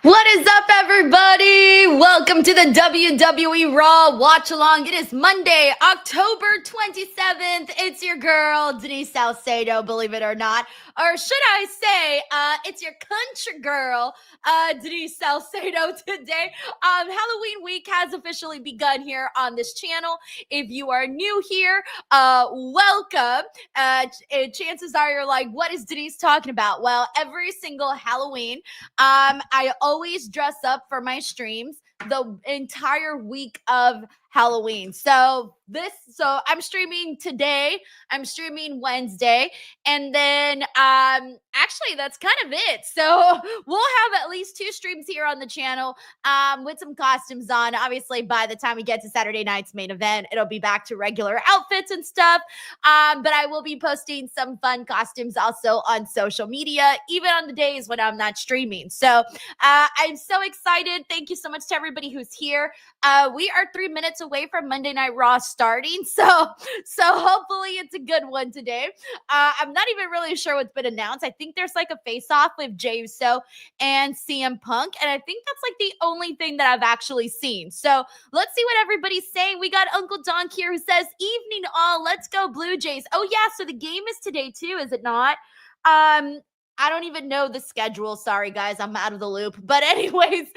What is up, everybody? Welcome to the WWE RAW Watch Along. It is Monday, October 27th. It's your girl, Denise Salcedo, believe it or not. Or should I say, it's your country girl, Denise Salcedo today. Halloween week has officially begun here on this channel. If you are new here, welcome. Chances are you're like, what is Denise talking about? Well, every single Halloween, I always dress up for my streams the entire week of Halloween. So I'm streaming today, I'm streaming Wednesday, and then actually that's kind of it. So we'll have at least 2 streams here on the channel with some costumes on. Obviously, by the time we get to Saturday night's main event, it'll be back to regular outfits and stuff. But I will be posting some fun costumes also on social media, even on the days when I'm not streaming. So I'm so excited. Thank you so much to everybody who's here. We are 3 minutes away from Monday Night Raw starting, so hopefully it's a good one today. I'm not even really sure what's been announced. I think there's like a face-off with Jey Uso and CM Punk, and I think that's like the only thing that I've actually seen. So let's see what everybody's saying. We got Uncle Don here who says, "Evening all, let's go Blue Jays." Oh yeah, so the game is today too, is it not? I don't even know the schedule. Sorry, guys. I'm out of the loop. But anyways,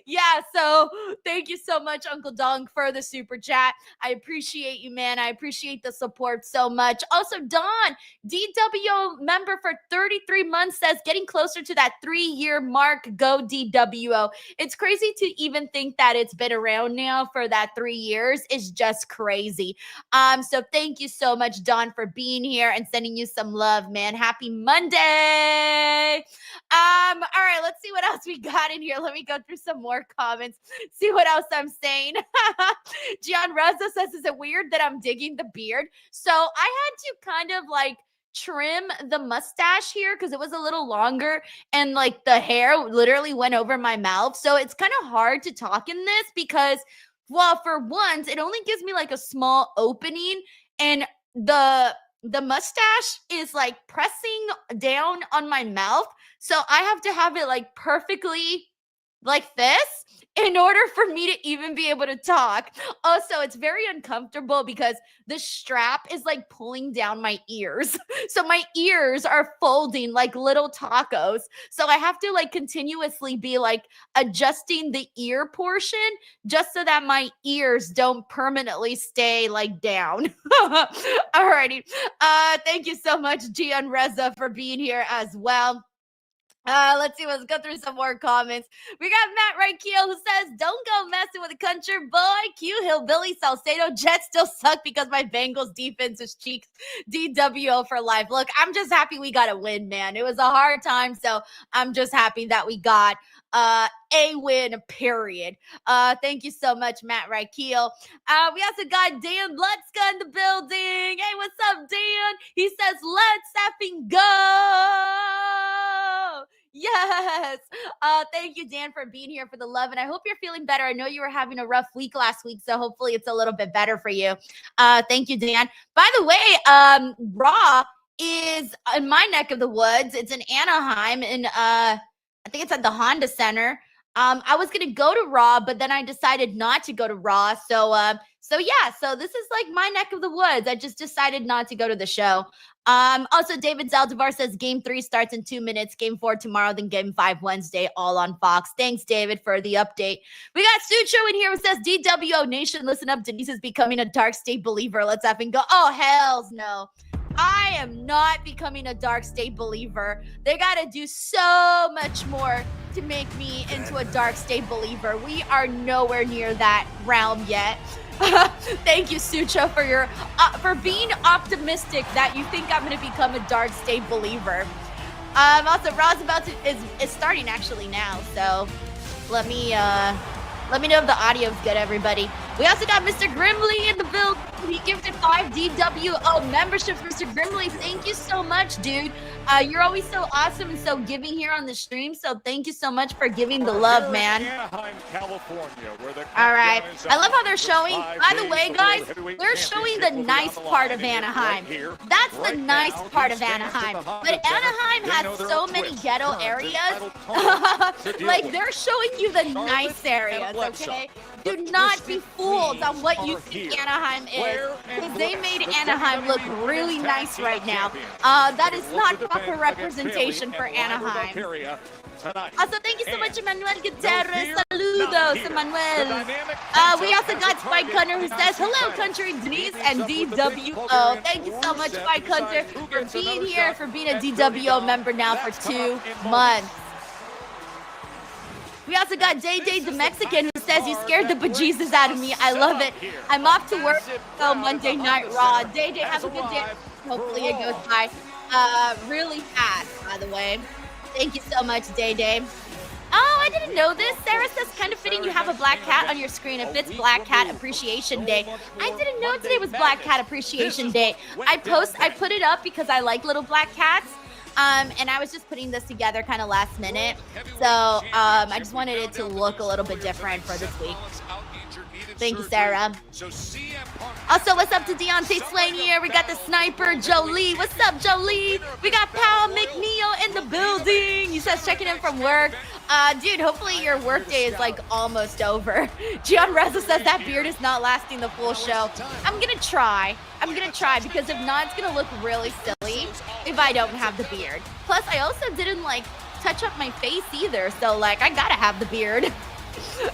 yeah, so thank you so much, Uncle Dong, for the super chat. I appreciate you, man. I appreciate the support so much. Also, Don, DWO member for 33 months, says, getting closer to that 3-year mark. Go DWO. It's crazy to even think that it's been around now for that 3 years. It's just crazy. So thank you so much, Don, for being here and sending you some love, man. Happy Monday. All right, let's see what else we got in here. Let me go through some more comments, see what else I'm saying. Gian Reza says, is it weird that I'm digging the beard? So I had to kind of like trim the mustache here because it was a little longer and like the hair literally went over my mouth. So it's kind of hard to talk in this because, well, for once, it only gives me like a small opening, and the mustache is like pressing down on my mouth. So I have to have it like perfectly like this in order for me to even be able to talk. Also, it's very uncomfortable because the strap is like pulling down my ears. So my ears are folding like little tacos. So I have to like continuously be like adjusting the ear portion just so that my ears don't permanently stay like down. Alrighty. Thank you so much, Gian Reza, for being here as well. Let's see, let's go through some more comments. We got Matt Raikeel who says, don't go messing with a country boy. Q Hillbilly Salcedo. Jets still suck because my Bengals defense is cheeks. DWO for life. Look, I'm just happy we got a win, man. It was a hard time, so I'm just happy that we got a win, period. Thank you so much, Matt Raikeel. We also got Dan Lutzka in the building. Hey, what's up, Dan? He says, let's effing go. Yes. Thank you, Dan, for being here, for the love. And I hope you're feeling better. I know you were having a rough week last week, so hopefully it's a little bit better for you. Thank you, Dan. By the way, Raw is in my neck of the woods. It's in Anaheim, and I think it's at the Honda Center. I was going to go to Raw, but then I decided not to go to Raw. So yeah, so this is like my neck of the woods. I just decided not to go to the show. Also, David Zaldivar says game 3 starts in 2 minutes, game 4 tomorrow, then game 5 Wednesday, all on Fox. Thanks, David, for the update. We got Sucho in here who says, DWO Nation, listen up. Denise is becoming a Dark State believer. Let's effing go. Oh, hells no. I am not becoming a Dark State believer. They got to do so much more to make me into a Dark State believer. We are nowhere near that realm yet. Thank you, Sucho, for your for being optimistic that you think I'm going to become a Dark State believer. Also, Raw's is starting actually now, so let me know if the audio's good, everybody. We also got Mr. Grimley in the build. He gifted 5 DWO memberships. Mr. Grimley, thank you so much, dude. You're always so awesome and so giving here on the stream. So thank you so much for giving the love, man. All right. I love how they're showing. By the way, guys, they're showing the nice part of Anaheim. That's the nice part of Anaheim. But Anaheim has so many ghetto areas. Like, they're showing you the nice areas, okay? Do not be fooled on what you think Anaheim is, because they made Anaheim look really nice right now. That is not proper representation for Anaheim. Also, thank you so much, Emmanuel Gutierrez. Saludos, Emmanuel. We also got Spike Hunter, who says, hello, Country Denise and DWO. Thank you so much, Spike Hunter, for being here, for being a DWO member now for 2 months. We also got Day the Mexican, who says, you scared the bejesus out of me. I love it. I'm off to work, so Monday Night Raw. Day, have a good day. Hopefully it goes by really fast, by the way. Thank you so much, Day. Oh, I didn't know this. Sarah says, kind of fitting you have a black cat on your screen if it's Black Cat Appreciation Day. I didn't know today was Black Cat Appreciation Day. I put it up because I like little black cats. And I was just putting this together kind of last minute. So I just wanted it to look a little bit different for this week. Thank you, Sarah. Also, what's up to Deontay Swain here? We got the sniper, Jolie. What's up, Jolie? We got Pal McNeil in the building. He says checking in from work. Dude, hopefully your work day is like almost over. Gian Reza says that beard is not lasting the full show. I'm gonna try because if not, it's gonna look really silly if I don't have the beard. Plus, I also didn't like touch up my face either, so like I gotta have the beard.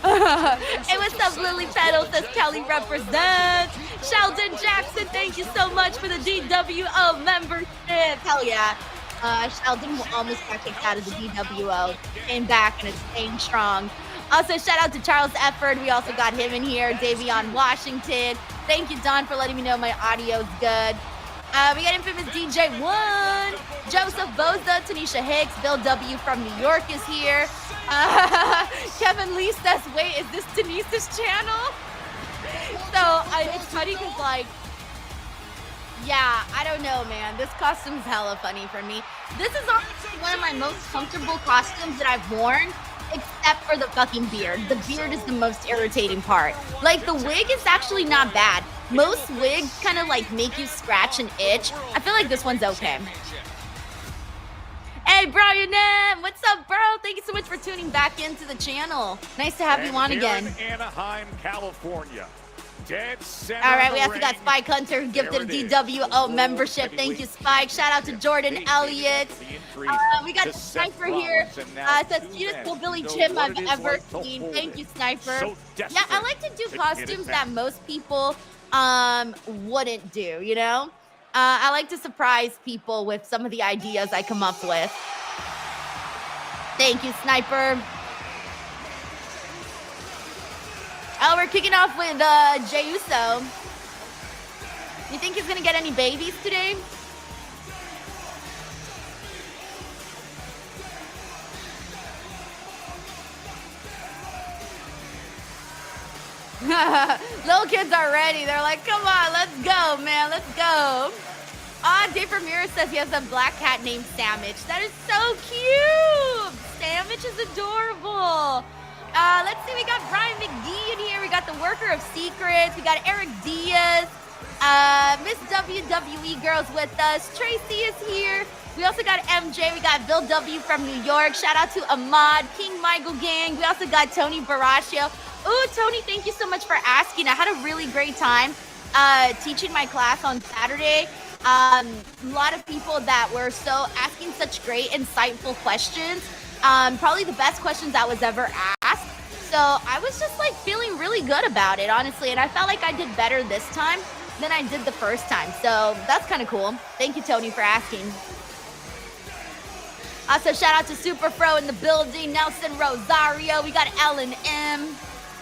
Hey, what's up, Lily Petal? Says Kelly represents. Sheldon Jackson, thank you so much for the DWO membership. Hell yeah. Sheldon almost got kicked out of the DWO. Came back and is staying strong. Also, shout out to Charles Efford. We also got him in here. Davion Washington. Thank you, Don, for letting me know my audio's good. We got infamous DJ1, Joseph Boza, Tanisha Hicks, Bill W. from New York is here. Kevin Lee says, wait, is this Denise's channel? So it's funny because, like, yeah, I don't know, man. This costume's hella funny for me. This is honestly one of my most comfortable costumes that I've worn, except for the fucking beard. The beard is the most irritating part. Like, the wig is actually not bad. Most wigs kind of like make you scratch and itch. I feel like this one's okay. Hey, Brian M, what's up, bro? Thank you so much for tuning back into the channel. Nice to have you on again. Anaheim, California. All right, we also got Spike Hunter, who gifted a DWO membership. Thank you, Spike. Shout out to Jordan Elliott. We got Sniper here. Says cutest Billy Jim I've ever seen. Thank you, Sniper. Yeah, I like to do costumes that most people wouldn't do, you know? I like to surprise people with some of the ideas I come up with. Thank you, Sniper. Oh, we're kicking off with Jey Uso. You think he's gonna get any babies today? Little kids are ready. They're like, come on, let's go, man, let's go. Dave Ramirez says he has a black cat named Sandwich. That is so cute. Sandwich is adorable. Let's see, we got Brian McGee in here. We got the Worker of Secrets. We got Eric Diaz. Miss WWE Girls with us. Tracy is here. We also got MJ. We got Bill W. from New York. Shout out to Ahmad, King Michael Gang. We also got Tony Baraccio. Ooh, Tony, thank you so much for asking. I had a really great time teaching my class on Saturday. A lot of people that were so asking such great, insightful questions. Probably the best questions that was ever asked. So I was just like feeling really good about it, honestly. And I felt like I did better this time than I did the first time. So that's kind of cool. Thank you, Tony, for asking. Also, shout out to Super Fro in the building. Nelson Rosario. We got Ellen M.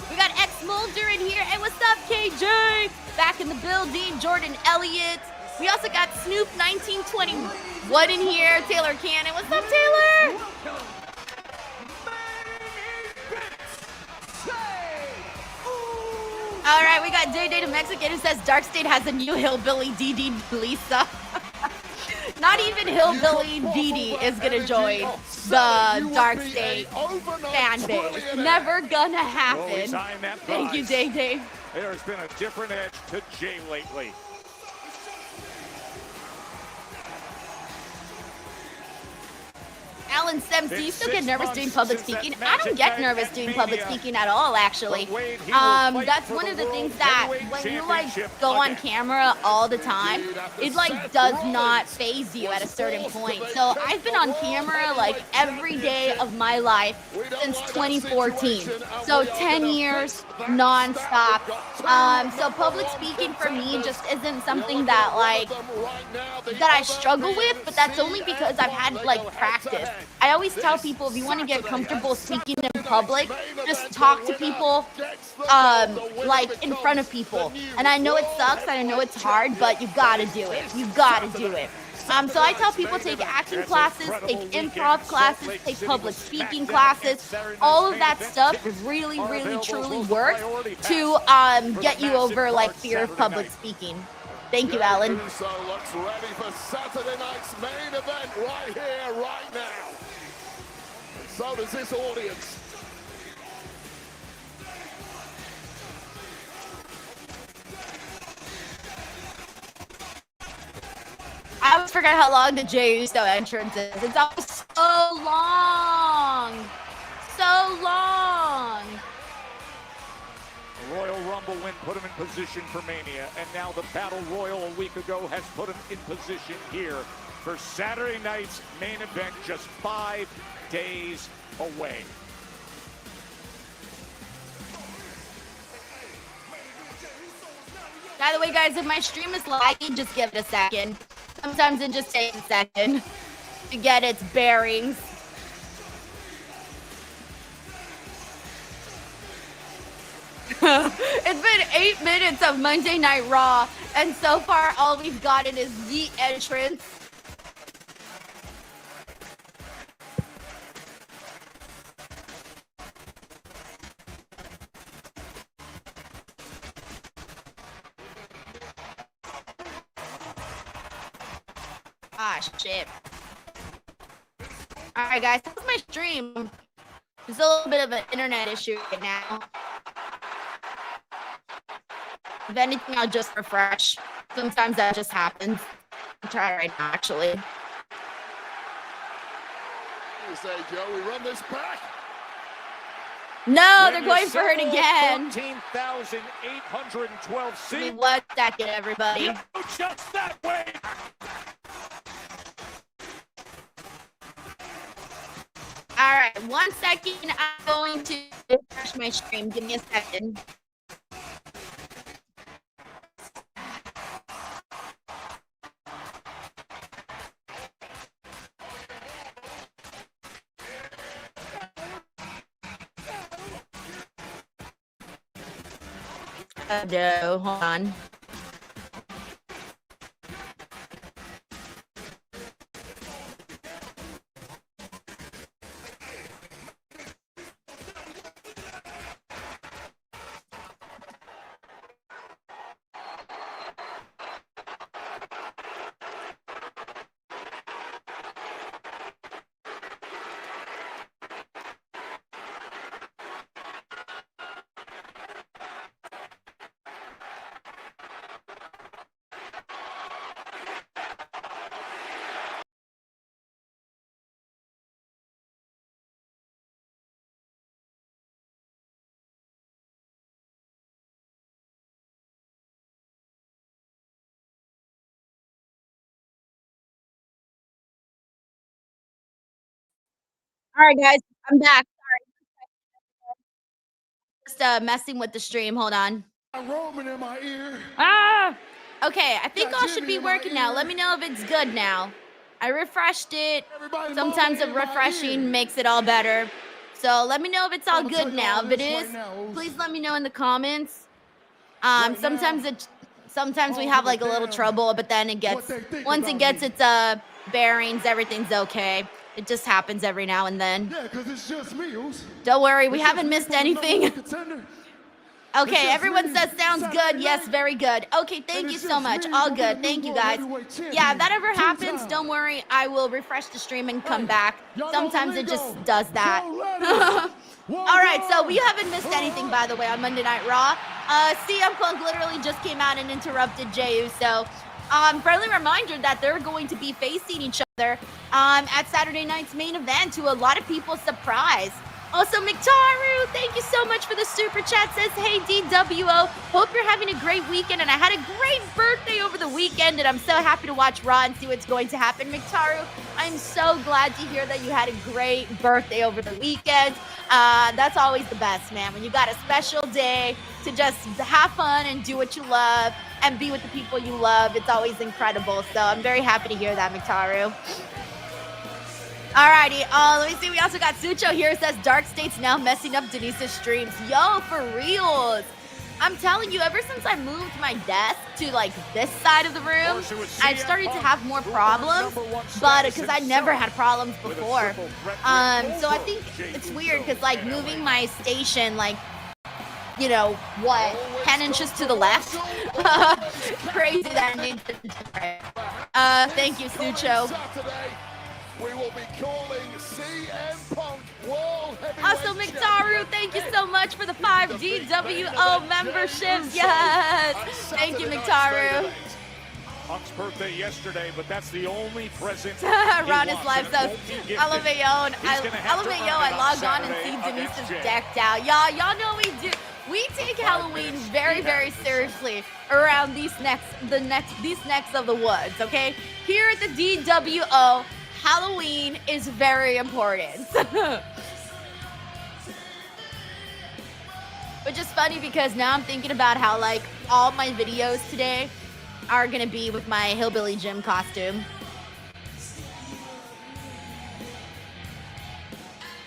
We got X Mulder in here. Hey, what's up, KJ? Back in the building. Jordan Elliott. We also got Snoop 1921 in here. Taylor Cannon. What's up, Taylor? All right, we got Day the Mexican who says Dark State has a new hillbilly, DD Lisa. Not even Hillbilly Dee Dee is gonna join the Dark State fan base. Never gonna happen. Thank you, Day Day. There's been a different edge to Jay lately. Alan Sims, do you still get nervous doing public speaking? I don't get nervous doing public speaking at all, actually. That's one of the things that when you like go on camera all the time, it like does not faze you at a certain point. So I've been on camera like every day of my life since 2014. So 10 years non-stop. So public speaking for me just isn't something that I struggle with, but that's only because I've had like practice. I always tell people if you want to get comfortable speaking in public, just talk to people like in front of people. And I know it sucks, and I know it's hard, but you gotta do it. You gotta do it. So I tell people take acting classes, take improv classes, take public speaking classes. All of that stuff really, really, truly works to get you over like fear of public speaking. Thank you, Alan. So looks ready for Saturday night's main event right here, right now. So does this audience. I always forget how long the Jey Uso entrance is. It's always so long. So long. The Royal Rumble win put him in position for Mania, and now the Battle Royal a week ago has put him in position here for Saturday night's main event, just 5 days away. By the way, guys, if my stream is laggy, just give it a second. Sometimes it just takes a second to get its bearings. It's been 8 minutes of Monday Night Raw, and so far all we've gotten is the entrance. Ah, shit. Alright, guys, how's my stream? There's a little bit of an internet issue right now. If anything, I'll just refresh. Sometimes that just happens. I'll try it right now, actually. You say, Joe, we run this back. No, they're going for it again. 13,812 seats. Give me 1 second, everybody. You go just that way. All right, 1 second. I'm going to refresh my stream. Give me a second. No, hold on. All right, guys, I'm back. Sorry. Just messing with the stream. Hold on. Roaming in my ear. Ah! Okay, I think all should be working now. Let me know if it's good now. I refreshed it. Sometimes the refreshing makes it all better. So let me know if it's all good now. If it is, please let me know in the comments. Sometimes we have like a little trouble, but then it gets, once it gets its bearings, everything's okay. It just happens every now and then. Yeah, because it's just me. Don't worry, we haven't missed anything. Okay, everyone says sounds good. Yes, very good. Okay, thank you so much. All good. Thank you, guys. Yeah, if that ever happens, don't worry. I will refresh the stream and come back. Sometimes it just does that. All right, so we haven't missed anything, by the way, on Monday Night Raw. CM Punk literally just came out and interrupted Jey Uso. Friendly reminder that they're going to be facing each other at Saturday night's main event, to a lot of people's surprise. Also, Miktaru, thank you so much for the super chat. Says, hey, DWO, hope you're having a great weekend. And I had a great birthday over the weekend, and I'm so happy to watch Raw and see what's going to happen. Miktaru, I'm so glad to hear that you had a great birthday over the weekend. That's always the best, man. When you got a special day to just have fun and do what you love and be with the people you love, it's always incredible. So I'm very happy to hear that, Miktaru. Alrighty, let me see. We also got Sucho here. It says Dark State's now messing up Denise's streams. Yo, for reals. I'm telling you, ever since I moved my desk to like this side of the room, I started to have more problems, but because I never had problems before. So I think it's weird because like moving my station, like, you know, what, 10 inches to the left? Crazy that it needs to be different. Thank you, Sucho. We will be calling CM Punk World Heavyweight Also, Miktaru, thank you so much for the 5 DWO memberships. Yes. Thank you, Miktaru. Punk's birthday yesterday, but that's the only present. Ron is live, so LMAO, I log on and see Denise is decked out. Y'all know we do. We take Halloween very, very seriously around these necks of the woods, okay? Here at the DWO, Halloween is very important. Which is funny because now I'm thinking about how like all my videos today are gonna be with my Hillbilly Jim costume.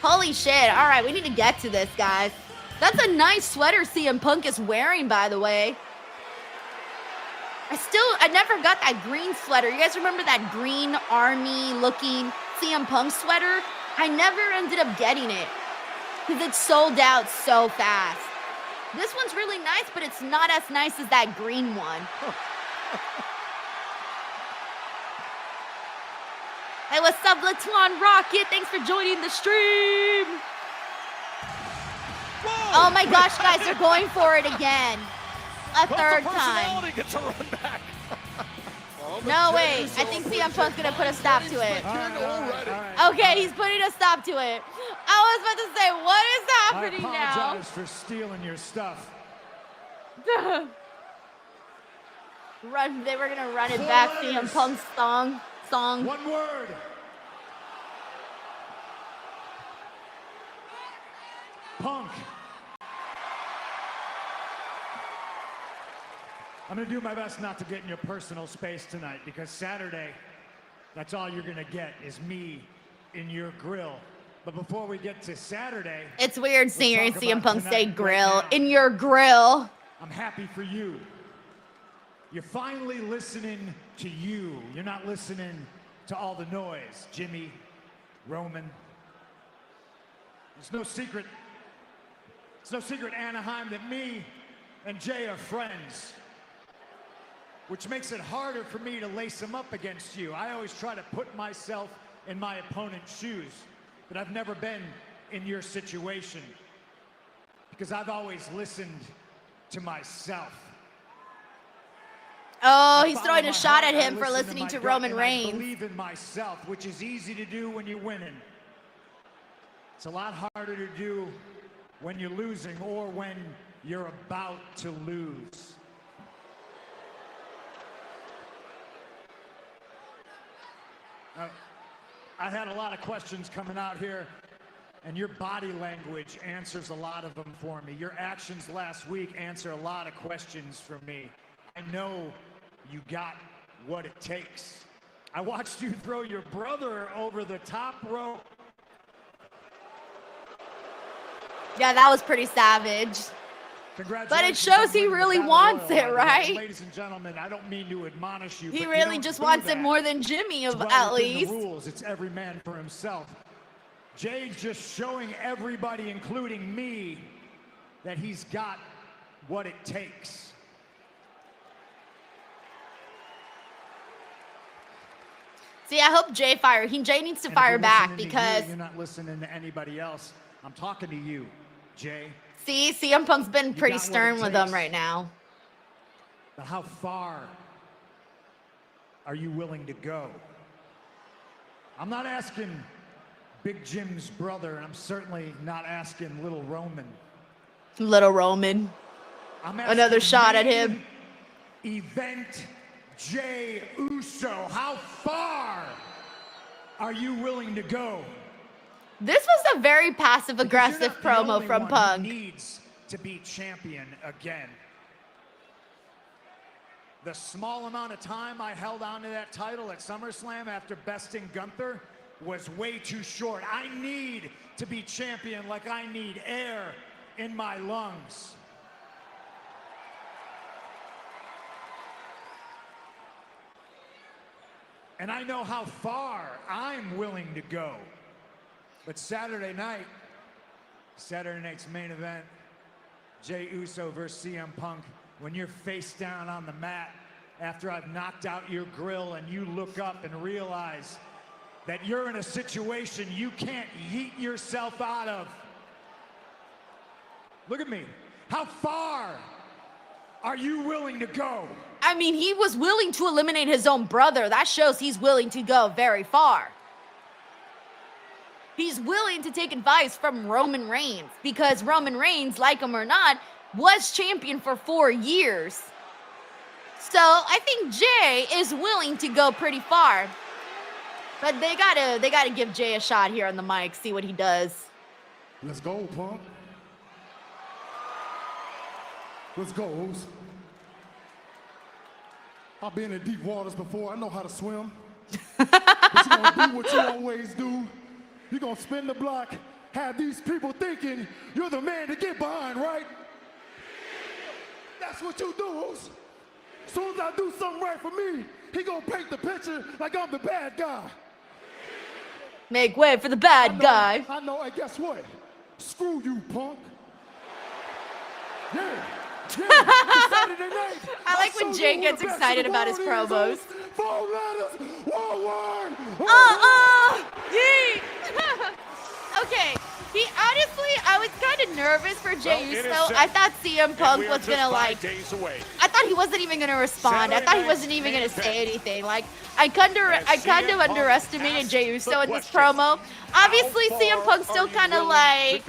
Holy shit. All right, we need to get to this, guys. That's a nice sweater CM Punk is wearing, by the way. I never got that green sweater. You guys remember that green army looking CM Punk sweater? I never ended up getting it because it sold out so fast. This one's really nice, but it's not as nice as that green one. Hey, what's up, Latuan Rocket? Thanks for joining the stream. Whoa. Oh my gosh, guys, they're going for it again. A third time. No way. I think CM Punk's gonna put a stop to it. Okay, he's putting a stop to it. I was about to say, what is happening now? I apologize for stealing your stuff. They were gonna run it back. CM Punk's song. One word. Punk. I'm going to do my best not to get in your personal space tonight because Saturday, that's all you're going to get is me in your grill. But before we get to Saturday... It's weird seeing CM Punk say grill. In your grill. I'm happy for you. You're finally listening to you. You're not listening to all the noise. Jimmy, Roman. It's no secret, Anaheim, that me and Jay are friends, which makes it harder for me to lace them up against you. I always try to put myself in my opponent's shoes, but I've never been in your situation because I've always listened to myself. Oh, he's throwing a shot at him for listening to Roman Reigns. I believe in myself, which is easy to do when you're winning. It's a lot harder to do when you're losing or when you're about to lose. I had a lot of questions coming out here, and your body language answers a lot of them for me. Your actions last week answer a lot of questions for me. I know you got what it takes. I watched you throw your brother over the top rope. Yeah, that was pretty savage. But it shows he really wants it, right? Ladies and gentlemen, I don't mean to admonish you. He really just wants it more than Jimmy, at least. The rules, it's every man for himself. Jay just showing everybody, including me, that he's got what it takes. See, I hope Jay Jay needs to And if fire you're back listening to because you, you're not listening to anybody else. I'm talking to you, Jay. see, CM Punk's been pretty got what it stern with them takes. right now. But how far are you willing to go? I'm not asking Big Jim's brother, and I'm certainly not asking Little Roman. Little Roman. I'm Another asking shot at main him. Event Jey Uso. How far are you willing to go? This was a very passive-aggressive Because you're not the promo only from one who Punk. needs to be champion again. The small amount of time I held on to that title at SummerSlam after besting Gunther was way too short. I need to be champion like I need air in my lungs. And I know how far I'm willing to go. But Saturday night's main event, Jey Uso versus CM Punk, when you're face down on the mat after I've knocked out your grill and you look up and realize that you're in a situation you can't yeet yourself out of. Look at me. How far are you willing to go? I mean, he was willing to eliminate his own brother. That shows he's willing to go very far. He's willing to take advice from Roman Reigns because Roman Reigns, like him or not, was champion for 4 years. So I think Jay is willing to go pretty far. But they gotta give Jay a shot here on the mic, see what he does. Let's go, Punk. Let's go, Oos. I've been in deep waters before. I know how to swim. But you're gonna do what you always do. You're gonna spin the block, have these people thinking you're the man to get behind, right? That's what you do, Oos. As soon as I do something right for me, he gonna paint the picture like I'm the bad guy. Make way for the bad guy. I know, and guess what? Screw you, Punk. Yeah. Saturday night, I like when Jay who gets the best excited in the about his world promos. is. 4 letters, 1 word. Yee! Okay, I was kind of nervous for Jey Uso. I thought CM Punk was gonna I thought he wasn't even gonna respond. I thought he wasn't even gonna say anything. Like, I kind of underestimated Jey Uso in this promo. Obviously, CM Punk still kind of like,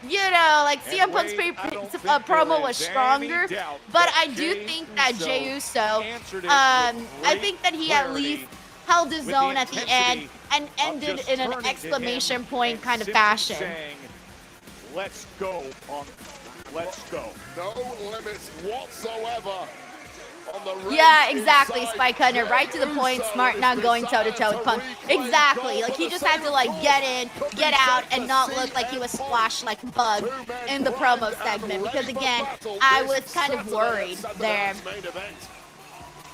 you know, like CM Punk's promo was stronger, but I do think that Jey Uso, I think that he at least held his own at the end and ended in an exclamation point kind of fashion. Let's go, Punk. Let's go. No limits whatsoever. On the Yeah, exactly, Spike Hunter. Right to the point, smart, not going toe-to-toe with Punk. Exactly. Like, he just had to, like, get in, get out, and not look like he was squashed like a bug in the promo segment. Because, again, I was kind of worried there.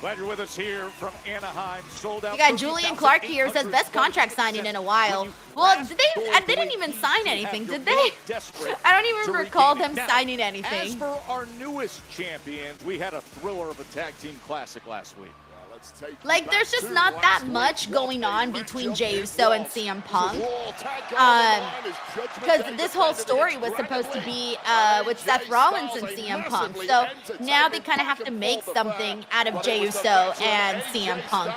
Glad you're with us here from Anaheim. Sold out. You got Julian Clark here, says best contract signing in a while. Well, they didn't even sign anything, did they? I don't even recall them signing anything. As for our newest champions, we had a thriller of a tag team classic last week. Like, there's just not that much going on between Jey Uso and CM Punk. Because this whole story was supposed to be with Seth Rollins and CM Punk. So now they kind of have to make something out of Jey Uso and CM Punk.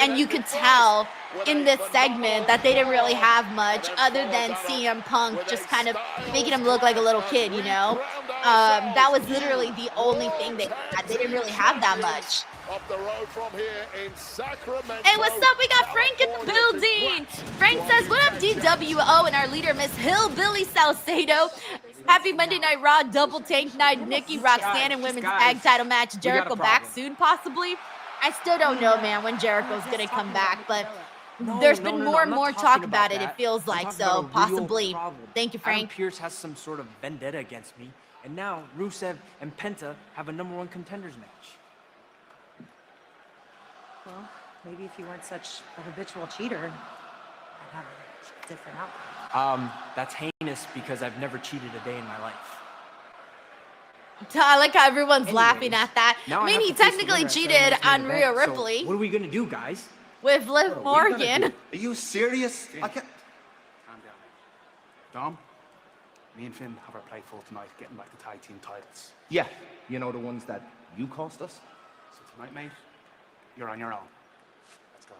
And you could tell in this segment that they didn't really have much other than CM Punk just kind of making him look like a little kid, you know? That was literally the only thing they had. They didn't really have that much. Up the road from here in Sacramento. Hey, what's up? We got Frank in the building. Frank says, what up, DWO? And our leader, Miss Hillbilly Salcedo. Happy Monday Night Raw, double tank night, Nikki, Roxanne, and women's tag title match. Jericho back soon, possibly? I still don't know, man, when Jericho's going to come back, but there's been more and more talk about it, it feels like, so possibly. Thank you, Frank. Adam Pearce has some sort of vendetta against me, and now Rusev and Penta have a #1 contenders match. Well, maybe if you weren't such a habitual cheater, I'd have a different outcome. That's heinous because I've never cheated a day in my life. I like how everyone's Anyways, laughing at that. now I mean, have he to face the technically winner at cheated Saturday's main on Rhea event, so Ripley what are we gonna do, guys? with Liv Morgan. Are you serious? I can't. Calm down. Dom, me and Finn have our play full tonight, getting back the tag team titles. Yeah, you know the ones that you cost us? So tonight, mate, you're on your own. Let's go.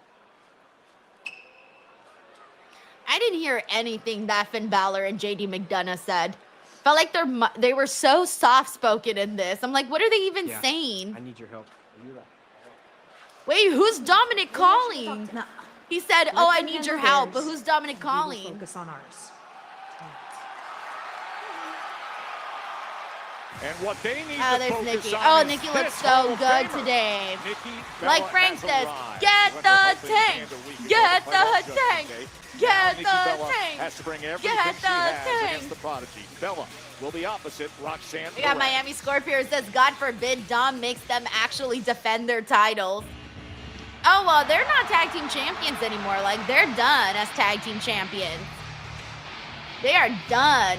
I didn't hear anything that Finn Balor and JD McDonough said. Felt like they were so soft-spoken in this. I'm like, what are they even saying? I need your help. Are you Wait, who's Dominic calling? No, He said, oh, I let them need your handle help, but theirs. who's Dominic We will calling? focus on ours. And what they need Oh, to there's focus Nikki. on Oh, is Nikki this looks Hall so of good Famer. today. Nikki Like Bella Frank has says, arrived. get When the her husband tank, came a week ago get to the fight on tank, Judgment Day. get Nikki the Bella tank, has to bring everything get she the has tank. against the Prodigy. Bella will be opposite Roxanne. We got Perez. Miami Scorpio says, God forbid Dom makes them actually defend their titles. Oh, well, they're not tag team champions anymore. Like, they're done as tag team champions. They are done.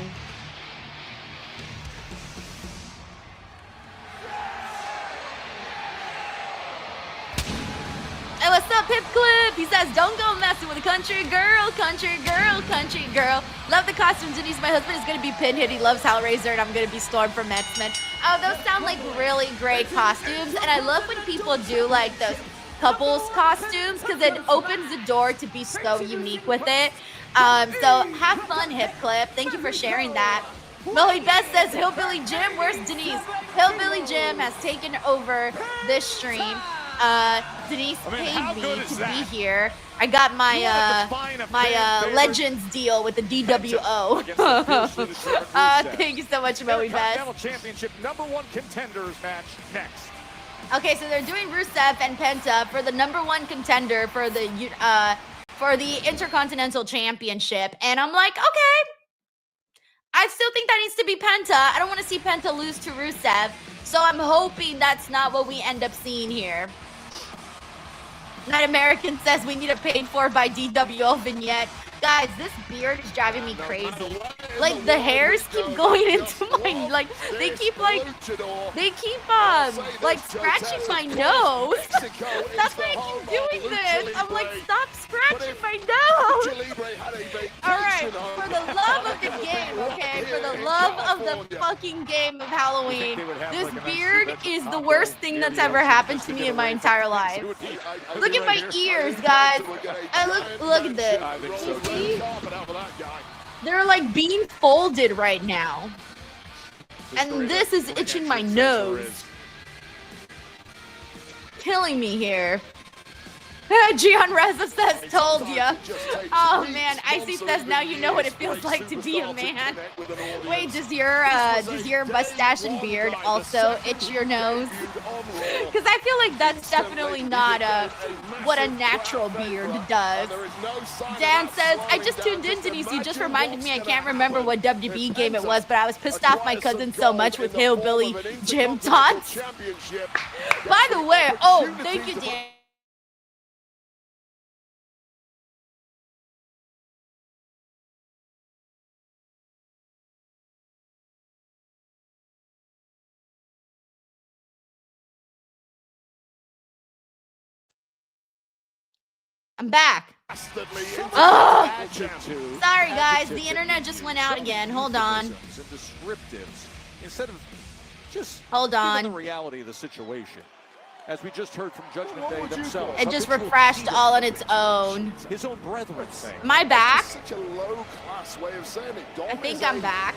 Hey, what's up, Pip Clip? He says, don't go messing with a country girl, country girl, country girl. Love the costume, Denise. My husband is going to be Pinhead. He loves Hellraiser, and I'm going to be Storm from X-Men. Oh, those sound like really great costumes, and I love when people do, like, those couples costumes, because it opens the door to be so unique with it. So have fun, Hip Clip. Thank you for sharing that. Millie Beth says, Hillbilly Jim, where's Denise? Hillbilly Jim has taken over this stream. Denise paid me to be here. I got my Legends deal with the DWO. Thank you so much, Millie Beth. Intercontinental Championship #1 contenders match next. Okay, so they're doing Rusev and Penta for the #1 contender for the Intercontinental Championship, and I'm like, okay. I still think that needs to be Penta. I don't want to see Penta lose to Rusev, so I'm hoping that's not what we end up seeing here. Night American says we need a paid for by DWO vignette. Guys, this beard is driving me crazy. Like, the hairs keep going into my, like, they keep scratching my nose. That's why I keep doing this. I'm like, stop scratching my nose. All right, for the love of the game, okay? For the love of the fucking game of Halloween, this beard is the worst thing that's ever happened to me in my entire life. Look at my ears, guys. Look at this. See? They're like being folded right now. And this is itching my nose. Killing me here. Gian Reza says, told ya. Oh man, Icy says, now you know what it feels like to be a man. Wait, does your mustache and beard also itch your nose? Because I feel like that's definitely not what a natural beard does. Dan says, I just tuned in, Denise. You just reminded me I can't remember what WWE game it was, but I was pissed off my cousin so much with Hillbilly Jim taunts. By the way, oh, thank you, Dan. I'm back. Oh, sorry guys, the internet just went out again. Hold on. Instead of just Hold on. the reality of the situation, as we just heard from Judgment Day themselves. It just refreshed all on its own. His own brethren saying. Am I back? Such a low class way of saying it. Dom I think is I'm a back.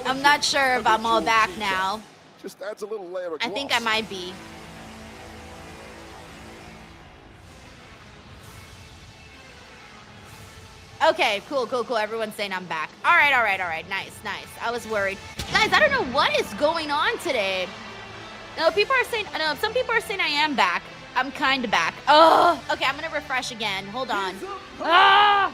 I'm not sure if I'm all back now. Just adds a little layer of I think I gloss. might be. Okay, cool. Everyone's saying I'm back. All right. Nice. I was worried. Guys, I don't know what is going on today. No, some people are saying I am back. I'm kind of back. Oh, okay, I'm going to refresh again. Hold on. Ah!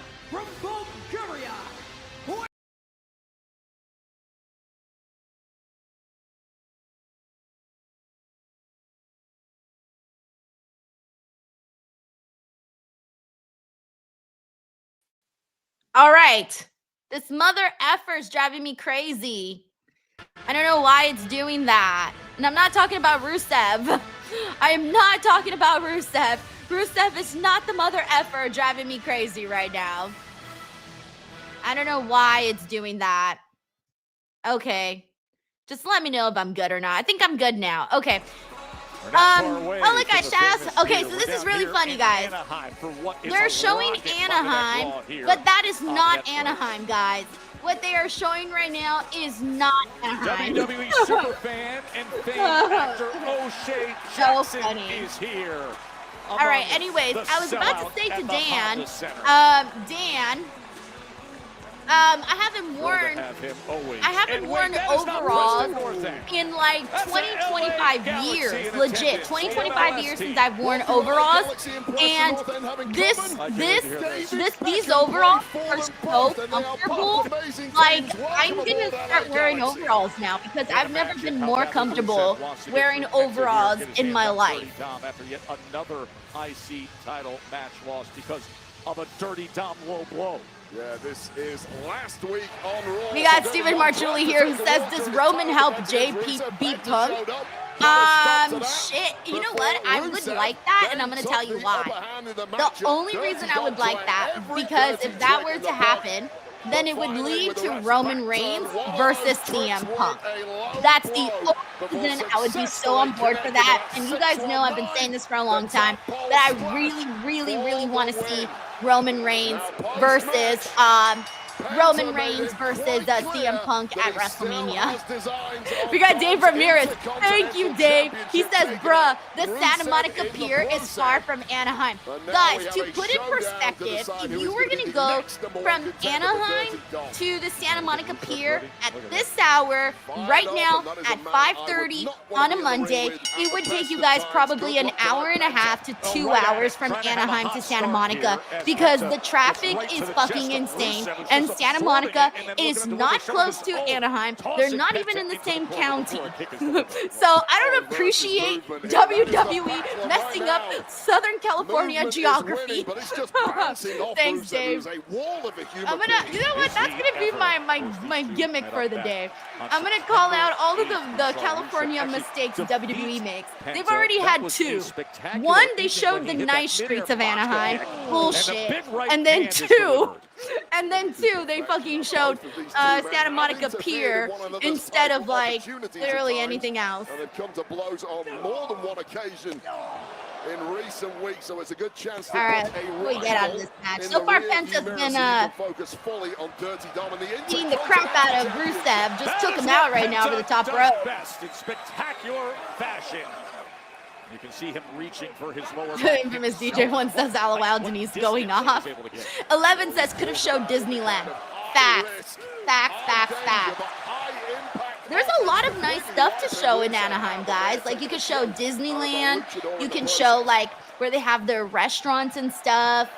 All right. This mother effer's driving me crazy. I don't know why it's doing that. And I'm not talking about Rusev. I am not talking about Rusev. Rusev is not the mother effer driving me crazy right now. I don't know why it's doing that. Okay. Just let me know if I'm good or not. I think I'm good now. Okay. Oh, look, guys, shout out. Okay, so this is really funny, guys. They're showing Anaheim, but that is not Anaheim, guys. What they are showing right now is not Anaheim. WWE superfan and fame actor O'Shea Jackson is here. All right, anyways, I was about to say to Dan, Dan, I haven't worn overalls in like 20-25 years, legit 20-25 years since I've worn overalls, and these overalls are so comfortable. Like, I'm gonna start wearing overalls now because I've never been more comfortable wearing overalls in my life. After yet another IC title match lost because of a dirty Dom low blow. Yeah, this is last week on Raw. We got Stephen Marchulli here who says, does Roman help JP beat Punk? Shit. You know what? I would like that, and I'm going to tell you why. The only reason I would like that, because if that were to happen, then it would lead to Roman Reigns versus CM Punk. That's the only reason I would be so on board for that. And you guys know I've been saying this for a long time, that I really, really, really want to see Roman Reigns versus CM Punk at WrestleMania. We got Dave Ramirez. Thank you, Dave. He says, bruh, the Santa Monica Pier is far from Anaheim. Guys, to put in perspective, if you were going to go from Anaheim to the Santa Monica Pier at this hour, right now at 5:30 on a Monday, it would take you guys probably an hour and a half to 2 hours from Anaheim to Santa Monica because the traffic is fucking insane. And Santa Monica is not close to Anaheim. They're not even in the same county. So I don't appreciate WWE messing up Southern California geography. Thanks, Dave. I'm gonna, you know what? That's gonna be my gimmick for the day. I'm gonna call out all of the California mistakes WWE makes. They've already had two. One, they showed the nice streets of Anaheim. Bullshit. And then two, they fucking showed Santa Monica Pier instead of like literally anything else. And they've come to blows on more than one occasion in recent weeks, so it's a good chance to all right, we get out of this match. So far, Penta's been beating the crap out of Rusev. Just took him out right now over the top rope. Best in spectacular fashion. You can see him reaching for his lower Infamous DJ one says, LOL, Denise going off. 11 says, could have showed Disneyland. Facts. There's a lot of nice stuff to show in Anaheim, guys. Like, you could show Disneyland. You can show, like, where they have their restaurants and stuff.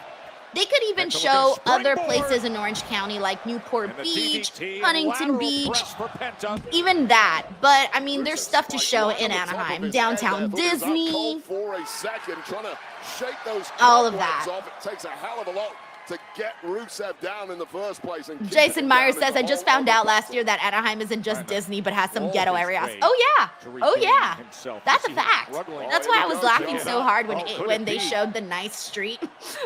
They could even show other places in Orange County, like Newport Beach, Huntington Beach, even that. But, I mean, there's stuff to show in Anaheim. Downtown Disney, all of that. It takes a hell of a lot to get Rusev down in the first place. And Jason Myers says, I just found out last year that Anaheim isn't just Disney, but has some ghetto areas. Oh, yeah. That's a fact. That's why I was laughing so hard when they showed the nice street.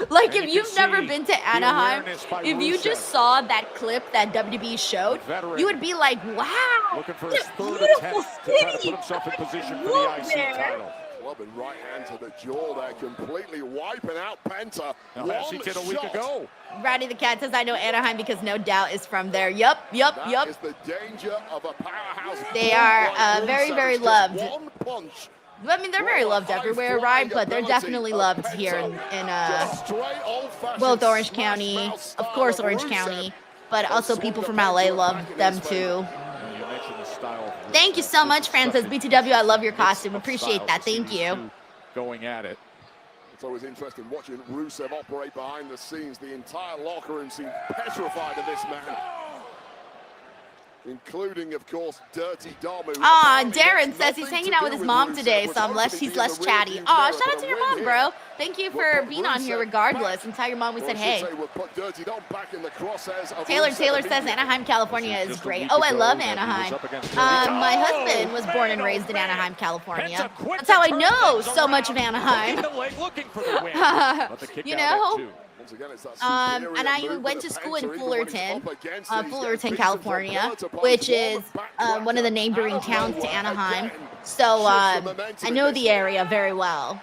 Like, if you've never been to Anaheim, if you just saw that clip that WWE showed, you would be like, wow, what a beautiful city. Look there. Clubbing right hand to the jaw there, completely wiping out Penta. As he did a week ago. Roddy the Cat says, I know Anaheim because No Doubt is from there. Yup. That is the danger of a powerhouse. They are very, very loved. I mean, they're very loved everywhere, right? But they're definitely loved here in both Orange County, of course Orange County, but also people from LA love them too. Thank you so much, Francis. BTW, I love your costume. Appreciate that. Thank you. Going at it. It's always interesting watching Rusev operate behind the scenes. The entire locker room seemed petrified of this man. including, of course, Dirty Dom. Aw, Darren says he's hanging out with his mom today, so he's less chatty. Aw, shout out to your mom, bro. Thank you for being on here regardless, and tell your mom we said hey. Taylor says Anaheim, California is great. Oh, I love Anaheim. My husband was born and raised in Anaheim, California. That's how I know so much of Anaheim. You know? And I went to school in Fullerton, California, which is one of the neighboring towns to Anaheim. So I know the area very well.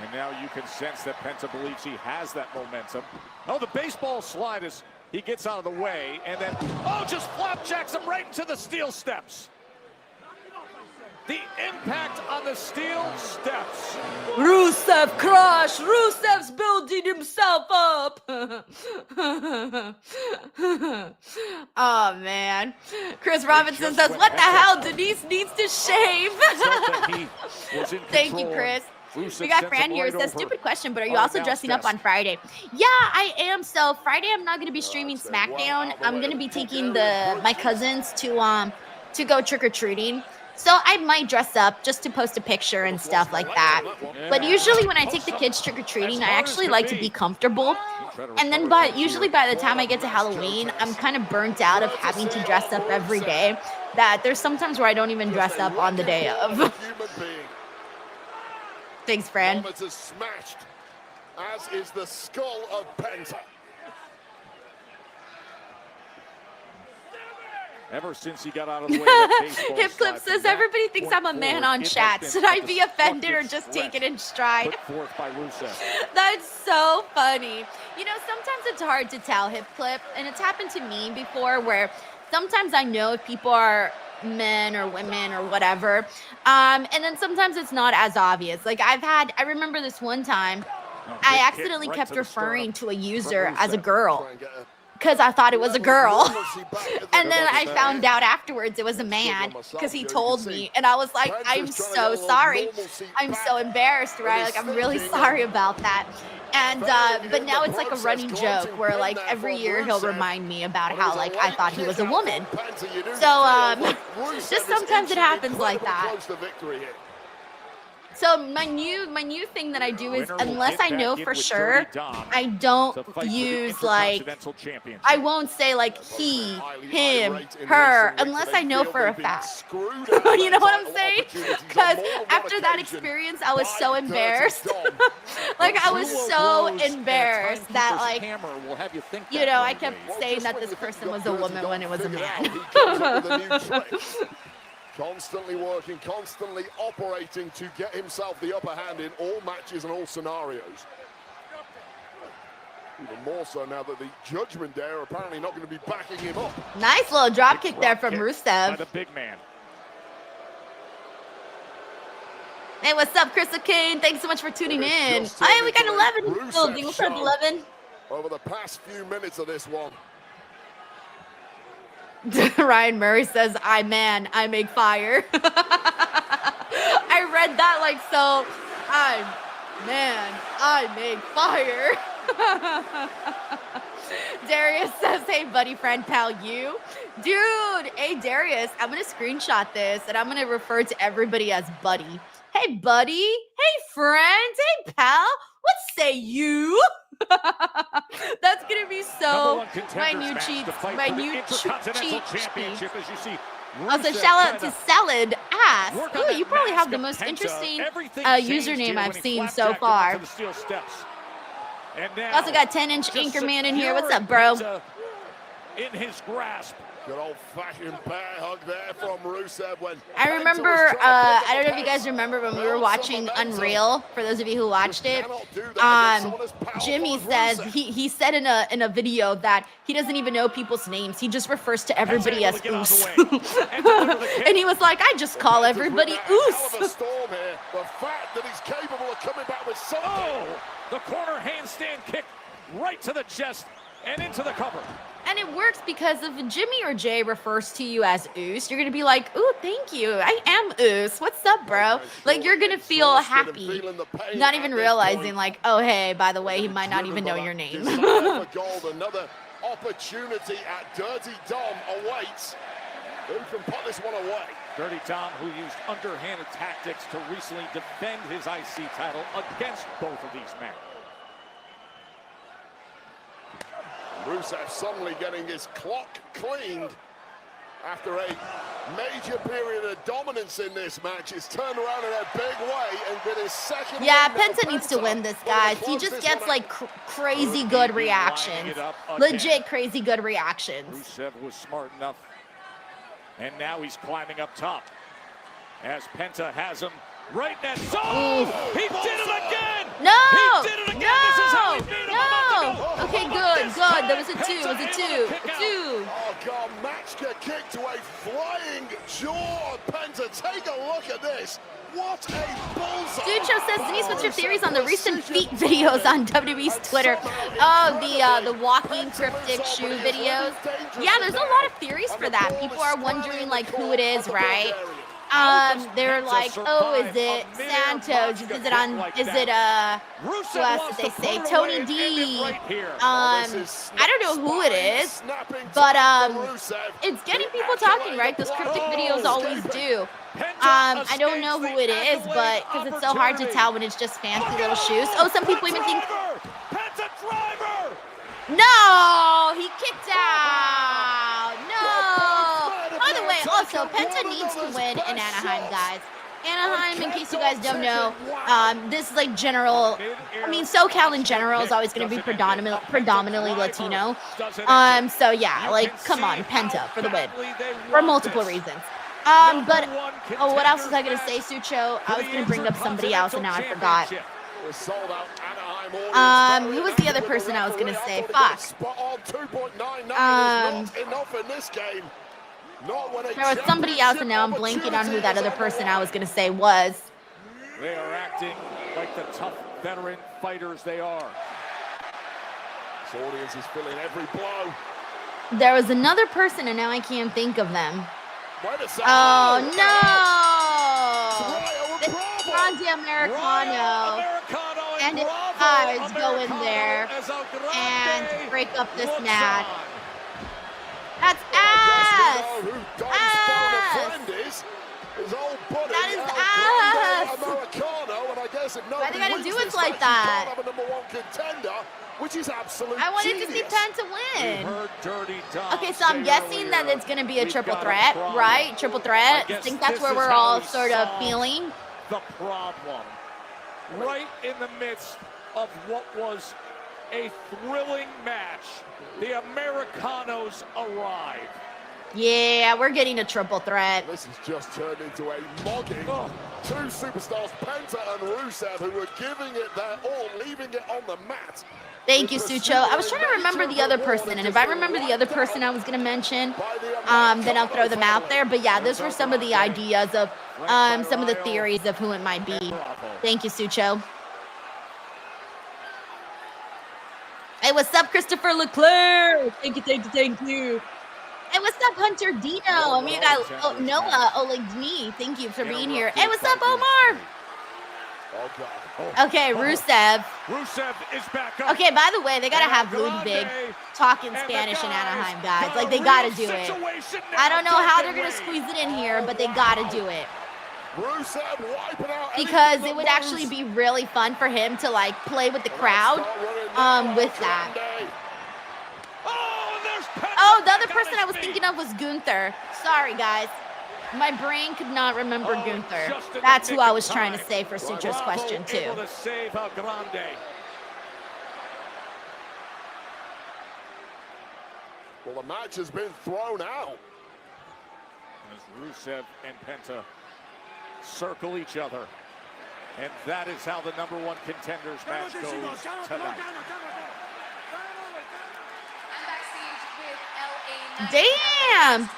And now you can sense that Penta believes he has that momentum. Oh, the baseball slide as he gets out of the way, and then, oh, just flapjacks him right into the steel steps. The impact on the steel steps. Rusev crush! Rusev's building himself up! Oh, man. Chris Robinson says, what the hell? Denise needs to shave. Thank you, Chris. We got Fran here who says, stupid question, but are you also dressing up on Friday? Yeah, I am. So Friday, I'm not going to be streaming SmackDown. I'm going to be taking my cousins to go trick-or-treating. So I might dress up just to post a picture and stuff like that. But usually when I take the kids trick-or-treating, I actually like to be comfortable. And then usually by the time I get to Halloween, I'm kind of burnt out of having to dress up every day. That there's sometimes where I don't even dress up on the day of. Thanks, Fran. Smashed, as is the skull of Penta. Ever since he got out of the way of that baseball Hip Clip says, everybody thinks I'm a man on chat. Should I be offended or just take it in stride? Put forth by Rusev. That's so funny. You know, sometimes it's hard to tell, Hip Clip, and it's happened to me before where sometimes I know if people are men or women or whatever, and then sometimes it's not as obvious. Like I remember this one time, I accidentally kept referring to a user as a girl because I thought it was a girl. And then I found out afterwards it was a man because he told me, and I was like, I'm so sorry. I'm so embarrassed, right? Like, I'm really sorry about that. And but now it's like a running joke where like every year he'll remind me about how like I thought he was a woman. So just sometimes it happens like that. So my new thing that I do is, unless I know for sure, I don't use like, I won't say like he, him, her, unless I know for a fact. You know what I'm saying? Because after that experience, I was so embarrassed. Like I was so embarrassed that like, you know, I kept saying that this person was a woman when it was a man. Constantly working, constantly operating to get himself the upper hand in all matches and all scenarios. Even more so now that the Judgment Day are apparently not going to be backing him up. Nice little drop kick there from Rusev. By the big man. Hey, what's up, Crystal Kane? Thanks so much for tuning in. Hey, we got 11 building. We'll put 11. Over the past few minutes of this one. Ryan Murray says, I make fire. I read that like so. I make fire. Darius says, hey, buddy, friend, pal, you. Dude, hey, Darius, I'm going to screenshot this, and I'm going to refer to everybody as buddy. Hey, buddy. Hey, friend. Hey, pal. What say you? That's gonna be so my new cheat sheet. Also, shout out to Salad Ass. Ooh, you probably have the most interesting username I've seen so far. Also got 10-inch Anchorman in here. What's up, bro? In his grasp. Good old-fashioned bear hug there from Rusev. When I remember, I don't know if you guys remember when we were watching Unreal, for those of you who watched it, Jimmy says, he said in a video that he doesn't even know people's names. He just refers to everybody as Oos. And he was like, I just call everybody Oos. The fact that he's capable of coming back with something. Oh, the corner handstand kick right to the chest and into the cover. And it works because if Jimmy or Jay refers to you as Oos, you're going to be like, ooh, thank you. I am Oos. What's up, bro? Like, you're going to feel happy. Not even realizing, like, oh, hey, by the way, he might not even know your name. Another opportunity at Dirty Dom awaits. Who can put this one away? Dirty Tom, who used underhanded tactics to recently defend his IC title against both of these men. Rusev suddenly getting his clock cleaned after a major period of dominance in this match. He's turned around in a big way and with his second Yeah, win now, Penta needs to win this, guys. He just gets like crazy good reactions. Legit crazy good reactions. Rusev was smart enough. And now he's climbing up top. As Penta has him right in that zone. He did it again! No! He did it again! This is how he beat him a month ago. Okay, good, good. There was a two, Penta it was a able two, to kick a out. two. Oh God, match get kicked to a flying jaw of Penta. Take a look at this. What a bullseye. Sucho says, Denise, what's your theories on the recent feet videos on WWE's Twitter? Oh, the walking cryptic shoe videos. Yeah, there's a lot of theories for that. People are wondering like who it is, right? They're like, oh, is it Santos? Is it who else did they say? Tony D. I don't know who it is, but it's getting people talking, right? Those cryptic videos always do. I don't know who it is, but because it's so hard to tell when it's just fancy little shoes. Oh, some people even think, no, he kicked out. No. By the way, also, Penta needs to win in Anaheim, guys. Anaheim, in case you guys don't know, this is like general, I mean, SoCal in general is always going to be predominantly Latino. So yeah, like, come on, Penta for the win, for multiple reasons. But, oh, what else was I going to say, Sucho? I was going to bring up somebody else, and now I forgot. Who was the other person I was going to say? Fuck. There was somebody else, and now I'm blanking on who that other person I was going to say was. They are acting like the tough veteran fighters they are. This audience is feeling every blow. There was another person, and now I can't think of them. Oh, no! It's Grande Americano. And his guys go in there and break up this match. That's ass! Ass! That is ass! Why they gotta do it like that? I wanted to see Penta win. Okay, so I'm guessing that it's gonna be a triple threat, right? Triple threat. I think that's where we're all sort of feeling. The problem, right in the midst of what was a thrilling match, the Americanos arrive. Yeah, we're getting a triple threat. This has just turned into a mogging. Two superstars, Penta and Rusev, who were giving it their all, leaving it on the mat. Thank you, Sucho. I was trying to remember the other person, and if I remember the other person I was going to mention, then I'll throw them out there. But yeah, those were some of the ideas of some of the theories of who it might be. Thank you, Sucho. Hey, what's up, Christopher Leclerc? Thank you, thank you, thank you. Hey, what's up, Hunter Dino? I mean, you got Noah Olegny. Thank you for being here. Hey, what's up, Omar? Okay, Rusev. Rusev is back up. Okay, by the way, they gotta have Ludwig talking Spanish in Anaheim, guys. Like, they gotta do it. I don't know how they're gonna squeeze it in here, but they gotta do it. Because it would actually be really fun for him to like play with the crowd with that. Oh, the other person I was thinking of was Gunther. Sorry, guys. My brain could not remember Gunther. That's who I was trying to say for Sucho's question, too. Well, the match has been thrown out. As Rusev and Penta circle each other. And that is how the #1 contenders match goes tonight. Damn!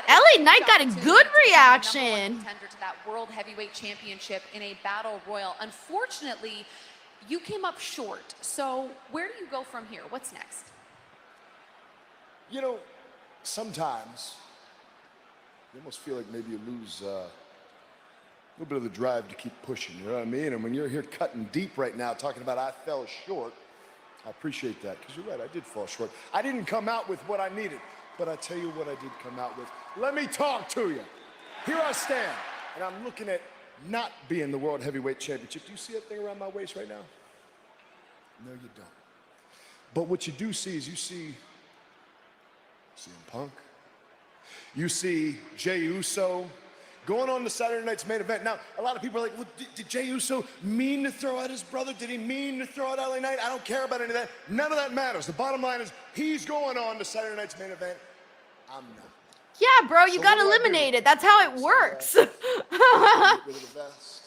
LA Knight got a good reaction. To that World Heavyweight Championship in a battle royal. Unfortunately, you came up short. So where do you go from here? What's next? You know, sometimes you almost feel like maybe you lose a little bit of the drive to keep pushing, you know what I mean? And when you're here cutting deep right now, talking about I fell short, I appreciate that, because you're right, I did fall short. I didn't come out with what I needed. But I tell you what I did come out with. Let me talk to you. Here I stand, and I'm looking at not being the World Heavyweight Championship. Do you see that thing around my waist right now? No, you don't. But what you do see is you see CM Punk. You see Jey Uso going on to Saturday night's main event. Now, a lot of people are like, well, did Jey Uso mean to throw out his brother? Did he mean to throw out LA Knight? I don't care about any of that. None of that matters. The bottom line is he's going on to Saturday night's main event. I'm not. Yeah, bro, you So got what do I do? eliminated. That's how it works. Get rid of the vest.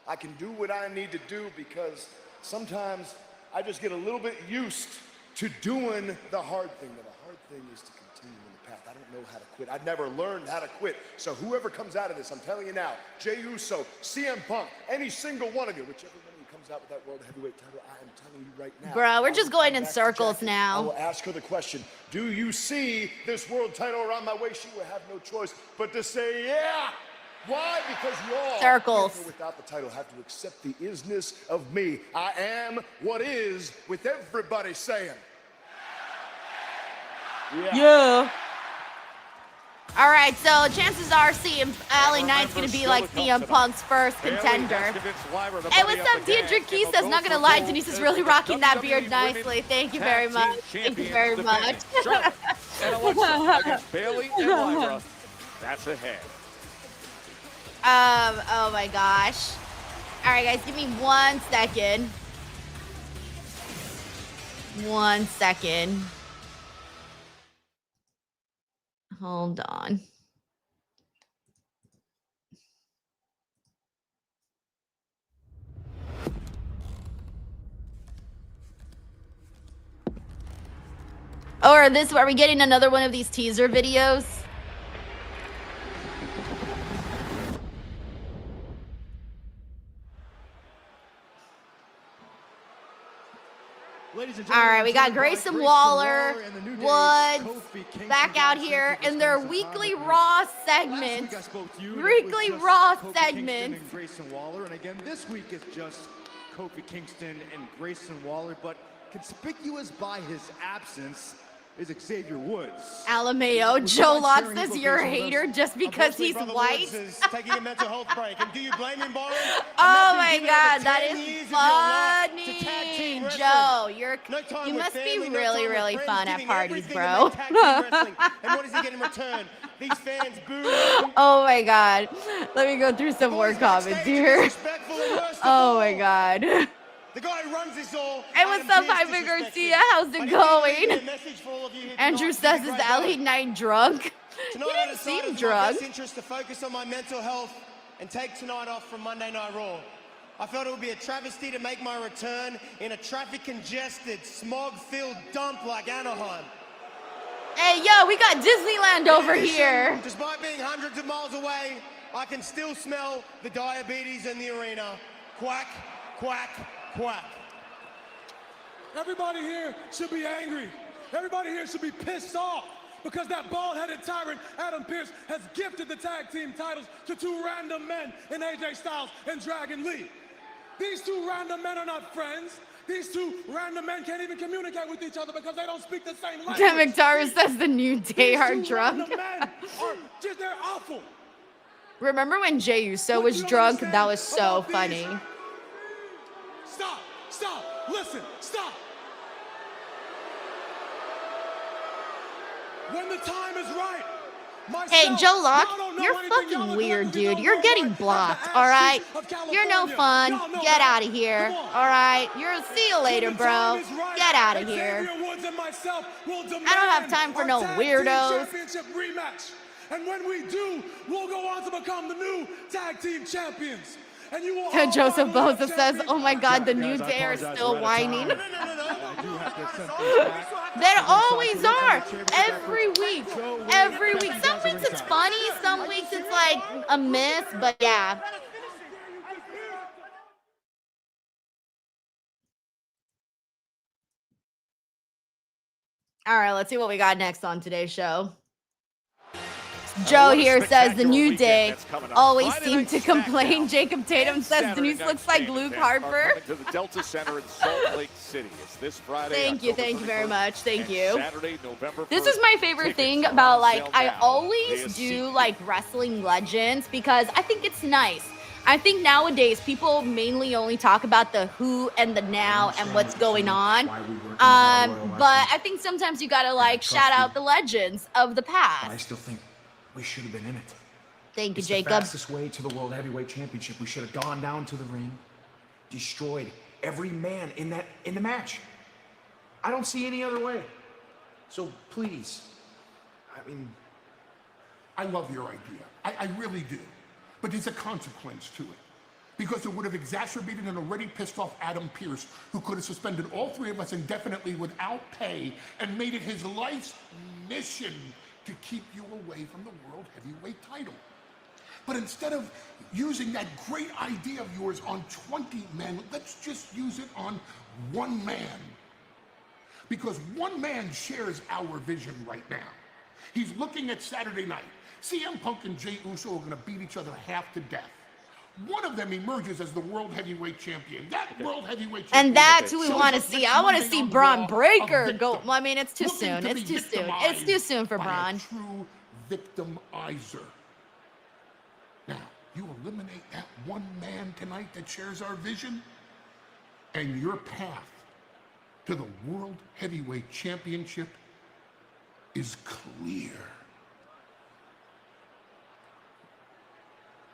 I can do what I need to do because sometimes I just get a little bit used to doing the hard thing. Now, the hard thing is to continue in the path. I don't know how to quit. I've never learned how to quit. So whoever comes out of this, I'm telling you now, Jey Uso, CM Punk, any single one of you, whichever one of you comes out with that World Heavyweight title, I am telling you right now. Bro, we're just going in back to circles Jackie. now. I will ask her the question, do you see this world title around my waist? She will have no choice but to say, yeah. Why? Because you all, Circles. with or without the title, have to accept the isness of me. I am what is, with everybody saying. Yeah. All right, so chances are LA Knight's going to be like CM Punk's first contender. Hey, what's up, Deirdre Key says, not going to lie, Denise is really rocking that beard nicely. Thank you very much. Thank you very much. And Alexa against Bailey and Lyra. That's ahead. Oh my gosh. All right, guys, give me 1 second. 1 second. Hold on. Oh, are we getting another one of these teaser videos? All right, we got Grayson Waller, Woods, back out here in their weekly Raw segments. Weekly Raw segments. Grayson Waller, and again, this week is just Kofi Kingston and Grayson Waller, but conspicuous by his absence is Xavier Woods. Alameo, Joe Locke says you're a hater just because he's white. Taking a mental health break, and do you blame him, Byron? Oh my God, that is funny, Joe. You must be really, really fun at parties, bro. And what does he get in return? These fans boo. Oh my God, let me go through some more comments here. Oh my God. The guy who runs this all. Hey, what's up, Ivan Garcia? How's it going? Andrew says, is the LA Knight drunk? He didn't seem drunk. Best interest to focus on my mental health and take tonight off from Monday Night Raw. I felt it would be a travesty to make my return in a traffic-congested, smog-filled dump like Anaheim. Hey, yo, we got Disneyland over here. Despite being hundreds of miles away, I can still smell the diabetes in the arena. Quack, quack, quack. Everybody here should be angry. Everybody here should be pissed off because that bald-headed tyrant, Adam Pearce, has gifted the tag team titles to 2 random men in AJ Styles and Dragon Lee. These 2 random men are not friends. These 2 random men can't even communicate with each other because they don't speak the same language. Tim McTarvis says the New Day are drunk. They're awful. Remember when Jey Uso was drunk? That was so funny. Stop, stop, listen, stop. When the time is right. Hey, Joe Locke, you're fucking weird, dude. You're getting blocked, all right? You're no fun. Get out of here, all right? See you later, bro. Get out of here. I don't have time for no weirdos. And when we do, we'll go on to become the new tag team champions. And you will Joseph Boza says, oh my God, the New Day are still whining. They always are. Every week. Every week. Some weeks it's funny. Some weeks it's like a miss. But yeah. All right, let's see what we got next on today's show. Joe here says the New Day always seem to complain. Jacob Tatum says Denise looks like Luke Harper. To the Delta Center in Salt Lake City. It's this Friday. Thank you very much. Thank you. Saturday, November 1st. This is my favorite thing about, like, I always do like wrestling legends because I think it's nice. I think nowadays people mainly only talk about the who and the now and what's going on. But I think sometimes you gotta like shout out the legends of the past. I still think we should have been in it. Thank you, It's Jacob. the fastest way to the World Heavyweight Championship. We should have gone down to the ring, destroyed every man in the match. I don't see any other way. So please, I mean, I love your idea. I really do. But there's a consequence to it. Because it would have exacerbated an already pissed off Adam Pearce, who could have suspended all three of us indefinitely without pay and made it his life's mission to keep you away from the World Heavyweight title. But instead of using that great idea of yours on 20 men, let's just use it on one man. Because one man shares our vision right now. He's looking at Saturday night. CM Punk and Jey Uso are going to beat each other half to death. One of them emerges as the World Heavyweight Champion. That World Heavyweight Champion. And that's who we want to see. I want to see Braun Breaker go. Well, I mean, it's too soon. It's too soon. It's too soon for Braun. True victimizer. Now, you eliminate that one man tonight that shares our vision, and your path to the World Heavyweight Championship is clear.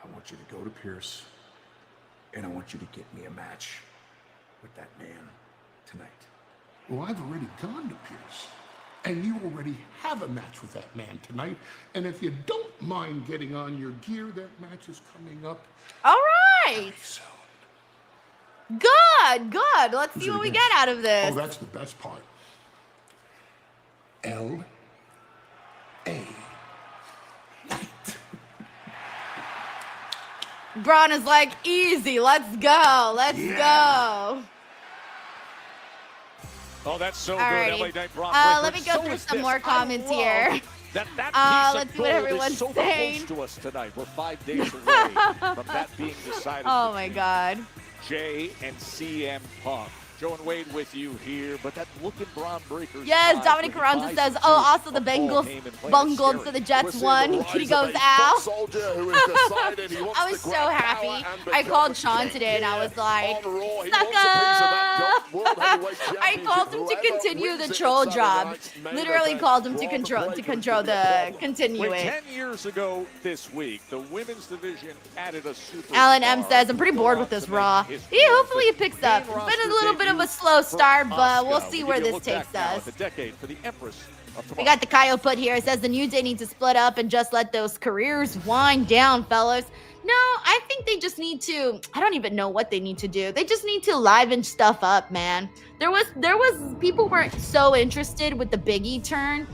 I want you to go to Pierce, and I want you to get me a match with that man tonight. Well, I've already gone to Pierce, and you already have a match with that man tonight. And if you don't mind getting on your gear, that match is coming up. All right. Good. Let's see what we get out of this. Oh, that's the best part. L.A. Braun is like, easy, let's go. Oh, that's so Alrighty. good. LA Knight Braun Let me go So through is some this. more comments here. That piece let's of see what gold everyone's is so saying. close to us tonight. We're 5 days away from that being decided. Oh my God. Jay and CM Punk. Joe and Wade with you here, but that look in Braun Breaker's Yes, eyes Dominic when he Carranza buys says, into oh, also the a ball Bengals game and playing bungled scary. so the Jets We're seeing won. the He rise goes of a out. foot soldier who has decided he wants I was to so grab happy. power and I become called a Sean today and I was like, on Raw. He suck wants a piece of that up. World Heavyweight I Championship. called him to Whoever continue wins the it at troll Saturday job. night's main Literally event, called him to Braun control Breaker the continue Wait, it. 10 years ago this week, the women's division added a superstar. Alan M says, I'm pretty bored with this Raw. Hopefully it picks up. It's been a little bit of a slow start, but we'll see where this takes us. We got the Kyle put here. It says the New Day need to split up and just let those careers wind down, fellas. No, I think they just need to, I don't even know what they need to do. They just need to liven stuff up, man. There was people weren't so interested with the Big E turn.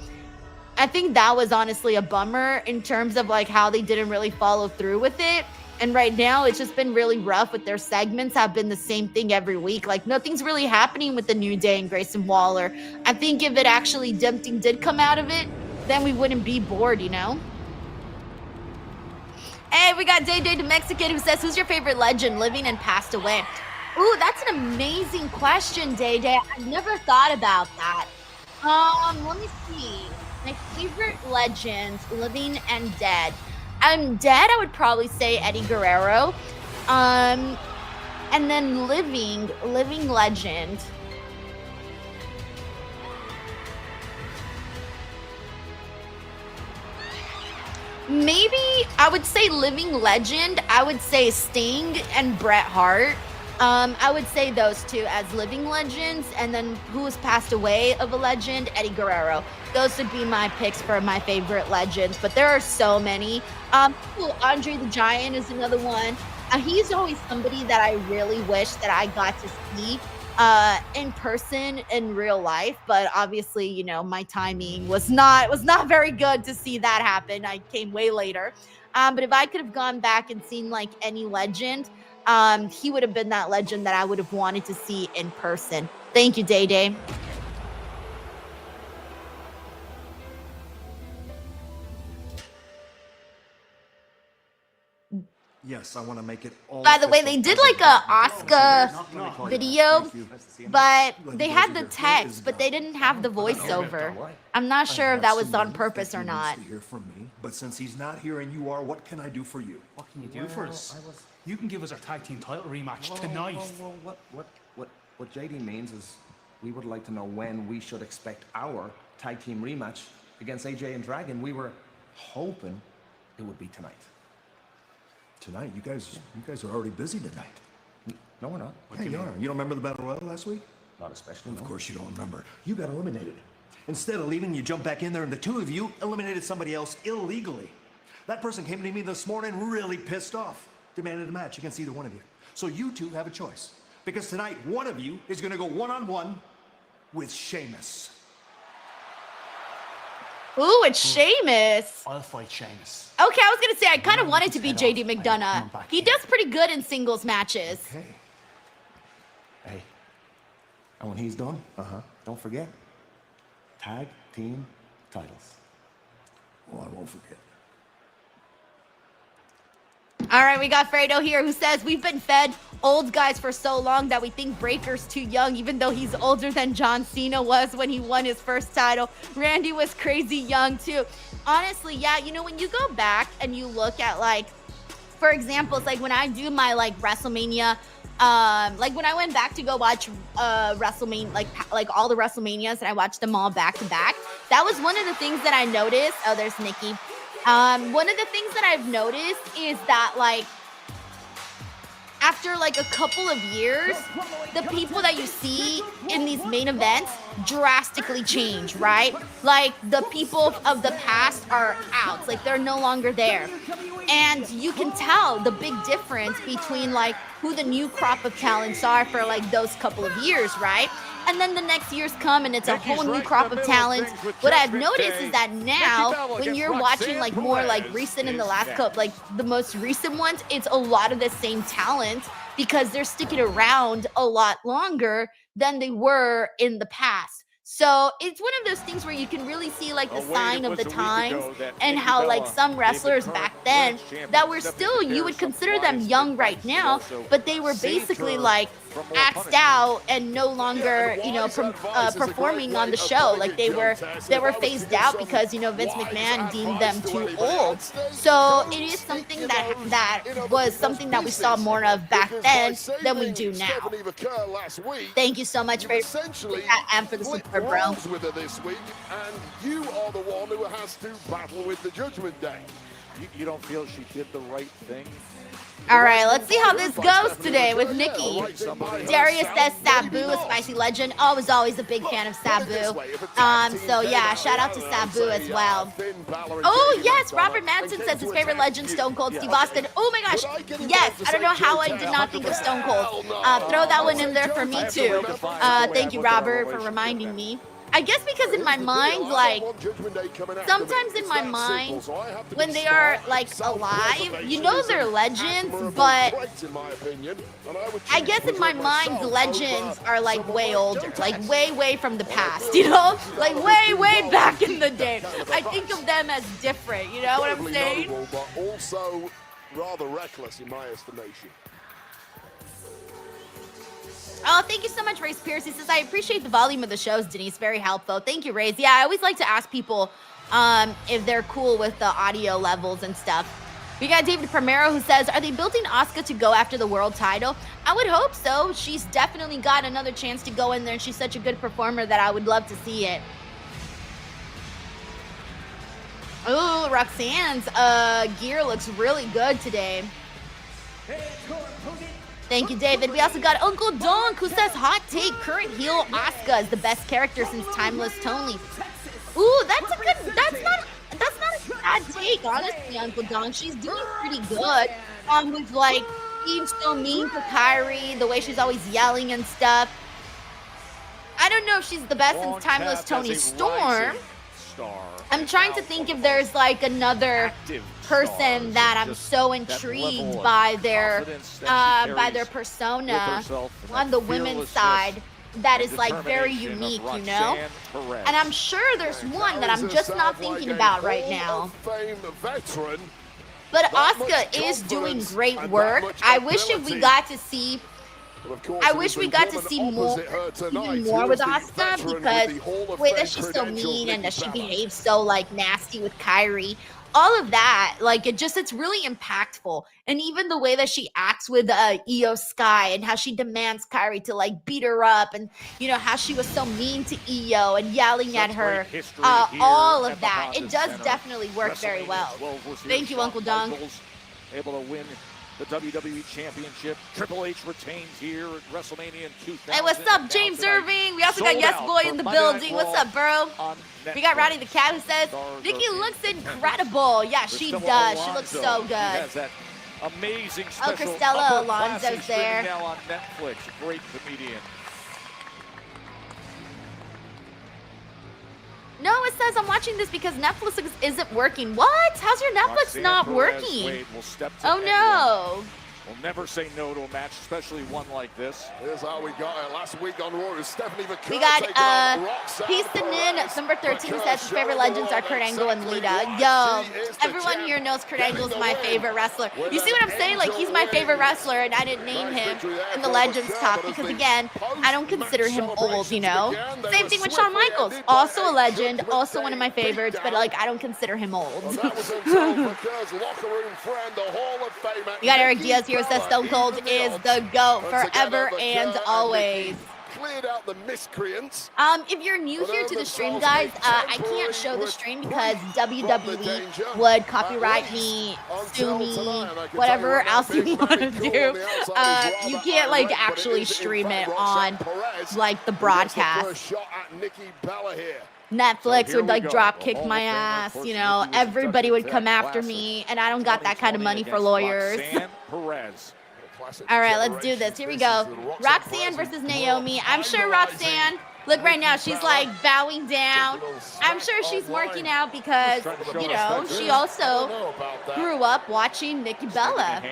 I think that was honestly a bummer in terms of like how they didn't really follow through with it. And right now, it's just been really rough with their segments have been the same thing every week. Like nothing's really happening with the New Day and Grayson Waller. I think if it actually something did come out of it, then we wouldn't be bored, you know? Hey, we got Day Day the Mexican who says, who's your favorite legend living and passed away? Ooh, that's an amazing question, Day Day. I've never thought about that. Let me see. My favorite legends, living and dead. Dead, I would probably say Eddie Guerrero. And then living legend. Maybe I would say living legend. I would say Sting and Bret Hart. I would say those two as living legends. And then who has passed away of a legend? Eddie Guerrero. Those would be my picks for my favorite legends. But there are so many. Andre the Giant is another one. He's always somebody that I really wish that I got to see in person in real life, but obviously, you know, my timing was not very good to see that happen. I came way later. But if I could have gone back and seen like any legend, he would have been that legend that I would have wanted to see in person. Thank you, Day Day. Yes, I want to make it all. By the way, they did like a Asuka video, but they had the text, but they didn't have the voiceover. I'm not sure if that was on purpose or not. To hear from me, but since he's not here and you are, what can I do for you? What can you do for us? You can give us our tag team title rematch tonight. What JD means is we would like to know when we should expect our tag team rematch against AJ and Dragon. We were hoping it would be tonight. Tonight? You guys are already busy tonight. No, we're not. Yeah, you are. You don't remember the Battle Royal last week? Not especially. Of course you don't remember. You got eliminated. Instead of leaving, you jumped back in there and the two of you eliminated somebody else illegally. That person came to me this morning really pissed off, demanded a match against either one of you. So you two have a choice. Because tonight, one of you is going to go one-on-one with Sheamus. Ooh, it's Sheamus. I'll fight Sheamus. Okay, I was going to say, I kind of wanted to be JD McDonough. He does pretty good in singles matches. Okay. Hey, and when he's done, don't forget, tag team titles. Oh, I won't forget. All right, we got Fredo here who says, we've been fed old guys for so long that we think Breaker's too young, even though he's older than John Cena was when he won his first title. Randy was crazy young too. Honestly, yeah, you know, when you go back and you look at, like, for example, it's like when I do my, like, WrestleMania, like when I went back to go watch WrestleMania, like all the WrestleManias, and I watched them all back to back, that was one of the things that I noticed. Oh, there's Nikki. One of the things that I've noticed is that, like, after like a couple of years, the people that you see in these main events drastically change, right? Like, the people of the past are out, like they're no longer there. And you can tell the big difference between like who the new crop of talents are for like those couple of years, right? And then the next years come and it's a whole new crop of talent. What I've noticed is that now when you're watching like more like recent in the last couple, like the most recent ones, it's a lot of the same talent because they're sticking around a lot longer than they were in the past. So it's one of those things where you can really see like the sign of the times and how like some wrestlers back then that were still, you would consider them young right now, but they were basically like axed out and no longer, you know, performing on the show. Like they were phased out because, you know, Vince McMahon deemed them too old. So it is something that was something that we saw more of back then than we do now. Thank you so much for that and for the support, bro. With her this week, and you are the one who has to battle with the Judgment Day. You don't feel she did the right thing? All right, let's see how this goes today with Nikki. Darius says Sabu, a spicy legend. I was always a big fan of Sabu. So yeah, shout out to Sabu as well. Oh yes, Robert Manson says his favorite legend, Stone Cold Steve Austin. Oh my gosh, yes. I don't know how I did not think of Stone Cold. Throw that one in there for me too. Thank you, Robert, for reminding me. I guess because in my mind, like, sometimes in my mind, when they are, like, alive, you know they're legends, but I guess in my mind, the legends are, like, way older, like, way from the past, you know? Like, way back in the day. I think of them as different, you know what I'm saying? But also rather reckless, in my estimation. Oh, thank you so much, Race Pierce. He says, I appreciate the volume of the shows, Denise. Very helpful. Thank you, Race. Yeah, I always like to ask people if they're cool with the audio levels and stuff. We got David Primero who says, are they building Asuka to go after the world title? I would hope so. She's definitely got another chance to go in there, and she's such a good performer that I would love to see it. Ooh, Roxanne's gear looks really good today. Thank you, David. We also got Uncle Donk who says, hot take, current heel Asuka is the best character since Timeless Tony. Ooh, that's not a bad take, honestly, Uncle Donk. She's doing pretty good. With like being so mean to Kyrie, the way she's always yelling and stuff. I don't know if she's the best since Timeless Tony Storm. I'm trying to think if there's like another person that I'm so intrigued by their persona on the women's side that is like very unique, you know? And I'm sure there's one that I'm just not thinking about right now. Fame veteran But Asuka is doing great work. I wish if we got to see more, even more with Asuka, because the way that she's so mean and that she behaves so like nasty with Kyrie, all of that, like it's really impactful. And even the way that she acts with Io Sky and how she demands Kyrie to like beat her up, and you know how she was so mean to Io and yelling at her, all of that, it does definitely work very well. Thank you, Uncle Dong. Able to win the WWE Championship. Triple H retains here at WrestleMania in 2000. Hey, what's up, James Irving? We also got Yes Boy in the building. What's up, bro? We got Rowdy the Cat who says, Nikki looks incredible. Yeah, she does. She looks so good. She has that amazing special Cristela Alonso's there. Now on Netflix. Great comedian. No, it says I'm watching this because Netflix isn't working. What? How's your Netflix not working? Oh no. We'll never say no to a match, especially one like this. Here's how we got it last week on Raw. Stephanie we got Peace to Nin, number 13 says his favorite legends are Kurt Angle and Lita. Yo, everyone here knows Kurt Angle's my favorite wrestler. You see what I'm saying? Like, he's my favorite wrestler, and I didn't name him in the Legends talk because, again, I don't consider him old, you know? Same thing with Shawn Michaels. Also a legend, also one of my favorites, but, like, I don't consider him old. We got Eric Diaz here. Says Stone Cold is the GOAT forever and always. Cleared out the miscreants. If you're new here to the stream, guys, I can't show the stream because WWE would copyright me, sue me, whatever else you want to do. You can't like actually stream it on like the broadcast. Netflix would like drop kick my ass, you know, everybody would come after me, and I don't got that kind of money for lawyers. All right, let's do this. Here we go. Roxanne versus Naomi. I'm sure Roxanne, look right now, she's like bowing down. I'm sure she's working out because, you know, she also grew up watching Nikki Bella.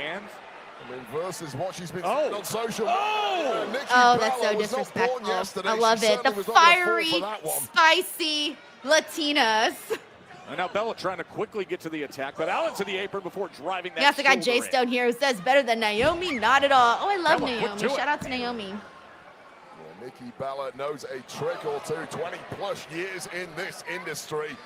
Versus what she's been saying on social media. Oh, that's so disrespectful. I love it. The fiery, spicy Latinas. And now Bella trying to quickly get to the attack, but out into the apron before driving that. We also got Jay Stone here who says better than Naomi. Not at all. Oh, I love Naomi. Shout out to Naomi. Yeah, Nikki Bella knows a trick or two. 20+ years in this industry.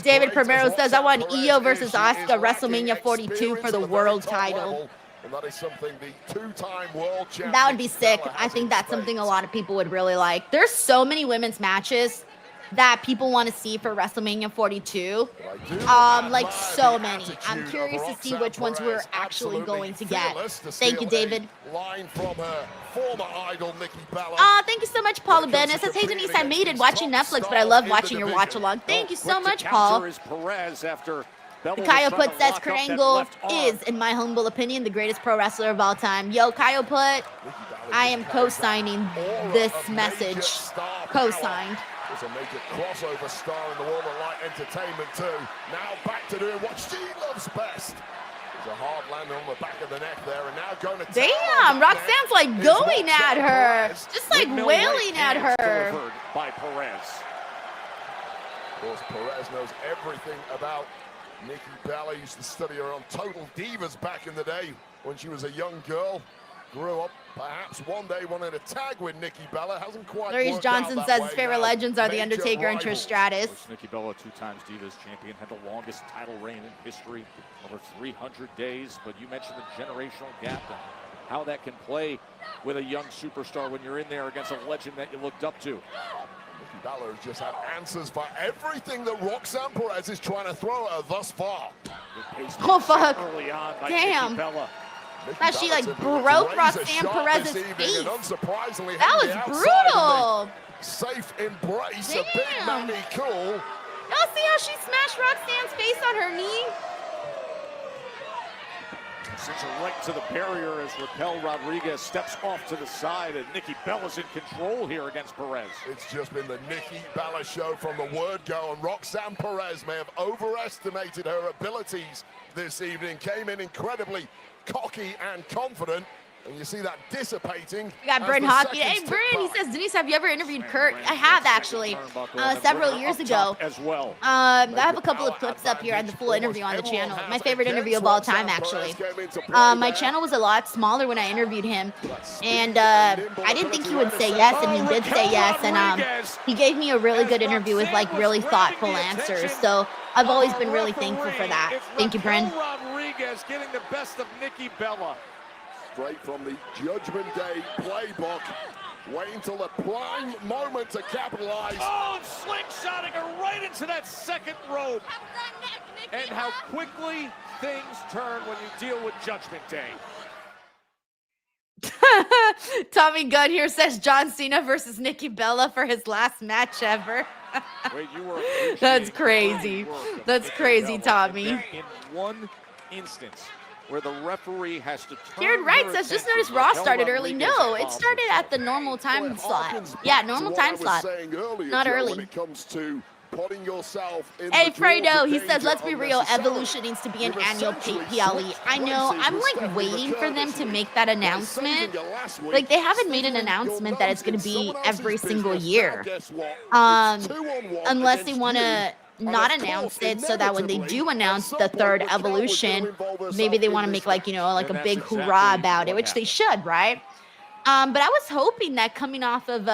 David Primero says, I want Io versus Asuka WrestleMania 42 for the world title. And that is something the two-time world champion. That would be sick. I think that's something a lot of people would really like. There's so many women's matches that people want to see for WrestleMania 42. Like so many. I'm curious to see which ones we're actually going to get. Thank you, David. Line from her former idol, Nikki Bella. Thank you so much, Paula Bennett. Says, hey, Denise, I made it watching Netflix, but I love watching your watch-along. Thank you so much, Paul. The Kyle Put says Kurt Angle is, in my humble opinion, the greatest pro wrestler of all time. Yo, Kyle Put, I am co-signing this message. Co-signed. There's a major crossover star in the world of light entertainment too. Now back to doing what she loves best. There's a hard landing on the back of the neck there, and now going to damn, Roxanne's like going at her, just like wailing at her. By Perez. Of course, Perez knows everything about Nikki Bella. Used to study her on Total Divas back in the day when she was a young girl. Grew up, perhaps one day wanted to tag with Nikki Bella. Hasn't quite Larry Johnson says his favorite legends are The Undertaker and Trish Stratus. Nikki Bella, 2-time Divas champion, had the longest title reign in history, over 300 days. But you mentioned the generational gap and how that can play with a young superstar when you're in there against a legend that you looked up to. Nikki Bella has just had answers for everything that Roxanne Perez is trying to throw at her thus far. Oh, fuck. Early on by Damn. Nikki Bella. That she like broke Roxanne Perez's face. That was brutal. Safe embrace. Damn. A big Manny cool. Y'all see how she smashed Roxanne's face on her knee? Sends her right to the barrier as Raquel Rodriguez steps off to the side, and Nikki Bella's in control here against Perez. It's just been the Nikki Bella show from the word go, and Roxanne Perez may have overestimated her abilities this evening. Came in incredibly cocky and confident, And you see that dissipating. We got Bryn Hockey. Hey, Bryn, he says, Denise, have you ever interviewed Kurt? I have, actually, several years ago. As well. I have a couple of clips up here and the full interview on the channel. My favorite interview of all time, actually. My channel was a lot smaller when I interviewed him, and I didn't think he would say yes, and he did say yes, and he gave me a really good interview with, like, really thoughtful answers, so I've always been really thankful for that. Thank you, Bryn. Rodriguez getting the best of Nikki Bella. Straight from the Judgment Day playbook. Waiting till the prime moment to capitalize. Oh, slingshotting her right into that second rope. And how quickly things turn when you deal with Judgment Day. Tommy Gunn here says John Cena versus Nikki Bella for his last match ever. Wait, That's crazy. That's crazy, Tommy. In one instance, where the referee has to turn. Kieran Wright says, just noticed Raw started early. No, it started at the normal time slot. Yeah, normal time slot. Not early. When it comes to putting yourself in hey, Fredo, he says, let's be real, Evolution needs to be an annual PLE. I know, I'm like waiting for them to make that announcement. Like, they haven't made an announcement that it's going to be every single year. Unless they want to not announce it so that when they do announce the third Evolution, maybe they want to make like, you know, like a big hoorah about it, which they should, right? But I was hoping that coming off of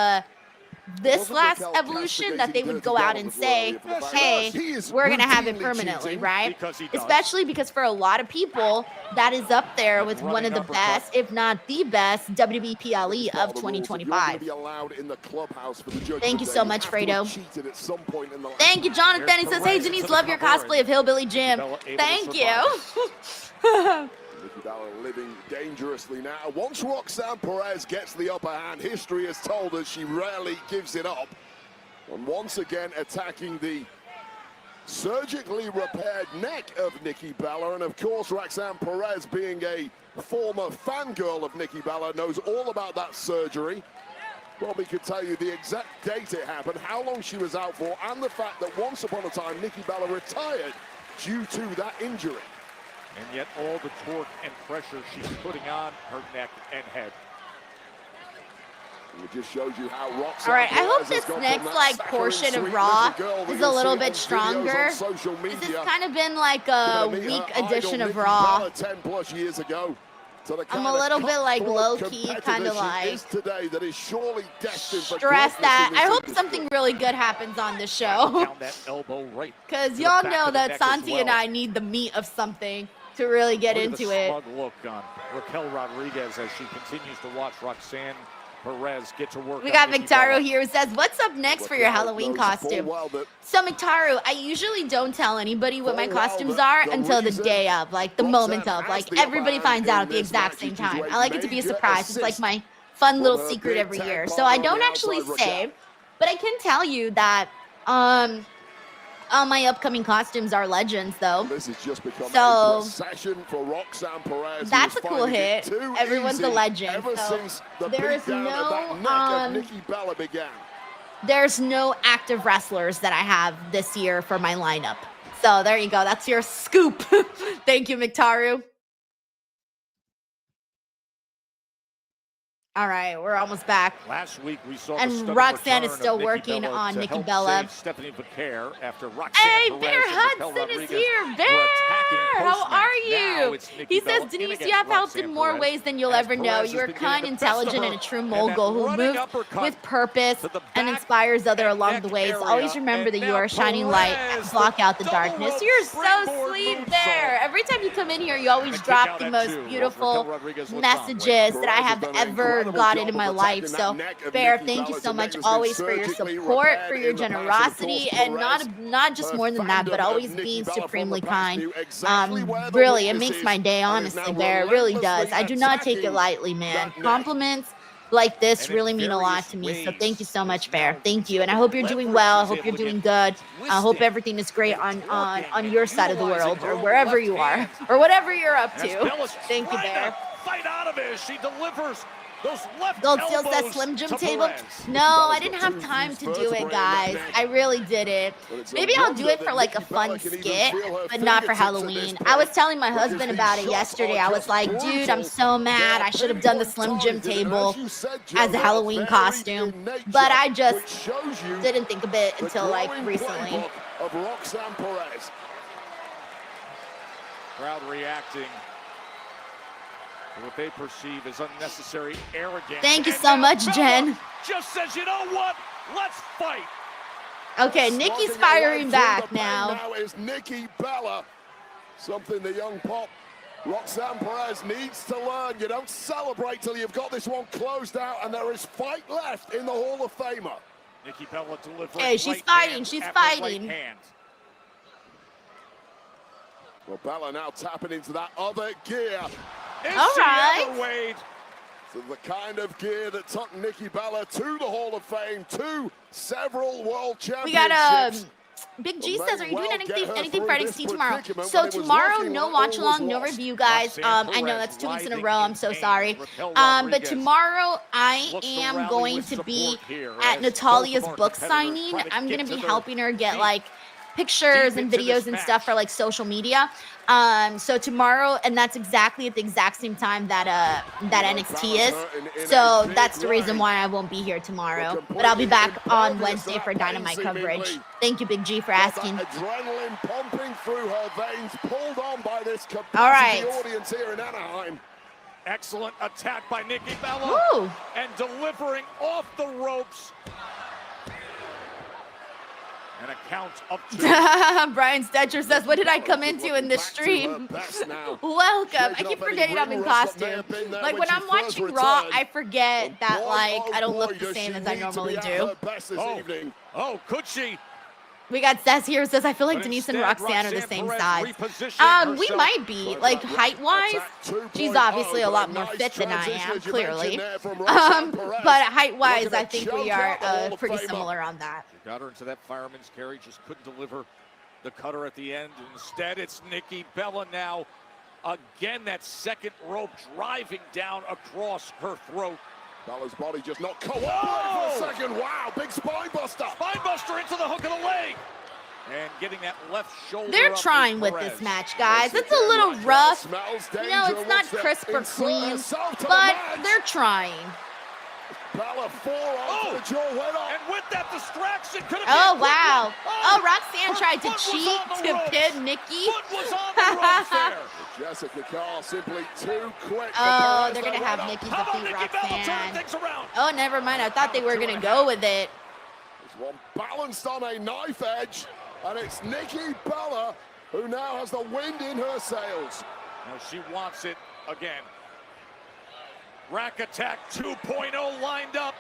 this last Evolution that they would go out and say, hey, we're going to have it permanently, right? Especially because for a lot of people, that is up there with one of the best, if not the best, WWE PLE of 2025. Thank you so much, Fredo. Thank you, Jonathan. He says, hey, Denise, love your cosplay of Hillbilly Jim. Thank you. Nikki Bella living dangerously now. Once Roxanne Perez gets the upper hand, history has told us she rarely gives it up. And once again attacking the surgically repaired neck of Nikki Bella. And of course, Roxanne Perez, being a former fangirl of Nikki Bella, knows all about that surgery. Robbie could tell you the exact date it happened, how long she was out for, and the fact that once upon a time, Nikki Bella retired due to that injury. And yet all the torque and pressure she's putting on her neck and head. It just shows you how Roxanne all right, I hope this next like portion of Raw is a little bit stronger. This has kind of been like a weak edition of Raw. 10+ years ago. I'm a little bit like low-key, kind of like stressed that. I hope something really good happens on this show. Because y'all know that Santi and I need the meat of something to really get into it. Smug look on Raquel Rodriguez as she continues to watch Roxanne Perez get to work. We got Mictaro here who says, what's up next for your Halloween costume? So Mictaro, I usually don't tell anybody what my costumes are until the day of, like the moment of, like everybody finds out at the exact same time. I like it to be a surprise. It's like my fun little secret every year. So I don't actually say, but I can tell you that all my upcoming costumes are legends, though. This has just become so a session for Roxanne Perez. That's a cool hit. Everyone's a legend. So there is no Nikki Bella began. There's no active wrestlers that I have this year for my lineup. So there you go. That's your scoop. Thank you, Mictaru. All right, we're almost back. Last week we saw and Roxanne is still working on Nikki Bella. Stephanie Bear after Roxanne hey, Bear Hudson is here. Bear, how are you? He says, Denise, you have helped in more ways than you'll ever know. You're kind, intelligent, and a true mogul who moves with purpose and inspires others along the way. So always remember that you are a shining light and block out the darkness. You're so sweet, Bear. Every time you come in here, you always drop the most beautiful messages that I have ever got it in my life. So Bear, thank you so much always for your support, for your generosity, and not just more than that, but always being supremely kind. Really, it makes my day, honestly, Bear. It really does. I do not take it lightly, man. Compliments like this really mean a lot to me. So thank you so much, Bear. Thank you. And I hope you're doing well. I hope you're doing good. I hope everything is great on your side of the world, or wherever you are, or whatever you're up to. Thank you, Bear. Fight out of it. She delivers Those left Gold Steel says elbows Slim Jim to table. Perez. No, I didn't have time to do it, guys. I really didn't. Maybe I'll do it for like a fun skit, but not for Halloween. I was telling my husband about it yesterday. I was like, dude, I'm so mad. I should have done the Slim Jim table as a Halloween costume, but I just didn't think of it until like recently. Of Roxanne Perez. Crowd reacting to what they perceive as unnecessary arrogance. Thank you so much, Jen. Just says, you know what? Let's fight. Okay, Nikki's firing back now. Now is Nikki Bella. Something the young pop Roxanne Perez needs to learn. You don't celebrate till you've got this one closed out, and there is fight left in the Hall of Famer. Nikki Bella delivering. Hey, she's fighting. She's fighting. Well, Bella now tapping into that other gear. All right. Wade? So the kind of gear that took Nikki Bella to the Hall of Fame, to several world championships. We got Big G says, are you doing anything Friday Steve tomorrow? So tomorrow, no watch along, no review, guys. I know that's 2 weeks in a row. I'm so sorry. But tomorrow I am going to be at Natalia's book signing. I'm going to be helping her get like pictures and videos and stuff for like social media. So tomorrow, and that's exactly at the exact same time that NXT is. So that's the reason why I won't be here tomorrow. But I'll be back on Wednesday for Dynamite coverage. Thank you, Big G, for asking. Adrenaline pumping through her veins, pulled on by this All right. audience here in Anaheim. Excellent attack by Nikki Bella. Woo. And delivering off the ropes. And a count of 2. Brian Stetcher says, what did I come into in this stream? Welcome. I keep forgetting I'm in costume. Like when I'm watching Raw, I forget that like I don't look the same as I normally do. Oh, could she? We got Seth here who says, I feel like Denise and Roxanne are the same size. We might be, like height-wise. She's obviously a lot more fit than I am, clearly. But height-wise, I think we are pretty similar on that. Got her into that fireman's carry, just couldn't deliver the cutter at the end. Instead, it's Nikki Bella now. Again, that second rope driving down across her throat. Bella's body just not cooperating for a second. Wow, big spine buster. Spine buster into the hook of the leg. And getting that left shoulder. They're trying with this match, guys. It's a little rough. You know, it's not crisp or clean, but they're trying. Bella forearm to the jaw, went up. And with that distraction, could have Oh, wow. Oh, Roxanne tried to cheat to pin Nikki. Foot was on the ropes there. Jessica Carr simply too quick. Oh, they're going to have Nikki defeat Roxanne. Oh, never mind. I thought they were going to go with it. This one balanced on a knife edge, and it's Nikki Bella who now has the wind in her sails. Now she wants it again. Rack attack 2.0 lined up.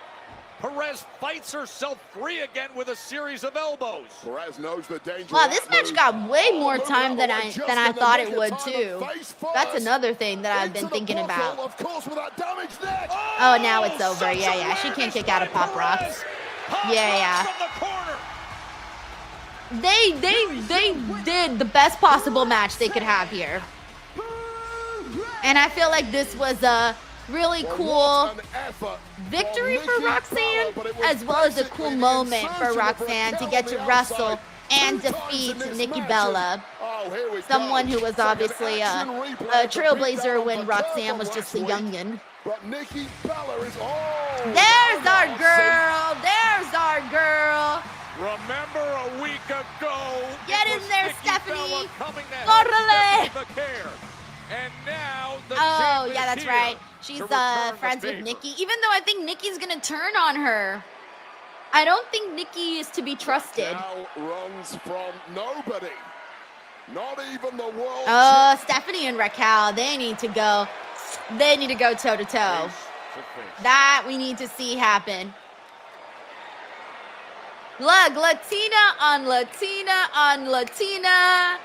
Perez fights herself free again with a series of elbows. Perez knows the danger. Wow, this match got way more time than I thought it would too. That's another thing that I've been thinking about. Of course, with that damaged neck. Oh, now it's over. Yeah. She can't kick out of Pop Rocks. Yeah. They did the best possible match they could have here. And I feel like this was a really cool victory for Roxanne, as well as a cool moment for Roxanne to get to wrestle and defeat Nikki Bella, someone who was obviously a trailblazer when Roxanne was just a youngin'. But Nikki Bella is There's our girl. There's our girl. Remember a week ago. Get in there, Stephanie. And now the oh, yeah, that's right. She's friends with Nikki, even though I think Nikki's gonna turn on her. I don't think Nikki is to be trusted. Now runs from nobody. Not even the world. Oh, Stephanie and Raquel, they need to go toe to toe. That we need to see happen. Look, Latina on Latina on Latina.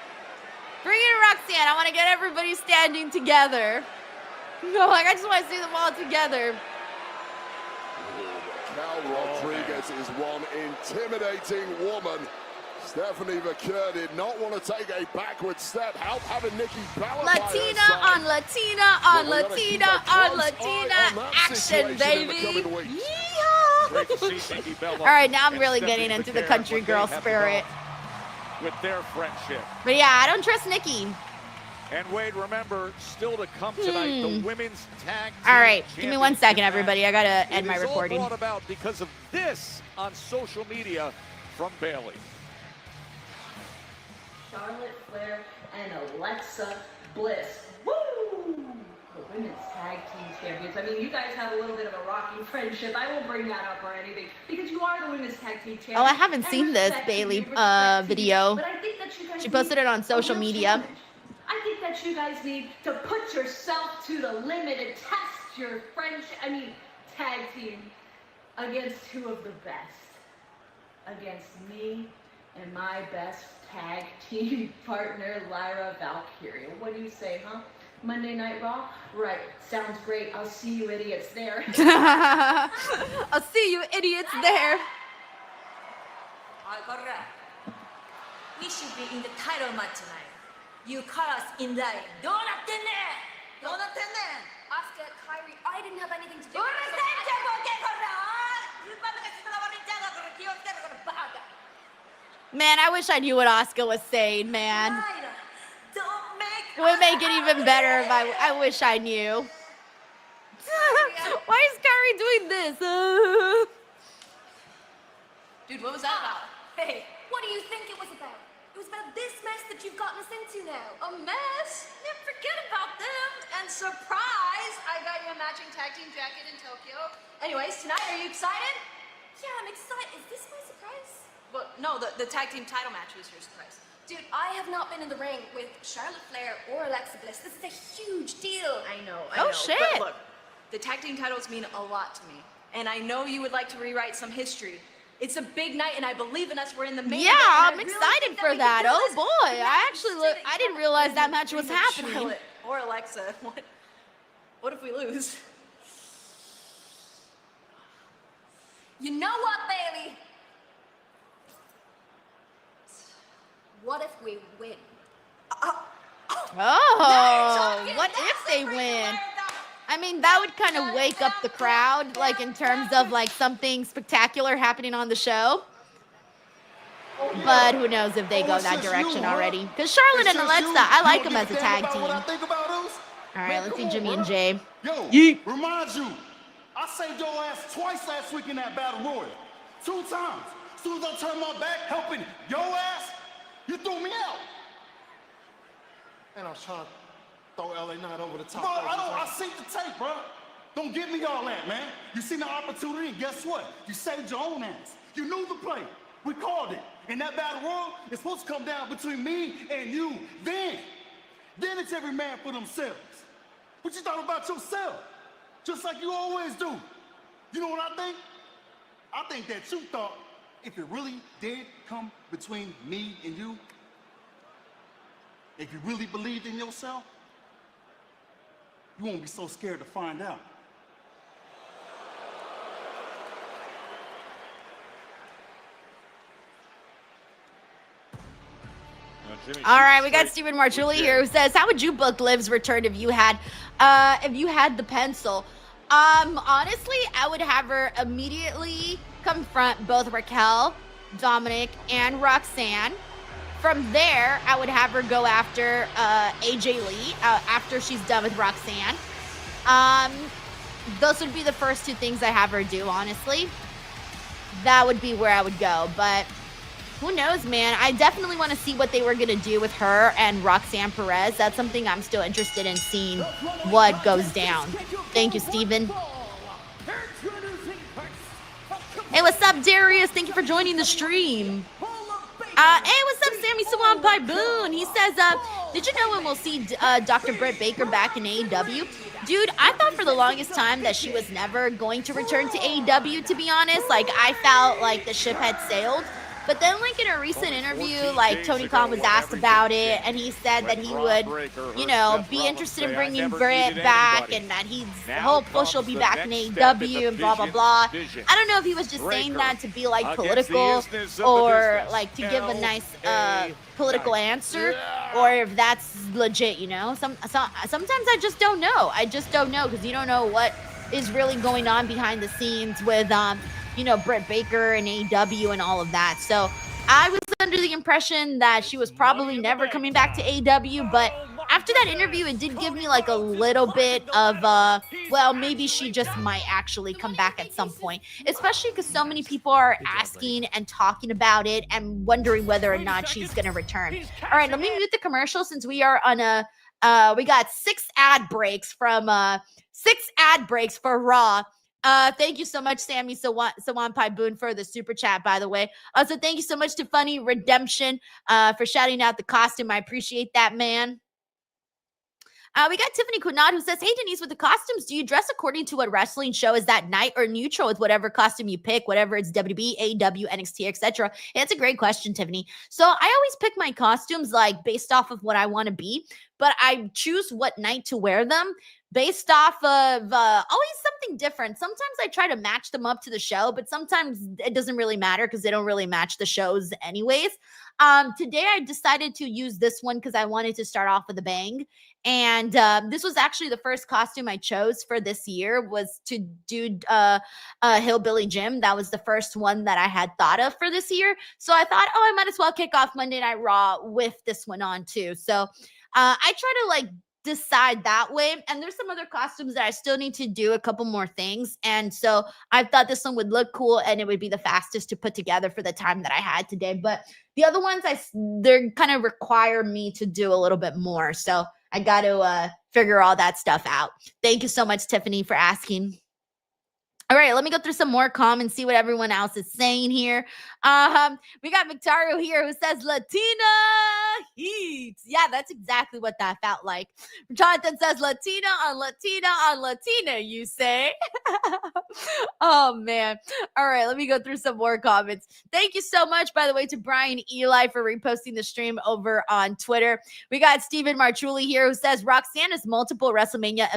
Bring in Roxanne. I want to get everybody standing together. No, like I just want to see them all together. Raquel Rodriguez is one intimidating woman. Stephanie Vaquer did not want to take a backward step. Help having Nikki Bella Latina on Latina on Latina on Latina action, baby. Yeehaw! All right, now I'm really getting into the country girl spirit. With their friendship. But yeah, I don't trust Nikki. And Wade, remember, still to come tonight, the women's tag team. All right, give me 1 second, everybody. I gotta end my recording. It is all brought about because of this on social media from Bailey. Charlotte Flair and Alexa Bliss. Woo! The women's tag team champions. I mean, you guys have a little bit of a rocky friendship. I won't bring that up or anything because you are the women's tag team champions. Oh, I haven't seen this Bailey video. But I think that you guys she posted it on social media. I think that you guys need to put yourself to the limit and test your tag team against two of the best. Against me and my best tag team partner, Lyra Valkyria. What do you say, huh? Monday Night Raw? Right. Sounds great. I'll see you idiots there. I'll see you idiots there. We should be in the title match tonight. You caught us in line. Asuka, Kyrie, I didn't have anything to do with it. Man, I wish I knew what Asuka was saying, man. It would make it even better if I wish I knew. Why is Kyrie doing this? Dude, what was that about? Hey, what do you think it was about? It was about this mess that you've gotten us into now. A mess? Yeah, forget about them. And surprise, I got you a matching tag team jacket in Tokyo. Anyways, tonight, are you excited? Yeah, I'm excited. Is this my surprise? Well, no, the tag team title match was your surprise. Dude, I have not been in the ring with Charlotte Flair or Alexa Bliss. This is a huge deal. I know. Oh, shit. But look, the tag team titles mean a lot to me. And I know you would like to rewrite some history. It's a big night, and I believe in us. We're in the main event. Yeah, I'm excited for that. Oh, boy. I didn't realize that match was happening. Charlotte or Alexa. What if we lose? You know what, Bailey? What if we win? Oh, what if they win? I mean, that would kind of wake up the crowd, like in terms of like something spectacular happening on the show. But who knows if they go that direction already. Because Charlotte and Alexa, I like them as a tag team. All right, let's see Jimmy and Jay. Yo, remind you, I saved your ass twice last week in that Battle Royal. 2 times. As soon as I turned my back helping your ass, you threw me out. And I was trying to throw LA Knight over the top. Bro, I seen the tape, bro. Don't give me all that, man. You seen the opportunity, and guess what? You saved your own ass. You knew the play. We called it. And that Battle Royal is supposed to come down between me and you. Then it's every man for themselves. What you thought about yourself? Just like you always do. You know what I think? I think that you thought if it really did come between me and you, if you really believed in yourself, you won't be so scared to find out. All right, we got Stephen Marchulli here who says, "How would you book Liv's return if you had the pencil?" Honestly, I would have her immediately confront both Raquel, Dominic, and Roxanne. From there, I would have her go after AJ Lee after she's done with Roxanne. Those would be the first 2 things I have her do, honestly. That would be where I would go, but who knows, man? I definitely want to see what they were going to do with her and Roxanne Perez. That's something I'm still interested in seeing what goes down. Thank you, Steven. Hey, what's up, Darius? Thank you for joining the stream. Hey, what's up, Sammy Swampai Boone? He says, did you know when we'll see Dr. Britt Baker back in AEW? Dude, I thought for the longest time that she was never going to return to AEW, to be honest. Like, I felt like the ship had sailed. But then, like, in a recent interview, like, Tony Khan was asked about it, and he said that he would, you know, be interested in bringing Britt back, and that he's hopeful she'll be back in AEW and blah, blah, blah. I don't know if he was just saying that to be, like, political or, like, to give a nice political answer, or if that's legit, you know? Sometimes I just don't know. I just don't know, because you don't know what is really going on behind the scenes with, you know, Britt Baker and AEW and all of that. So I was under the impression that she was probably never coming back to AEW, but after that interview, it did give me like a little bit of, well, maybe she just might actually come back at some point, especially because so many people are asking and talking about it and wondering whether or not she's going to return. All right, let me mute the commercial since we are on a, we got 6 ad breaks for Raw. Thank you so much, Sammy Sawanpai Boone, for the super chat, by the way. Also, thank you so much to Funny Redemption for shouting out the costume. I appreciate that, man. We got Tiffany Quinad who says, hey, Denise, with the costumes, do you dress according to what wrestling show is that night, or neutral with whatever costume you pick, whatever it's WWE, AEW, NXT, etc.? It's a great question, Tiffany. So I always pick my costumes like based off of what I want to be, but I choose what night to wear them based off of always something different. Sometimes I try to match them up to the show, but sometimes it doesn't really matter because they don't really match the shows anyways. Today I decided to use this one because I wanted to start off with a bang. And this was actually the first costume I chose for this year, was to do Hillbilly Jim. That was the first one that I had thought of for this year. So I thought, oh, I might as well kick off Monday Night Raw with this one on too. So I try to like decide that way. And there's some other costumes that I still need to do a couple more things. And so I thought this one would look cool and it would be the fastest to put together for the time that I had today. But the other ones, they're kind of require me to do a little bit more. So I got to figure all that stuff out. Thank you so much, Tiffany, for asking. All right, let me go through some more comments, see what everyone else is saying here. We got Victorio here who says Latina Heat. Yeah, that's exactly what that felt like. Jonathan says Latina on Latina on Latina, you say? Oh, man. All right, let me go through some more comments. Thank you so much, by the way, to Brian Eli for reposting the stream over on Twitter. We got Steven Marchuli here who says Roxanne has multiple WrestleMania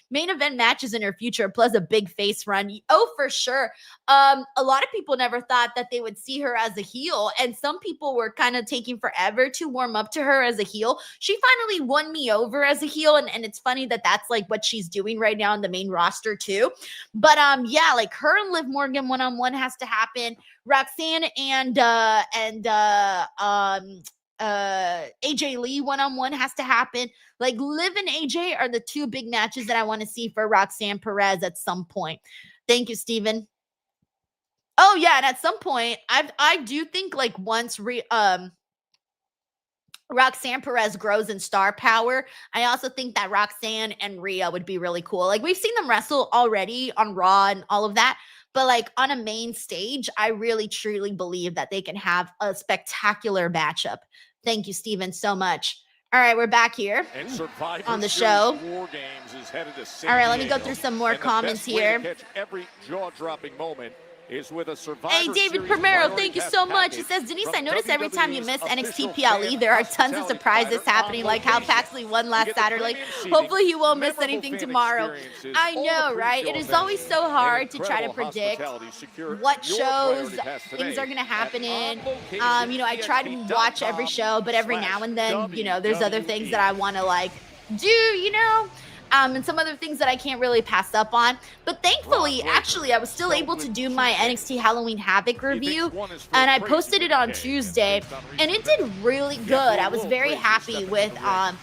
main event matches in her future, plus a big face run. Oh, for sure. A lot of people never thought that they would see her as a heel, and some people were kind of taking forever to warm up to her as a heel. She finally won me over as a heel, and it's funny that that's like what she's doing right now on the main roster too. But yeah, like her and Liv Morgan one-on-one has to happen. Roxanne and AJ Lee one-on-one has to happen. Like Liv and AJ are the two big matches that I want to see for Roxanne Perez at some point. Thank you, Steven. Oh yeah, and at some point, I do think like once Roxanne Perez grows in star power, I also think that Roxanne and Rhea would be really cool. Like we've seen them wrestle already on Raw and all of that, but like on a main stage, I really truly believe that they can have a spectacular matchup. Thank you, Steven, so much. All right, we're back here on the show. War Games is headed to San All right, let me go Diego, through some more and comments the best way here. to catch every jaw-dropping moment is with a Survivor Hey, David Series Primero, priority thank you pass so much. He package says, Denise, from I notice every time you WWE's miss NXT official PLE, fan there are tons of hospitality surprises provider happening, on like how location. Paxley won You last get the Saturday. premium seating, Hopefully he won't miss memorable anything fan tomorrow. experiences, I all know, the right? It pre-show is always events, so and hard to try to incredible predict hospitality. Secure what your shows priority pass things today are going to at happen in. on-location You know, I try to watch every show, but every now and then, you know, there's other things that I want to like do, you know, and some other things that I can't really pass up on. But thankfully, actually, I was still able to do my NXT Halloween Havoc review, and I posted it on Tuesday, and it did really good. I was very happy with how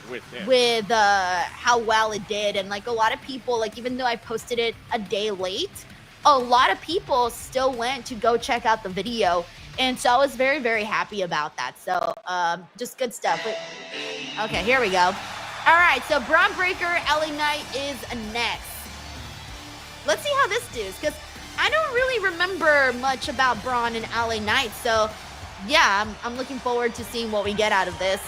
well it did, and like a lot of people, like even though I posted it a day late, a lot of people still went to go check out the video. And so I was very, very happy about that. So just good stuff. Okay, here we go. All right, so Braun Breaker, LA Knight is next. Let's see how this does, because I don't really remember much about Braun and LA Knight. So, yeah, I'm looking forward to seeing what we get out of this.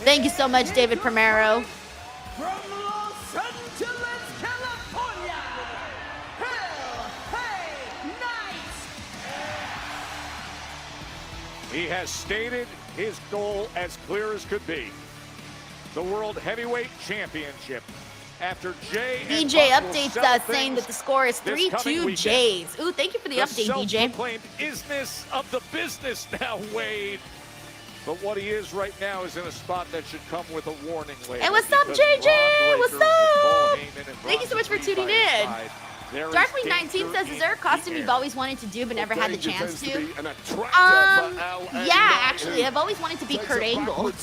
Thank you so much, David Primero. From Los Angeles, California, LA Knight. He has stated his goal as clear as could be. The World Heavyweight Championship. After Jay and DJ Buck will updates sell us saying things that the score is this 3-2 coming weekend. Jays. Ooh, thank you for the update, DJ. Self-proclaimed isness of the business now, Wade. But what he is right now is in a spot that should come with a warning later. Hey, what's up, JJ? What's up? Thank you so much for tuning in. Darkwing19 says, is there a costume you've always wanted to do but never had the chance to? Yeah, actually, I've always wanted to be Kurt Angle. And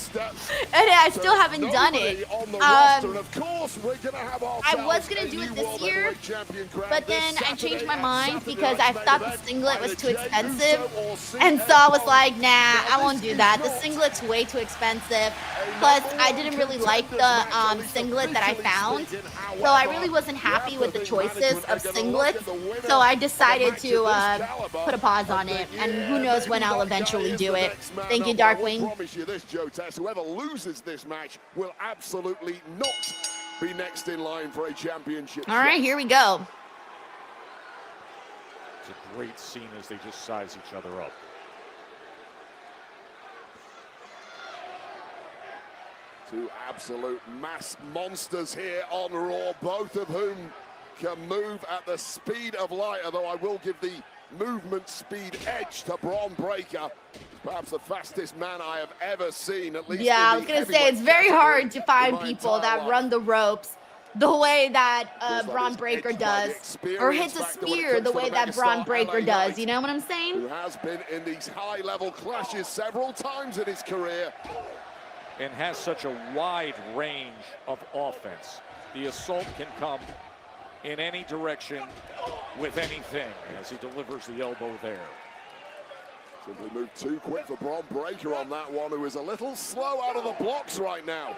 I still haven't done it. I was going to do it this year, but then I changed my mind because I thought the singlet was too expensive. And so I was like, nah, I won't do that. The singlet's way too expensive. Plus, I didn't really like the singlet that I found. So I really wasn't happy with the choices of singlets, so I decided to put a pause on it, and who knows when I'll eventually do it. Thank you, Darkwing. I promise you this, Joe Tess, whoever loses this match will absolutely not be next in line for a championship. All right, here we go. It's a great scene as they just size each other up. Two absolute mass monsters here on Raw, both of whom can move at the speed of light, although I will give the movement speed edge to Braun Breaker. Perhaps the fastest man I have ever seen, at least. Yeah, I was going to say, it's very hard to find people that run the ropes the way that Braun Breaker does, or hits a spear the way that Braun Breaker does. You know what I'm saying? Who has been in these high-level clashes several times in his career. And has such a wide range of offense. The assault can come in any direction with anything as he delivers the elbow there. Simply moved too quick for Braun Breaker on that one, who is a little slow out of the blocks right now.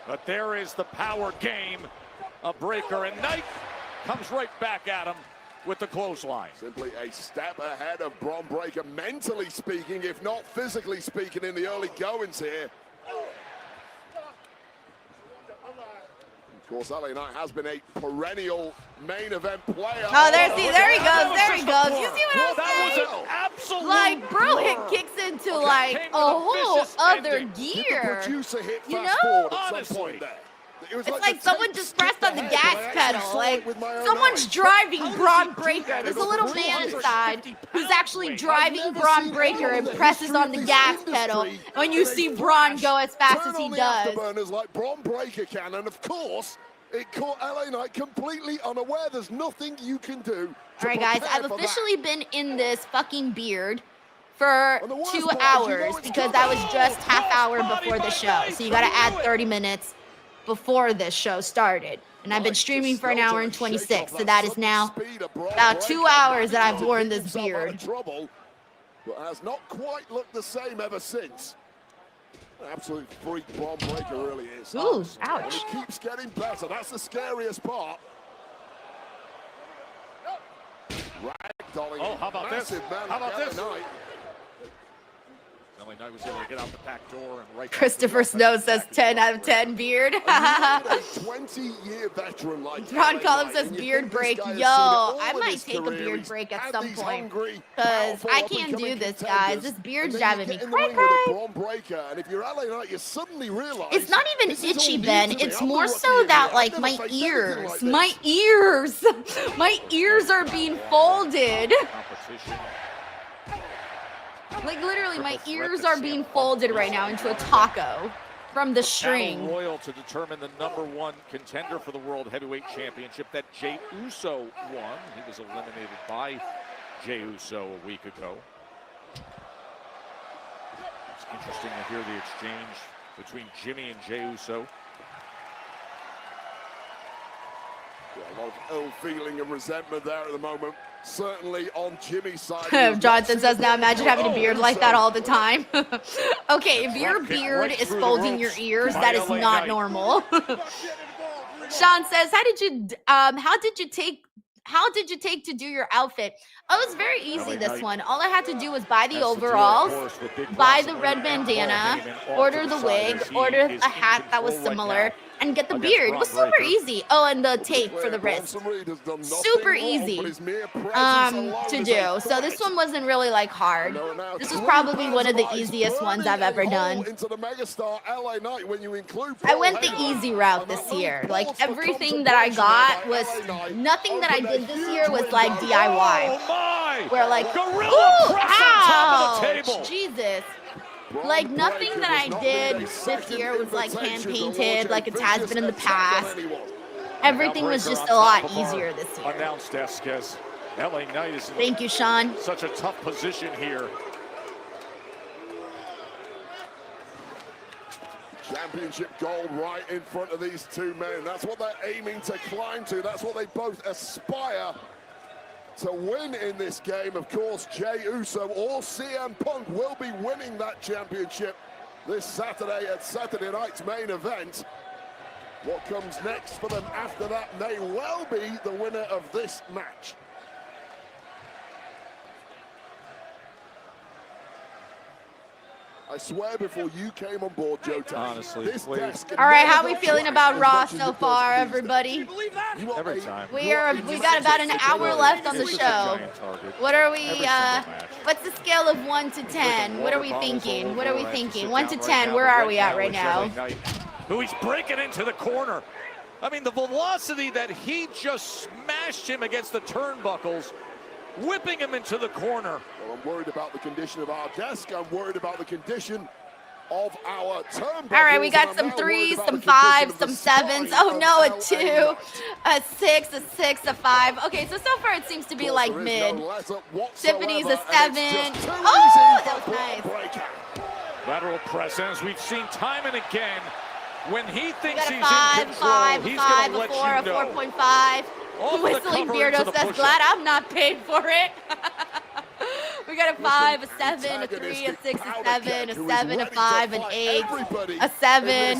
But there is the power game of Breaker, and Knight comes right back at him with the clothesline. Simply a step ahead of Braun Breaker, mentally speaking, if not physically speaking, in the early goings here. Of course, LA Knight has been a perennial main event player. Oh, there he goes, there he goes. You see what I'm saying? Was an absolute like, bro, it kicks into like a whole other gear. You know? Honestly. It's like someone just pressed on the gas pedal. Like, someone's driving Braun Breaker. There's a little man inside who's actually driving Braun Breaker and presses on the gas pedal. When you see Braun go as fast as he does. Afterburners like Braun Breaker can, and of course, it caught LA Knight completely unaware. There's nothing you can do. All right, guys, I've officially been in this fucking beard for 2 hours because I was just half hour before the show. So you got to add 30 minutes before this show started, and I've been streaming for 1 hour and 26, so that is now about 2 hours that I've worn this beard. But has not quite looked the same ever since. Absolute freak Braun Breaker really is. Ooh, ouch. And he keeps getting better. That's the scariest part. Ragdolling. Oh, how about this? Man, how about this? Knight. Knight was able to get out the back door and right. Christopher Snow says 10 out of 10 beard. A 20-year veteran like Ron Collins says beard break. Yo, I might take a beard break at some point because I can't do this, guys. This beard's driving me cray. And if you're LA Knight, you suddenly realize it's not even itchy, Ben. It's more so that like my ears are being folded. Like, literally, my ears are being folded right now into a taco from the string. Battle Royal to determine the #1 contender for the World Heavyweight Championship that Jey Uso won. He was eliminated by Jey Uso a week ago. It's interesting to hear the exchange between Jimmy and Jey Uso. A lot of ill feeling and resentment there at the moment. Certainly on Jimmy's side. Jonathan says, now imagine having a beard like that all the time. Okay, if your beard is folding your ears, that is not normal. Sean says, how did you take to do your outfit? Oh, it was very easy, this one. All I had to do was buy the overalls, buy the red bandana, order the wig, order a hat that was similar, and get the beard. It was super easy. Oh, and the tape for the wrist. Super easy to do. So this one wasn't really like hard. This was probably one of the easiest ones I've ever done. I went the easy route this year. Like everything that I got was, nothing that I did this year was like DIY. Where like, ooh, ouch, Jesus. Like nothing that I did this year was like hand painted like it has been in the past. Everything was just a lot easier this year. Announce desk as LA Knight is Thank you, Sean. Such a tough position here. Championship gold right in front of these two men. That's what they're aiming to climb to. That's what they both aspire to win in this game. Of course, Jey Uso or CM Punk will be winning that championship this Saturday at Saturday night's main event. What comes next for them after that may well be the winner of this match. I swear before you came on board, Joe, honestly, all right, how are we feeling about Raw so far, everybody? Every time. We got about an hour left on the show. What are we, what's the scale of 1 to 10? What are we thinking? What are we thinking? 1 to 10, where are we at right now? Who he's breaking into the corner. I mean, the velocity that he just smashed him against the turnbuckles, whipping him into the corner. Well, I'm worried about the condition of our desk. I'm worried about the condition of our turnbuckles. All right, we got some 3s, some 5s, some 7s. Oh no, a 2, a 6, a 6, a 5. Okay, so far it seems to be like mid. Tiffany's a 7. Oh, that was nice. Lateral press, as we've seen time and again, when he thinks he's in 5, control, 5, he's 5, going a to 4, let a you know. 4.5. Off the Whistling cover Beardo into the says, push-up. glad I'm not paid for it. We got a 5, a 7, a 3, a 6, a 7, a 7, a 5, an 8, a 7,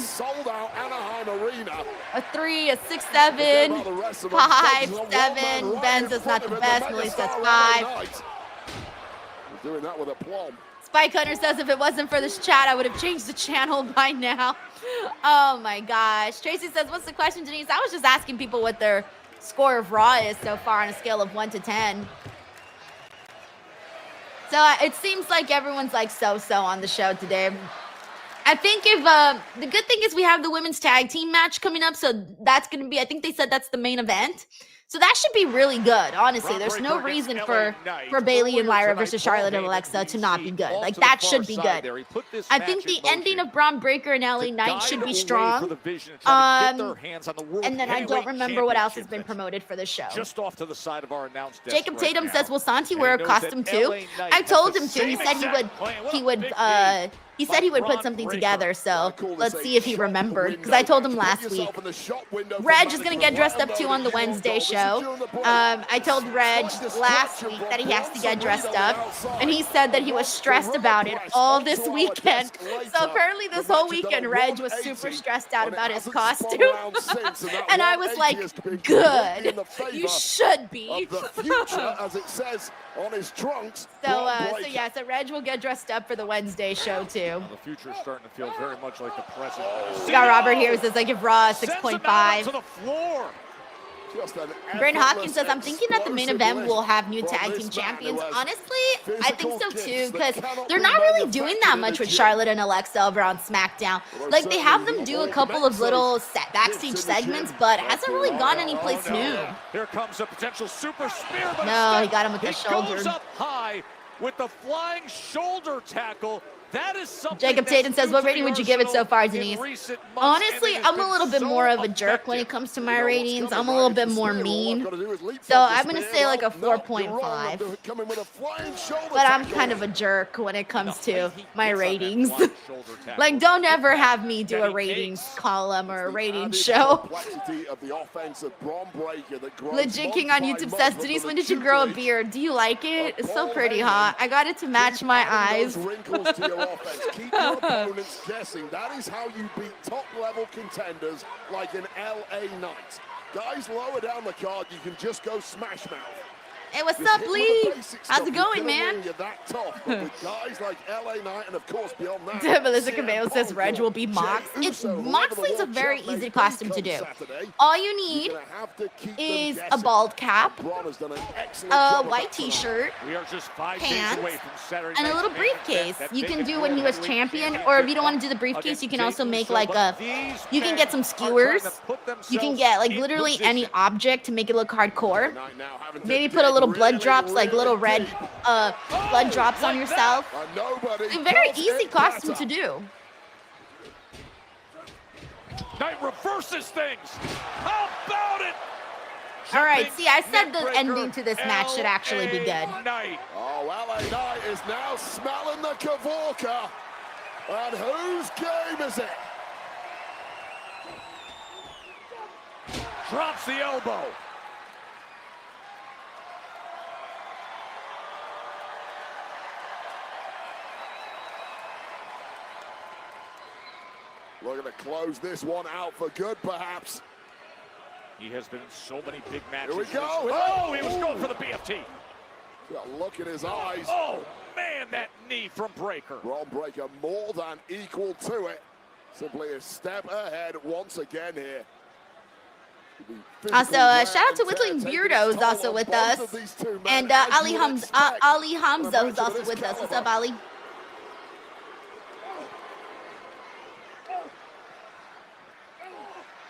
a 3, a 6, 7, 5, 7. Ben says not the best. Millie says 5. Doing that with aplomb. Spike Hunter says if it wasn't for this chat, I would have changed the channel by now. Oh my gosh. Tracy says, what's the question, Denise? I was just asking people what their score of Raw is so far on a scale of 1 to 10. So it seems like everyone's like so-so on the show today. I think if the good thing is we have the women's tag team match coming up, so that's going to be, I think they said that's the main event. So that should be really good, honestly. There's no reason for Bayley and Lyra versus Charlotte and Alexa to not be good. Like, that should be good. I think the ending of Braun Breaker and LA Knight should be strong. And then I don't remember what else has been promoted for the show. Just off to the side of our announced desk Jacob right Tatum now. says, will Santi wear a costume too? I told him to. He said he said he would put something together, so let's see if he remembered, because I told him last week. Reg is going to get dressed up too on the Wednesday show. I told Reg last week that he has to get dressed up, and he said that he was stressed about it all this weekend. So apparently this whole weekend, Reg was super stressed out about his costume. And I was like, good, you should be. As it says on his trunks. So Reg will get dressed up for the Wednesday show too. The future is starting to feel very much like the present. We got Robert here who says I give Raw a 6.5. To the floor. Brandon Hopkins says, I'm thinking that the main event will have new tag team champions. Honestly, I think so too, because they're not really doing that much with Charlotte and Alexa over on SmackDown. Like, they have them do a couple of little backstage segments, but it hasn't really gone anyplace new. Here comes a potential super spear. No, he got him with the shoulder. He goes up high with the flying shoulder tackle. That is something. Jacob Tatum says, what rating would you give it so far, Denise? Honestly, I'm a little bit more of a jerk when it comes to my ratings. I'm a little bit more mean. So I'm going to say like a 4.5. But I'm kind of a jerk when it comes to my ratings. Like, don't ever have me do a ratings column or a ratings show. Legit King on YouTube says, Denise, when did you grow a beard? Do you like it? It's so pretty hot. I got it to match my eyes. Offense. Keep your opponents guessing. That is how you beat top-level contenders like an LA Knight. Guys lower down the card, you can just go smash mouth. Hey, what's up, Lee? How's it going, man? That tough, but with guys like LA Knight and of course beyond that, Melissa Cabello says Reg will be Mox. Moxley's a very easy costume to do. All you need is a bald cap, a white t-shirt, pants, and a little briefcase. You can do when he was champion, or if you don't want to do the briefcase, you can also make like a, you can get some skewers. You can get like literally any object to make it look hardcore. Maybe put a little blood drops, like little red blood drops on yourself. A very easy costume to do. Knight reverses things. How about it? All right, see, I said the ending to this match should actually be good. Oh, LA Knight is now smelling the Kavorka. And whose game is it? Drops the elbow. Looking to close this one out for good, perhaps. He has been in so many big matches. Here we go. Oh, he was going for the BFT. Got a look in his eyes. Oh, man, that knee from Breaker. Braun Breaker more than equal to it. Simply a step ahead once again here. Also, shout out to Whittling Beardo who's also with us. And Ali Hamza who's also with us. What's up, Ali?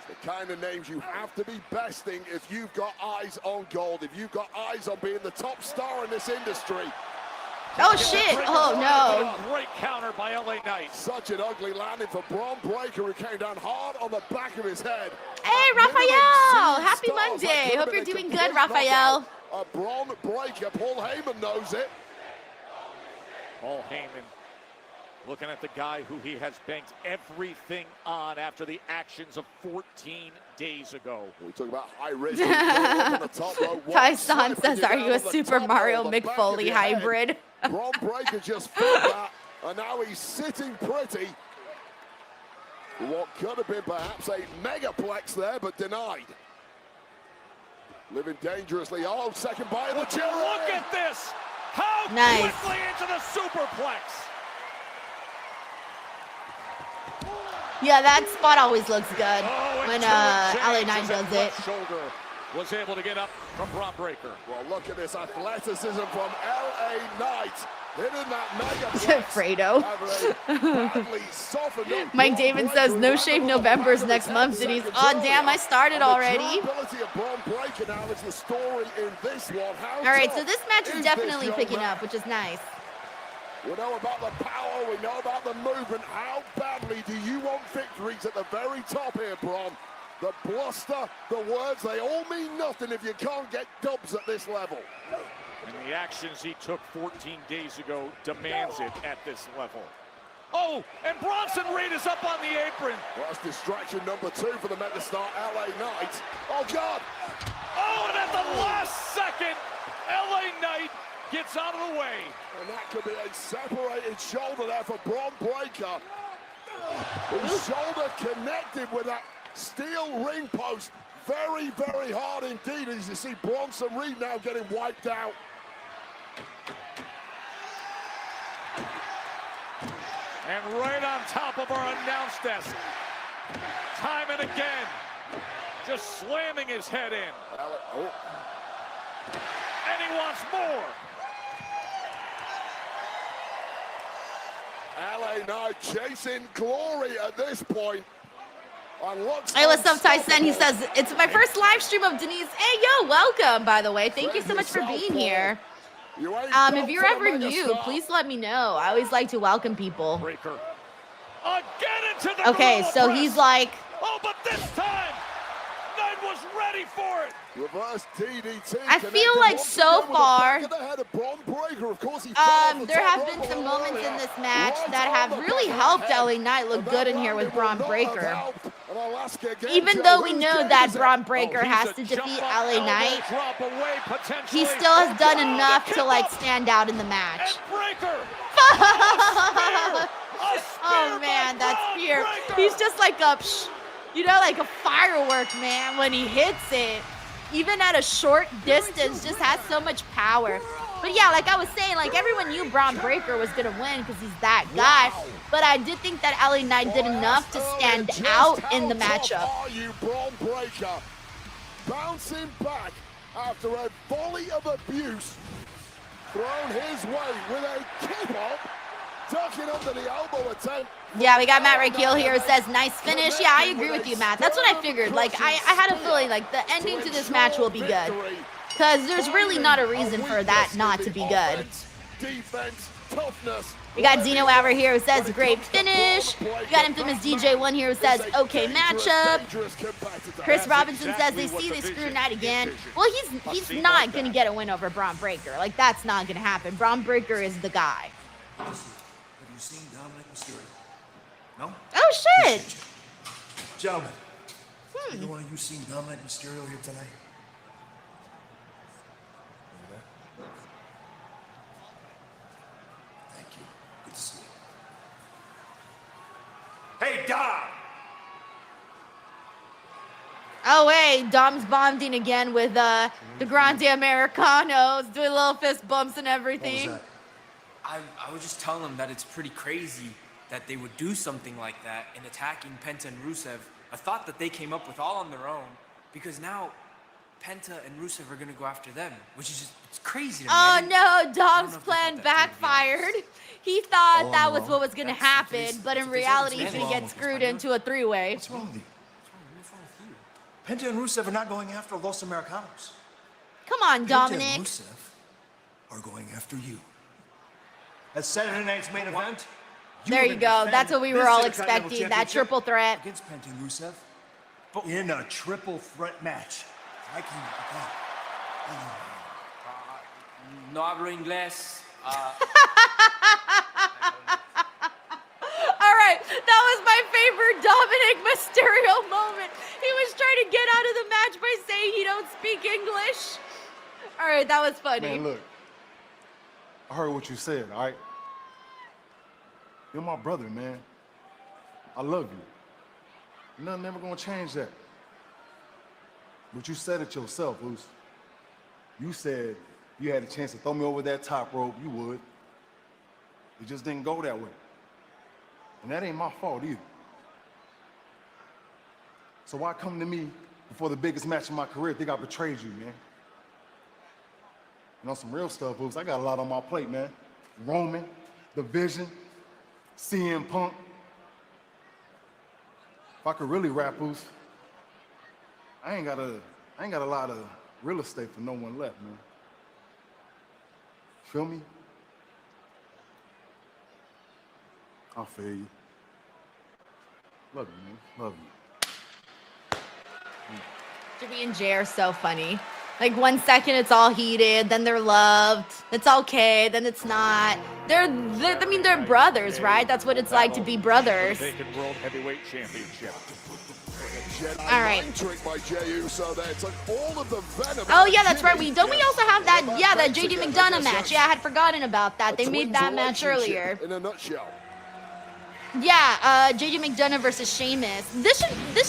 The kind of names you have to be besting if you've got eyes on gold, if you've got eyes on being the top star in this industry. Oh shit! Oh no! Great counter by LA Knight. Such an ugly landing for Braun Breaker, who came down hard on the back of his head. Hey, Raphael! Happy Monday! Hope you're doing good, Raphael. Braun Breaker, Paul Heyman knows it. Paul Heyman looking at the guy who he has banked everything on after the actions of 14 days ago. We talk about high risk. Tyson says, are you a Super Mario McFoley hybrid? Braun Breaker just felt that, and now he's sitting pretty. What could have been perhaps a megaplex there, but denied. Living dangerously. Oh, second bite of the cherry. Look at this. How quickly into the superplex. Yeah, that spot always looks good when LA Knight does it. Shoulder was able to get up from Braun Breaker. Well, look at this athleticism from LA Knight. Hitting that Fredo. Mike David says, no shave November's next month, Denise. Oh, damn, I started already. All right, so this match is definitely picking up, which is nice. We know about the power, we know about the movement. How badly do you want victories at the very top here, Braun? The bluster, the words, they all mean nothing if you can't get dubs at this level. And the actions he took 14 days ago demands it at this level. Oh, and Bronson Reed is up on the apron. Well, that's distraction number 2 for the megastar LA Knight. Oh, God. Oh, and at the last second, LA Knight gets out of the way. And that could be a separated shoulder there for Braun Breaker. His shoulder connected with that steel ring post. Very, very hard indeed, as you see Bronson Reed now getting wiped out. And right on top of our announce desk, time and again, just slamming his head in. Oh. And he wants more. LA Knight chasing glory at this point. Hey, what's up, Tyson? He says, it's my first live stream of Denise. Hey, yo, welcome, by the way. Thank you so much for being here. If you're ever new, please let me know. I always like to welcome people. Okay, so he's like... Oh, but this time, Knight was ready for it. Reverse DDT. I feel like so far, there have been some moments in this match that have really helped LA Knight look good in here with Braun Breaker. Even though we know that Braun Breaker has to defeat LA Knight, he still has done enough to like stand out in the match. Oh man, that spear. He's just like a, like a firework, man, when he hits it. even at a short distance, just has so much power. But yeah, like I was saying, like everyone knew Braun Breaker was gonna win because he's that guy. But I did think that LA Knight did enough to stand out in the matchup. Are you, Braun Breaker? Bouncing back after a volley of abuse thrown his way with a kick up, ducking under the elbow attempt. Yeah, we got Matt Rakiel here who says, nice finish. Yeah, I agree with you, Matt. That's what I figured. Like, I had a feeling, like, the ending to this match will be good. Because there's really not a reason for that not to be good. Defense, toughness. We got Zeno over here who says, great finish. We got Infamous DJ1 here who says, okay matchup. Chris Robinson says, they screw Knight again. Well, he's not going to get a win over Braun Breaker. Like, that's not going to happen. Braun Breaker is the guy. Have you seen Dominic Mysterio? No? Oh, shit. Gentlemen, either one of you seen Dominic Mysterio here tonight? Thank you. Good to see you. Hey, Dom! Oh, wait, Dom's bonding again with the Grande Americanos, doing little fist bumps and everything. What was that? I was just telling them that it's pretty crazy that they would do something like that in attacking Penta and Rusev. A thought that they came up with all on their own, because now Penta and Rusev are gonna go after them, which is just, it's crazy to me. Oh no, Dom's plan backfired. He thought that was what was gonna happen, but in reality he's gonna get screwed into a three-way. What's wrong with you? Penta and Rusev are not going after Los Americanos. Come on, Dominic. Penta and Rusev are going after you. At Saturday night's main event, there you go. That's what we were all expecting, that triple threat. Against Penta and Rusev, but in a triple threat match. I came up with that. No hablo inglés. All right, that was my favorite Dominic Mysterio moment. He was trying to get out of the match by saying he don't speak English. All right, that was funny. Man, look, I heard what you said, all right? You're my brother, man. I love you. Nothing ever gonna change that. But you said it yourself, Luce. You said you had a chance to throw me over that top rope, you would. It just didn't go that way. And that ain't my fault either. So why come to me before the biggest match of my career think I betrayed you, man? And on some real stuff, Luce, I got a lot on my plate, man. Roman, the Vision, CM Punk. If I could really rap, Luce, I ain't got a lot of real estate for no one left, man. Feel me? I feel you. Love you, man. Love you. Jimmy and Jay are so funny. Like 1 second it's all heated, then they're loved. It's okay, then it's not. I mean, they're brothers, right? That's what it's like to be brothers. World Heavyweight Championship. All right. Oh yeah, that's right. Don't we also have that? Yeah, that JD McDonough match. Yeah, I had forgotten about that. They made that match earlier. In a nutshell. Yeah, JD McDonough versus Sheamus. This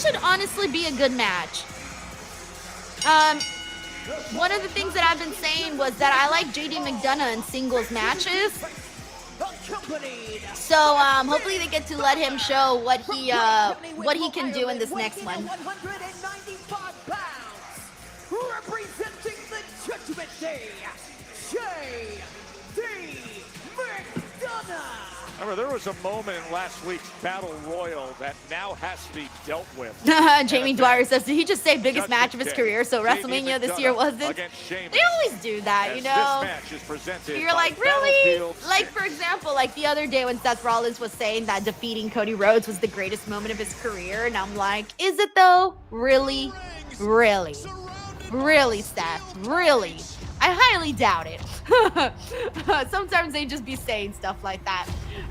should honestly be a good match. One of the things that I've been saying was that I like JD McDonough in singles matches. So hopefully they get to let him show what he can do in this next one. 195 pounds, representing the Judgment Day, JD McDonough. Remember, there was a moment in last week's Battle Royal that now has to be dealt with. Jamie Dwyer says, did he just say biggest match of his career? So WrestleMania this year wasn't? They always do that, you know? You're like, really? Like, for example, like the other day when Seth Rollins was saying that defeating Cody Rhodes was the greatest moment of his career. And I'm like, is it though? Really? Really? Really, Seth? Really? I highly doubt it. Sometimes they just be saying stuff like that.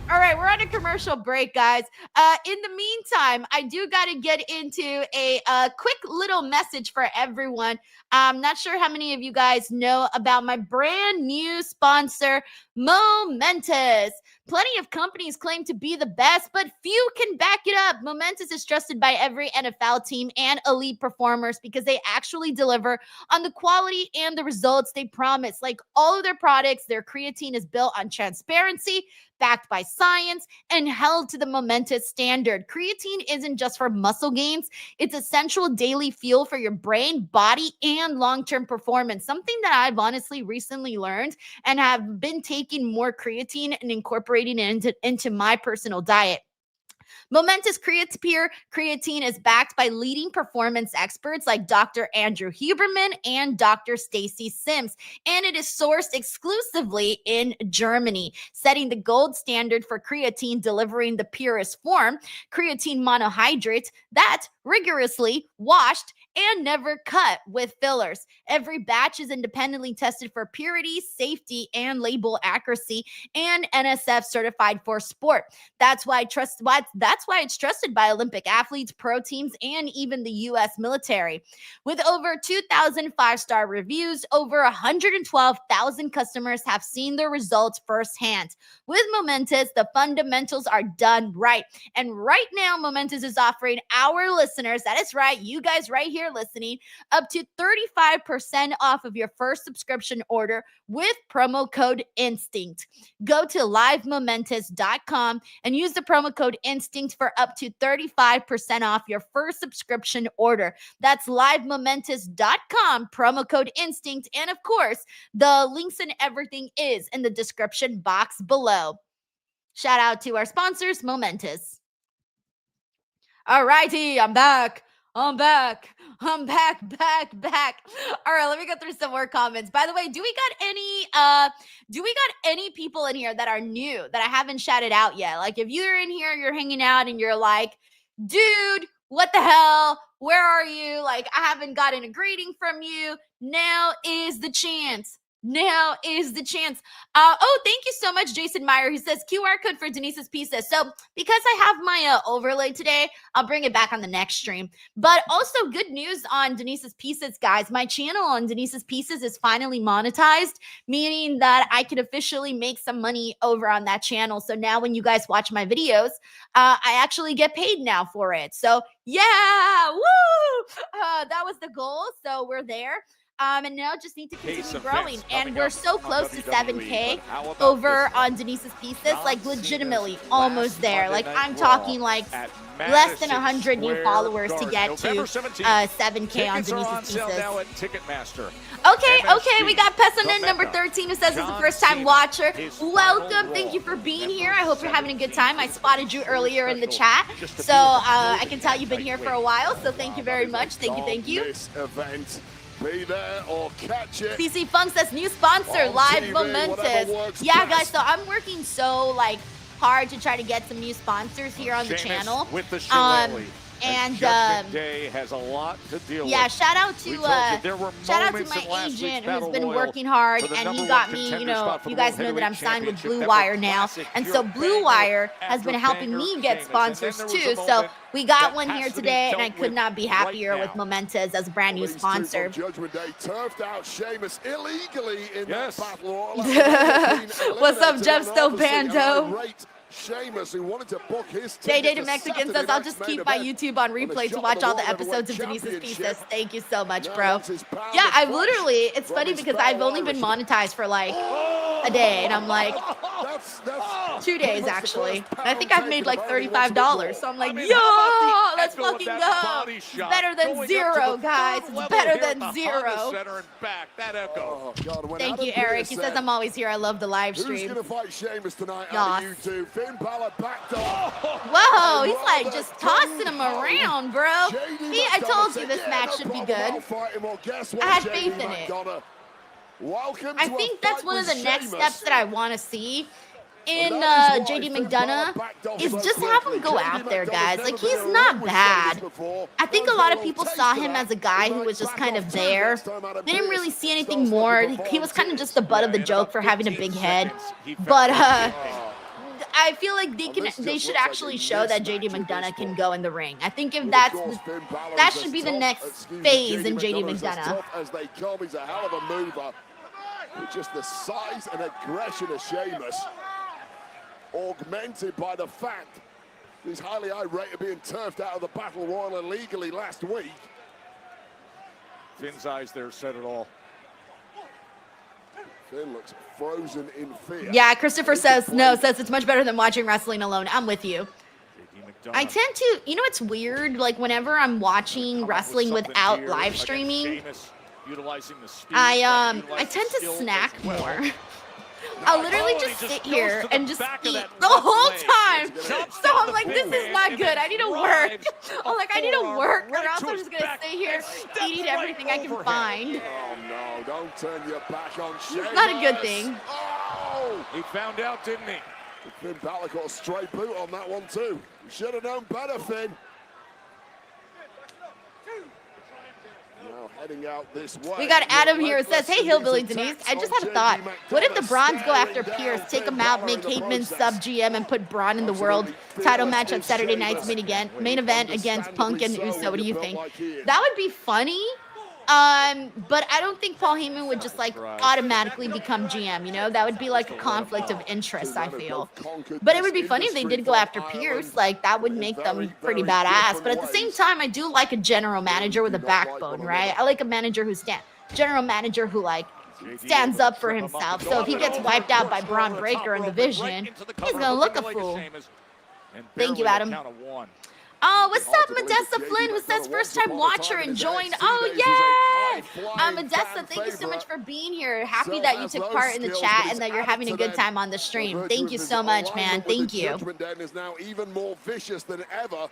All right, we're on a commercial break, guys. In the meantime, I do got to get into a quick little message for everyone. I'm not sure how many of you guys know about my brand new sponsor, Momentous. Plenty of companies claim to be the best, but few can back it up. Momentous is trusted by every NFL team and elite performers because they actually deliver on the quality and the results they promise. Like all of their products, their creatine is built on transparency, backed by science, and held to the Momentous standard. Creatine isn't just for muscle gains. It's essential daily fuel for your brain, body, and long-term performance. Something that I've honestly recently learned and have been taking more creatine and incorporating it into my personal diet. Momentous Pure Creatine is backed by leading performance experts like Dr. Andrew Huberman and Dr. Stacy Sims, and it is sourced exclusively in Germany, setting the gold standard for creatine delivering the purest form, creatine monohydrate that rigorously washed and never cut with fillers. Every batch is independently tested for purity, safety, and label accuracy, and NSF certified for sport. That's why it's trusted by Olympic athletes, pro teams, and even the U.S. military. With over 2,000 five-star reviews, over 112,000 customers have seen the results firsthand. With Momentous, the fundamentals are done right. And right now, Momentous is offering our listeners, that is right, you guys right here listening, up to 35% off of your first subscription order with promo code INSTINCT. Go to livemomentous.com and use the promo code INSTINCT for up to 35% off your first subscription order. That's livemomentous.com, promo code INSTINCT. And of course, the links and everything is in the description box below. Shout out to our sponsors, Momentous. All righty, I'm back. I'm back. All right, let me go through some more comments. By the way, do we got any people in here that are new that I haven't shouted out yet? Like if you're in here, you're hanging out and you're like, dude, what the hell? Where are you? Like I haven't gotten a greeting from you. Now is the chance. Now is the chance. Thank you so much, Jason Meyer, who says QR code for Denise's Pieces. So because I have my overlay today, I'll bring it back on the next stream. But also good news on Denise's Pieces, guys. My channel on Denise's Pieces is finally monetized, meaning that I can officially make some money over on that channel. So now when you guys watch my videos, I actually get paid now for it. So yeah, woo! That was the goal. So we're there. And now just need to continue growing. And we're so close to 7K over on Denise's Pieces, like legitimately almost there. Like I'm talking like less than 100 new followers to get to 7K on Denise's Pieces. Okay, we got Pesonen number 13 who says he's a first-time watcher. Welcome, thank you for being here. I hope you're having a good time. I spotted you earlier in the chat, so I can tell you've been here for a while, so thank you very much. Thank you. Be there or catch it. CC Funk says new sponsor, Live Momentous. Yeah, guys, so I'm working so hard to try to get some new sponsors here on the channel. With the shillelagh. And Judgment Day has a lot to deal with. Yeah, shout out to my agent who's been working hard, and he got me, you guys know that I'm signed with Blue Wire now, and so Blue Wire has been helping me get sponsors too. So we got one here today, and I could not be happier with Momentous as a brand new sponsor. Judgment Day turfed out Sheamus illegally in that battle. What's up, Jeff Stobando? Sheamus, who wanted to book his Day to Mexican says, I'll just keep my YouTube on replay to watch all the episodes of Denise's Pieces. Thank you so much, bro. Yeah, I've literally, it's funny because I've only been monetized for like a day, and I'm like, 2 days actually. And I think I've made like $35. So I'm like, yo, let's fucking go. It's better than zero, guys. It's better than zero. Thank you, Eric. He says I'm always here. I love the live stream. Who's gonna fight Sheamus tonight on YouTube? Finn Balor backed off. Whoa, he's like just tossing him around, bro. I told you this match should be good. I had faith in it. I think that's one of the next steps that I want to see in JD McDonough is just have him go out there, guys. Like, he's not bad. I think a lot of people saw him as a guy who was just kind of there. They didn't really see anything more. He was kind of just the butt of the joke for having a big head. But I feel like they should actually show that JD McDonough can go in the ring. I think if that should be the next phase in JD McDonough. As they come, he's a hell of a mover. With just the size and aggression of Sheamus, augmented by the fact he's highly irate of being turfed out of the Battle Royal illegally last week. Finn's eyes there said it all. Finn looks frozen in fear. Yeah, Christopher says it's much better than watching wrestling alone. I'm with you. I tend to, you know, it's weird. Like, whenever I'm watching wrestling without live streaming, I tend to snack more. I'll literally just sit here and just eat the whole time. So I'm like, this is not good. I need to work. I'm like, I need to work, or else I'm just gonna stay here eating everything I can find. Oh no, don't turn your back on Sheamus. It's not a good thing. Oh! He found out, didn't he? Finn Balor got a straight boot on that one too. You should have known better, Finn. Now heading out this way. We got Adam here who says, hey, Hillbilly Denise, I just had a thought. What if the Brawns go after Pierce, take him out, make Heyman sub-GM, and put Braun in the world title match at Saturday night's main event against Punk and Uso? What do you think? That would be funny. But I don't think Paul Heyman would just like automatically become GM, you know? That would be like a conflict of interest, I feel. But it would be funny if they did go after Pierce. Like, that would make them pretty badass. But at the same time, I do like a general manager with a backbone, right? I like a manager general manager who like stands up for himself. So if he gets wiped out by Braun Breaker in the Vision, he's gonna look a fool. Thank you, Adam. Oh, what's up, Modesta Flynn, who says first-time watcher and joined. Oh, yeah! Modesta, thank you so much for being here. Happy that you took part in the chat and that you're having a good time on the stream. Thank you so much, man. Thank you. Is now even more vicious than ever.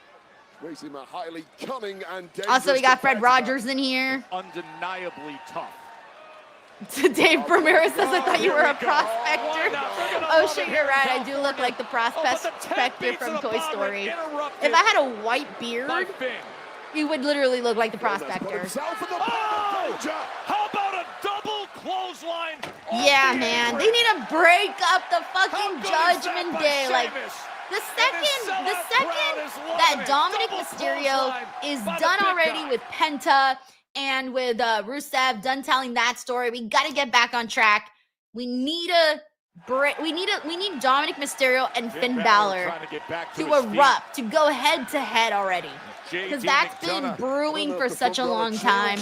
Makes him a highly cunning and also, we got Fred Rogers in here. Undeniably tough. Dave Ramirez says, I thought you were a prospector. Oh, shit, you're right. I do look like the prospector from Toy Story. If I had a white beard, he would literally look like the prospector. How about a double clothesline? Yeah, man. They need to break up the fucking Judgment Day. Like, the second that Dominic Mysterio is done already with Penta and with Rusev, done telling that story, we got to get back on track. We need Dominic Mysterio and Finn Balor to erupt, to go head to head already. Because that's been brewing for such a long time.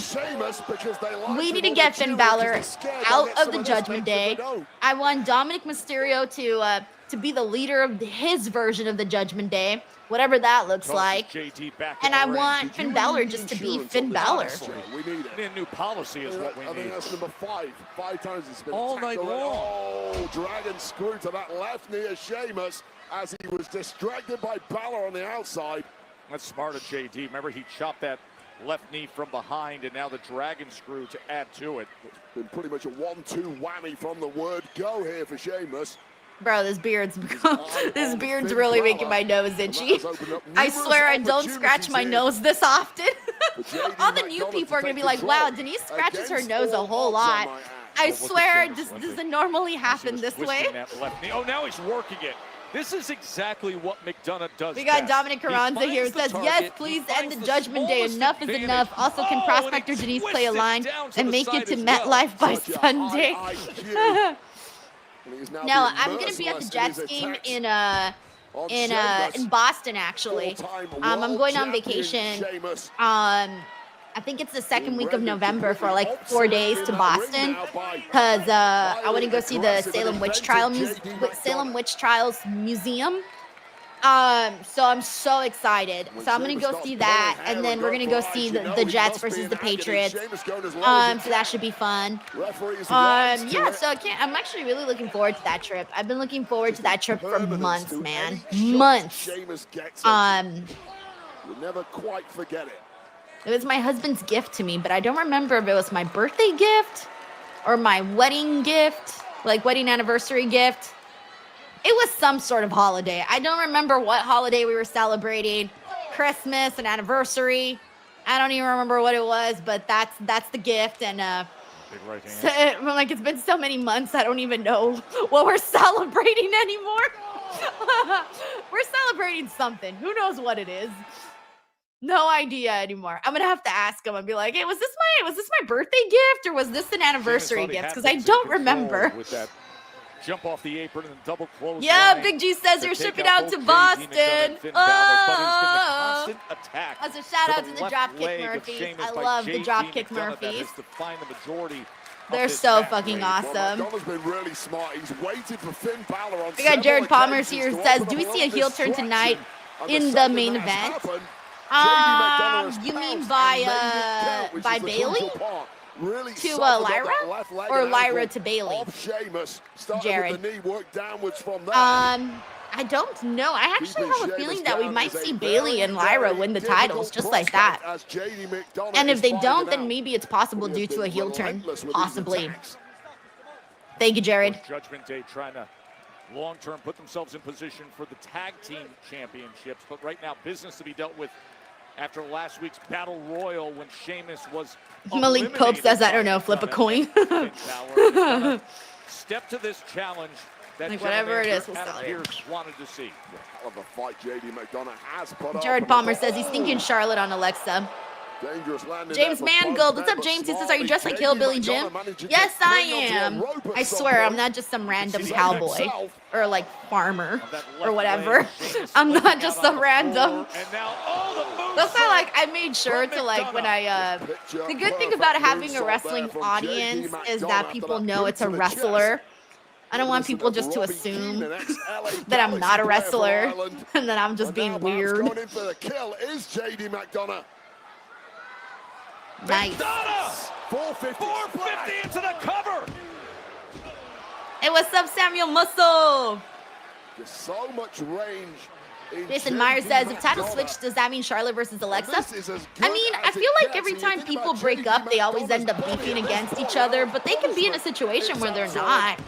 We need to get Finn Balor out of the Judgment Day. I want Dominic Mysterio to be the leader of his version of the Judgment Day, whatever that looks like. And I want Finn Balor just to be Finn Balor. A new policy is what we need. I think that's number 5. 5 times it's been all night long. Oh, dragon screw to that left knee of Sheamus as he was distracted by Balor on the outside. That's smart of JD. Remember, he chopped that left knee from behind, and now the dragon screw to add to it. It's been pretty much a 1-2 whammy from the word go here for Sheamus. Bro, this beard's really making my nose itchy. I swear I don't scratch my nose this often. All the new people are going to be like, wow, Denise scratches her nose a whole lot. I swear this doesn't normally happen this way. Oh, now he's working it. This is exactly what McDonough does. We got Dominic Carranza here who says, yes, please end the Judgment Day. Enough is enough. Also, can Prospector Denise play a line and make it to MetLife by Sunday? No, I'm going to be at the Jets game in Boston, actually. I'm going on vacation. I think it's the second week of November for like 4 days to Boston because I want to go see the Salem Witch Trials Museum. So I'm so exciid. So I'm gonna go see that, and then we're gonna go see the Jets versus the Patriots. So that should be fun. Yeah. So I'm actually really looking forward to that trip. I've been looking forward to that trip for months, man. Months. You never quite forget it. It was my husband's gift to me, but I don't remember if it was my birthday gift or my wedding gift, like wedding anniversary gift. It was some sort of holiday. I don't remember what holiday we were celebrating. Christmas, an anniversary. I don't even remember what it was, but that's the gift. And Big right hand. so, like, it's been so many months, I don't even know what we're celebrating anymore. We're celebrating something. Who knows what it is? No idea anymore. I'm gonna have to ask him and be like, "Hey, was this my birthday gift or was this an anniversary gift?" Because I don't remember. With that jump off the apron and double close. Yeah, Big G says you're shipping out to Boston. Oh, that's a shout out to the Dropkick Murphys. I love the Dropkick Murphys. They're so fucking awesome. Been really smart. He's waited for Finn Balor on we got Jared Palmer's here says, "Do we see a heel turn tonight in the main event?" You mean by Bailey to Lyra or Lyra to Bailey? Jared. I don't know. I actually have a feeling that we might see Bailey and Lyra win the titles just like that. And if they don't, then maybe it's possible due to a heel turn, possibly. Thank you, Jared. Judgment Day trying to long-term put themselves in position for the tag team championships, but right now business to be dealt with after last week's Battle Royal when Sheamus was Malik Pope says, I don't know, flip a coin. Step to this challenge that like whatever it is, we'll Adam celebrate. Pearce wanted to see. Of a fight JD McDonough has put Jared up. Palmer says he's thinking Charlotte on Alexa. Dangerous landing James there for Mangold, both what's up, men, James? He but says, are you dressed like smartly, Hillbilly JD Jim? McDonough managing Yes, to I cling onto a am. rope at I some swear, I'm point. not just some random He's cowboy himself. or like farmer or whatever. I'm not just some random. That's why, like, I made sure to, like, when I, the good thing about having a wrestling audience is that people know it's a wrestler. I don't want people just to assume that I'm not a wrestler and that I'm just being weird. Going in for the kill is JD McDonough. Nice. 450 into the cover. Hey, what's up, Samuel Muscle? There's so much range. Jason Myers says, if title switch, does that mean Charlotte versus Alexa? I mean, I feel like every time people break up, they always end up beefing against each other, but they can be in a situation where they're not.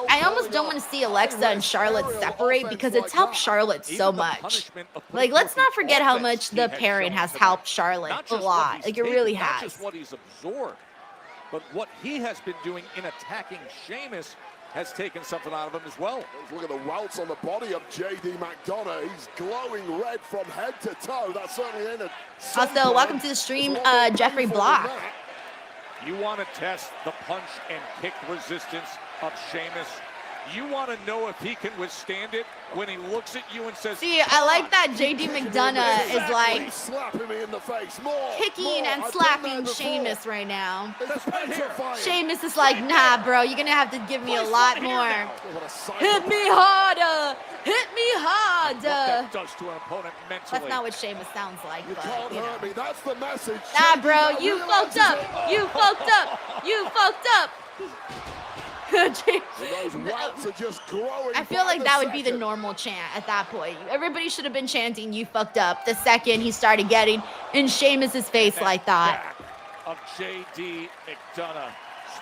I almost don't want to see Alexa and Charlotte separate because it's helped Charlotte so much. Like, let's not forget how much the pairing has helped Charlotte a lot. Like, it really Not has. just what he's absorbed, but what he has been doing in attacking Sheamus has taken something out of him as well. Look at the welts on the body of JD McDonough. He's glowing red from head to toe. That certainly ain't a Also, welcome to the stream, Jeffrey Block. You want to test the punch and kick resistance of Sheamus. You want to know if he can withstand it when he looks at you and says, See, I like that JD McDonough is like slapping me in the face. More, kicking and I've done slapping that before. Sheamus right now. Petrifying. Sheamus is like, nah, bro, you're gonna have to give me a lot more. Hit me harder! Hit me harder! that does to an opponent mentally. That's not what Sheamus sounds like, You but, can't you know. hurt me. That's the message. Nah, JD bro, now you realizes fucked up! it. You fucked up! You fucked up! Those welts are just growing. I feel like by that would be the second. normal chant at that point. Everybody should have been chanting, you fucked up, the second he started getting in Sheamus's face like that. Back of JD McDonough,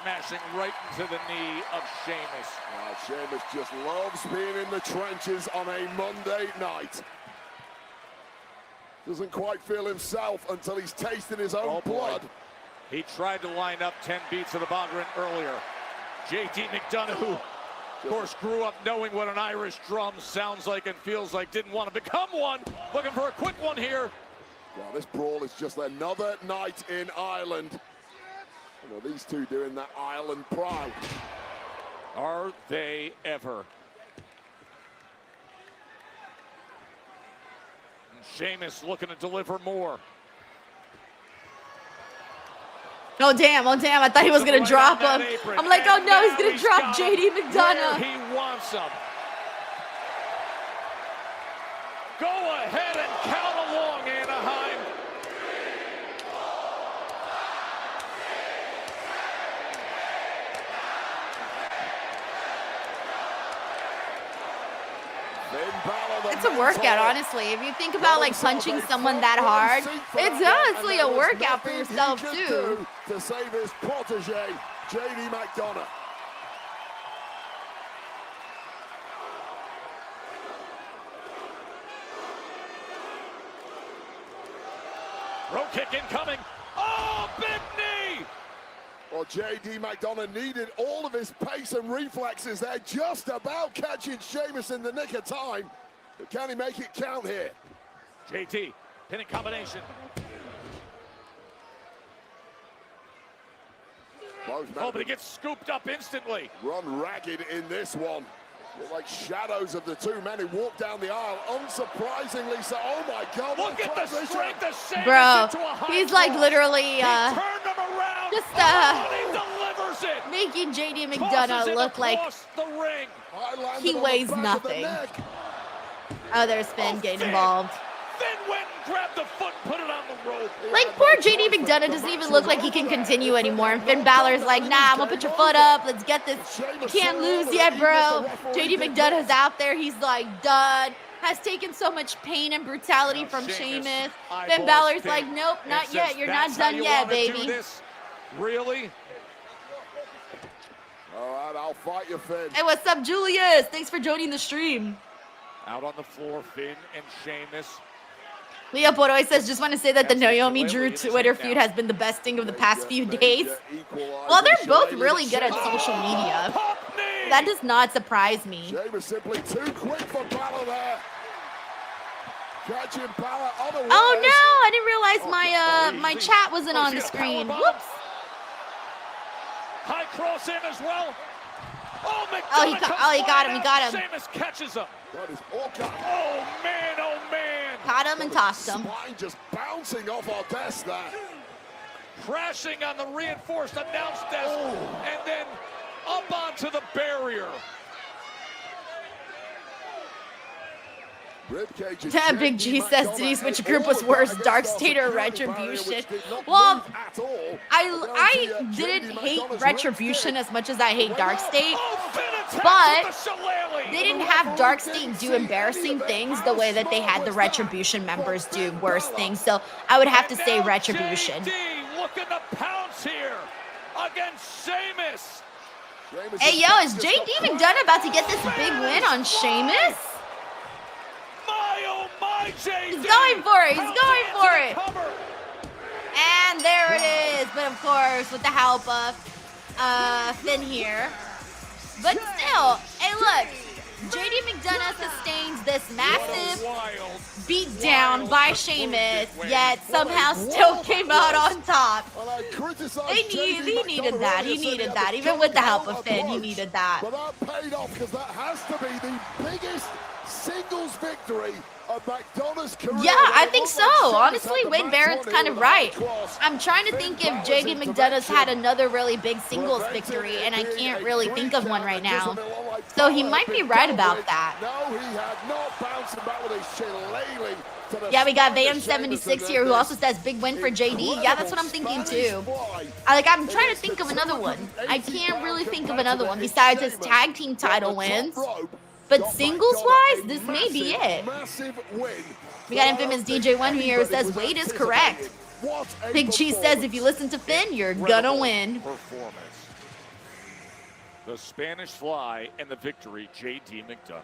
smashing right into the knee of Sheamus. Wow, Sheamus just loves being in the trenches on a Monday night. Doesn't quite feel himself until he's tasted his own blood. He tried to line up 10 beats of the Bogren earlier. JD McDonough, who, of course, grew up knowing what an Irish drum sounds like and feels like, didn't want to become one. Looking for a quick one here. Well, this brawl is just another night in Ireland. Well, these two doing that Ireland pride. Are they ever? And Sheamus looking to deliver more. Oh damn, I thought he was gonna drop him. I'm like, oh no, he's gonna drop JD McDonough. He wants him. Go ahead and count along, Anaheim. It's a workout, honestly. If you think about like punching someone that hard, it's honestly a workout for yourself too. To save his protege, JD McDonough. Row kick incoming. Oh, big knee! Well, JD McDonough needed all of his pace and reflexes there, just about catching Sheamus in the nick of time. But can he make it count here? JT, pinning combination. Oh, but he gets scooped up instantly. Run ragged in this one. They're like shadows of the two men who walk down the aisle. Unsurprisingly so. Oh my God! Look at the strength of Sheamus. Bro, into a high he's like cross. literally He turned him around. just he delivers it. making JD Tosses McDonough it look like across the ring. he weighs nothing. Oh, there's Finn getting involved. Finn went and grabbed the foot, put it on the rope. Like, poor JD McDonough doesn't even look like he can continue anymore. And Finn Balor's like, nah, I'm gonna put your foot up. Let's get this. You can't lose yet, bro. JD McDonough's out there. He's like, done. Has taken so much pain and brutality from Sheamus. Finn Balor's like, nope, not yet. You're not done yet, baby. Really? All right, I'll fight you, Finn. Hey, what's up, Julius? Thanks for joining the stream. Out on the floor, Finn and Sheamus. Leo Poroy says, just want to say that the Naomi Drew Twitter feud has been the best thing of the past few days. Well, they're both really good at social media. That does not surprise me. Sheamus simply too quick for Balor there. Catching Balor unawares. Oh no, I didn't realize my chat wasn't on the screen. Whoops. High cross in as well. Oh, he got him. He got him. Sheamus catches him. Oh man, oh man. Caught him and tossed him. Spine just bouncing off our desk there. Crashing on the reinforced announce desk and then up onto the barrier. Big G says, Denise, which group was worse, Dark State or Retribution? Well, I didn't hate Retribution as much as I hate Dark State, but they didn't have Dark State do embarrassing things the way that they had the Retribution members do worse things, so I would have to say Retribution. JD looking to pounce here against Sheamus. Hey, yo, is JD McDonough about to get this big win on Sheamus? He's going for it. He's going for it. And there it is. But of course, with the help of Finn here. But still, hey, look. JD McDonough sustains this massive beatdown by Sheamus, yet somehow still came out on top. He needed that. He needed that. Even with the help of Finn, he needed that. But that paid off because that has to be the biggest singles victory of McDonough's career. Yeah, I think so. Honestly, Wade Barrett's kind of right. I'm trying to think if JD McDonough's had another really big singles victory, and I can't really think of one right now. So he might be right about that. No, he had not bouncing back with a shillelagh. Yeah, we got Van76 here who also says big win for JD. Yeah, that's what I'm thinking too. I'm trying to think of another one. I can't really think of another one besides his tag team title wins. But singles-wise, this may be it. We got infamous DJ1 here who says Wade is correct. Big Cheese says if you listen to Finn, you're gonna win. The Spanish Fly and the victory, JD McDonough.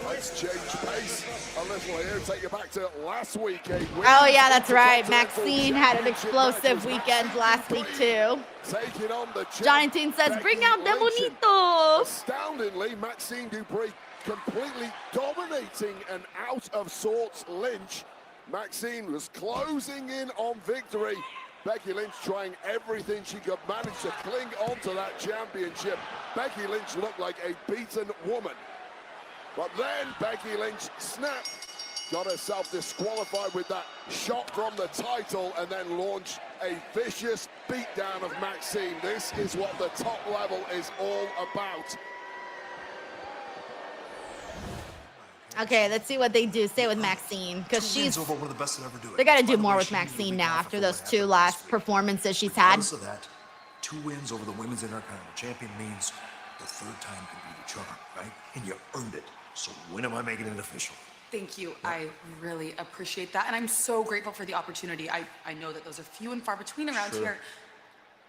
Let's change pace a little here. Take you back to last week. Oh yeah, that's right. Maxine had an explosive weekend last week too. Taking on the Jonathan says, bring out them bonitos. Astoundingly, Maxine Dupree completely dominating an out of sorts Lynch. Maxine was closing in on victory. Becky Lynch trying everything she could manage to cling onto that championship. Becky Lynch looked like a beaten woman. But then Becky Lynch snapped, got herself disqualified with that shot from the title, and then launched a vicious beatdown of Maxine. This is what the top level is all about. Okay, let's see what they do. Stay with Maxine, because she's over one of the best to ever do it. They got to do more with Maxine now after those two last performances she's had. Regardless of that, 2 wins over the women's Intercontinental Champion means the 3rd time can be the charm, right? And you earned it. So when am I making it official? Thank you. I really appreciate that. And I'm so grateful for the opportunity. I know that those are few and far between around here,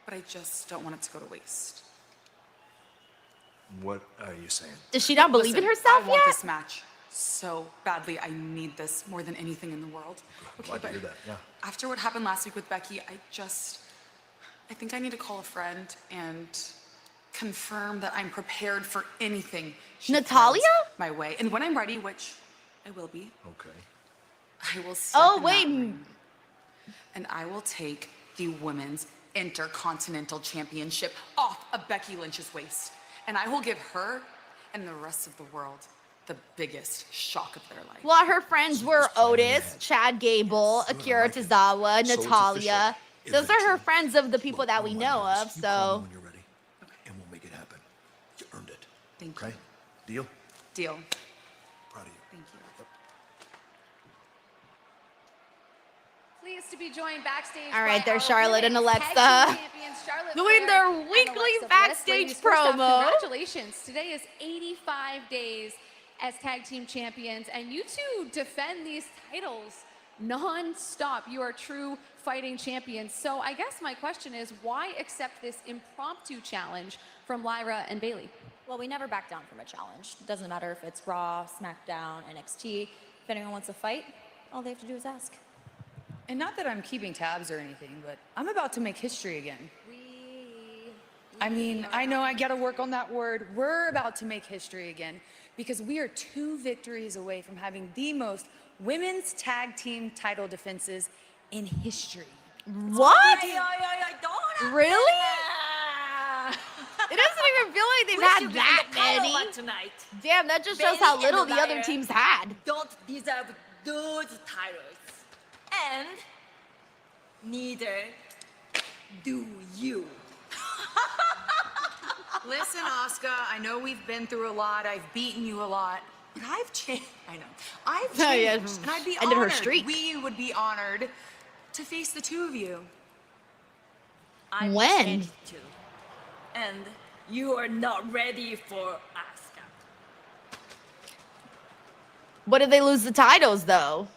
but I just don't want it to go to waste. What are you saying? Does she not believe in herself I want yet? this match so badly. I need this more than anything in the world. Okay, Glad to but hear that, yeah. after what happened last week with Becky, I think I need to call a friend and confirm that I'm prepared for anything she Natalia? throws my way. And when I'm ready, which I will be. Okay. I will step Oh, in wait. that ring, and I will take the Women's Intercontinental Championship off of Becky Lynch's waist. And I will give her and the rest of the world the biggest shock of their life. Well, her friends were Otis, Chad Gable, Akira Tozawa, So it's Natalia. official. Those are her friends of the people that we know of, You call me so. when you're ready, and we'll make it happen. You earned it. Thank Okay? Deal? Deal. Proud of you. Thank you. Pleased to be joined backstage. All right, by there's our Charlotte and women's Alexa tag team champions, Charlotte doing Flair their and weekly Alexa Bliss. backstage Ladies, first off, promo. Congratulations. Today is 85 days as tag team champions, and you two defend these titles non-stop. You are true fighting champions. So I guess my question is, why accept this impromptu challenge from Lyra and Bailey? Well, we never back down from a challenge. It doesn't matter if it's Raw, SmackDown, NXT. If anyone wants to fight, all they have to do is ask. And not that I'm keeping tabs or anything, but I'm about to make history again. I mean, I know I gotta work on that word. We're about to make history again because we are 2 victories away from having the most women's tag team title defenses in history. What? Don't Really? It doesn't even feel like they've had that many. Tonight. Damn, that just shows how Bailey little and the other Lyra teams had. Don't deserve those titles. And neither do you. Listen, Asuka, I know we've been through a lot. I've beaten you a lot. But I've changed. I know. I've changed. Oh, yeah, And I'd be ended her honored. streak. We would be honored to face the 2 of you. I'm When? changed too. And you are not ready for Asuka. What did they lose the titles, though?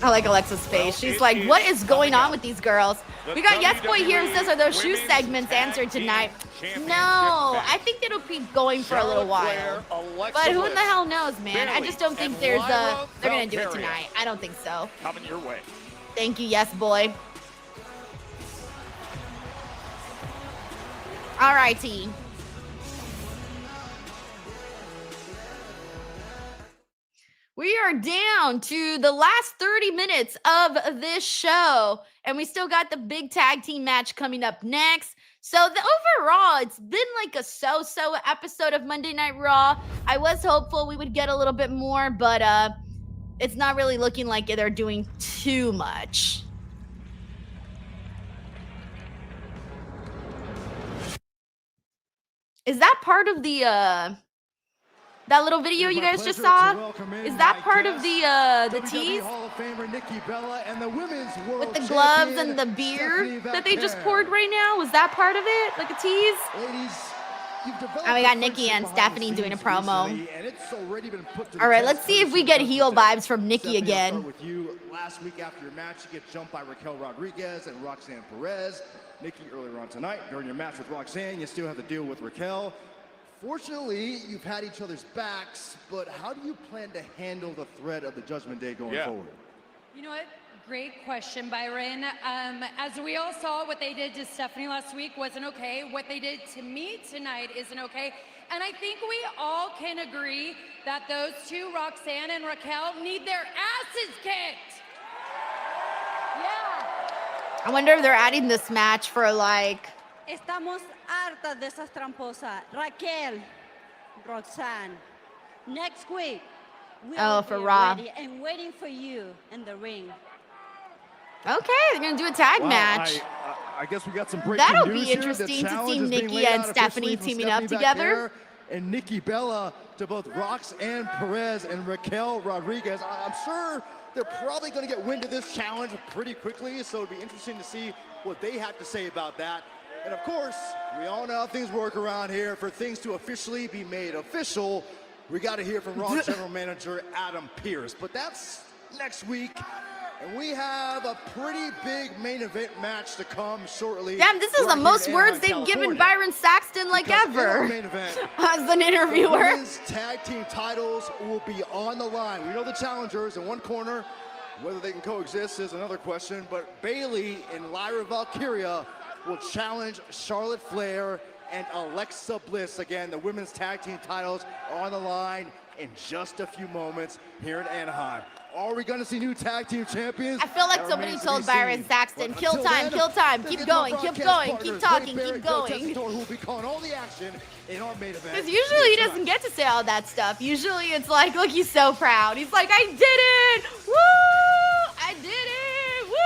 I like Alexa's face. She's like, what is going on with these girls? We got Yes Boy here who says, are those shoe segments answered tonight? No, I think it'll keep going for a little while. But who in the hell knows, man? I just don't think there's they're going to do it tonight. I don't think so. Coming your way. Thank you, Yes Boy. All right, team. We are down to the last 30 minutes of this show, and we still got the big tag team match coming up next. So overall, it's been like a so-so episode of Monday Night Raw. I was hopeful we would get a little bit more, but it's not really looking like they're doing too much. Is that part of the that little video you guys just saw? Is that part of the tease? Hall of Famer Nikki Bella and the Women's World With the gloves Champion, and the beer Stephanie that they just Vaquer. poured right now? Was that part of it? Like a tease? Ladies, you've developed And we got a Nikki and friendship behind Stephanie the doing a scenes promo. recently, and it's already been put to the All right, test let's see if for we get some heel competition. vibes from Nikki Stephanie, I'll again. start with you. Last week after your match, you get jumped by Raquel Rodriguez and Roxanne Perez. Nikki, earlier on tonight, during your match with Roxanne, you still have to deal with Raquel. Fortunately, you've had each other's backs, but how do you plan to handle the threat of the Judgment Day going forward? You know what? Great question, Byron. As we all saw, what they did to Stephanie last week wasn't okay. What they did to me tonight isn't okay. And I think we all can agree that those two, Roxanne and Raquel, need their asses kicked. Yeah. I wonder if they're adding this match for like... Estamos hartas de esas tramposas. Raquel, Roxanne, next week, we Oh, will for be Raw. ready and waiting for you in the ring. Okay, they're going to do a tag Wow, match. I guess we got some breaking That'll news be here. The interesting to challenge see is being Nikki laid and out Stephanie officially from teaming up Stephanie together. Vaquer and Nikki Bella to both Roxanne Perez and Raquel Rodriguez. I'm sure they're probably going to get wind of this challenge pretty quickly, so it'll be interesting to see what they have to say about that. And of course, we all know how things work around here. For things to officially be made official, we got to hear from Raw General Manager Adam Pearce. But that's next week. And we have a pretty big main event match to come shortly. Damn, this is the most words they've given Byron Saxton like ever as an interviewer. The women's tag team titles will be on the line. We know the challengers in one corner. Whether they can coexist is another question. But Bayley and Lyra Valkyria will challenge Charlotte Flair and Alexa Bliss. Again, the women's tag team titles are on the line in just a few moments here in Anaheim. Are we going to see new tag team champions? I feel like somebody told Byron Saxton, kill time, keep going, keep talking, keep going. Who will be calling all the action in our main event. Because usually he doesn't get to say all that stuff. Usually it's like, look, he's so proud. He's like, I did it! Woo! I did it! Woo!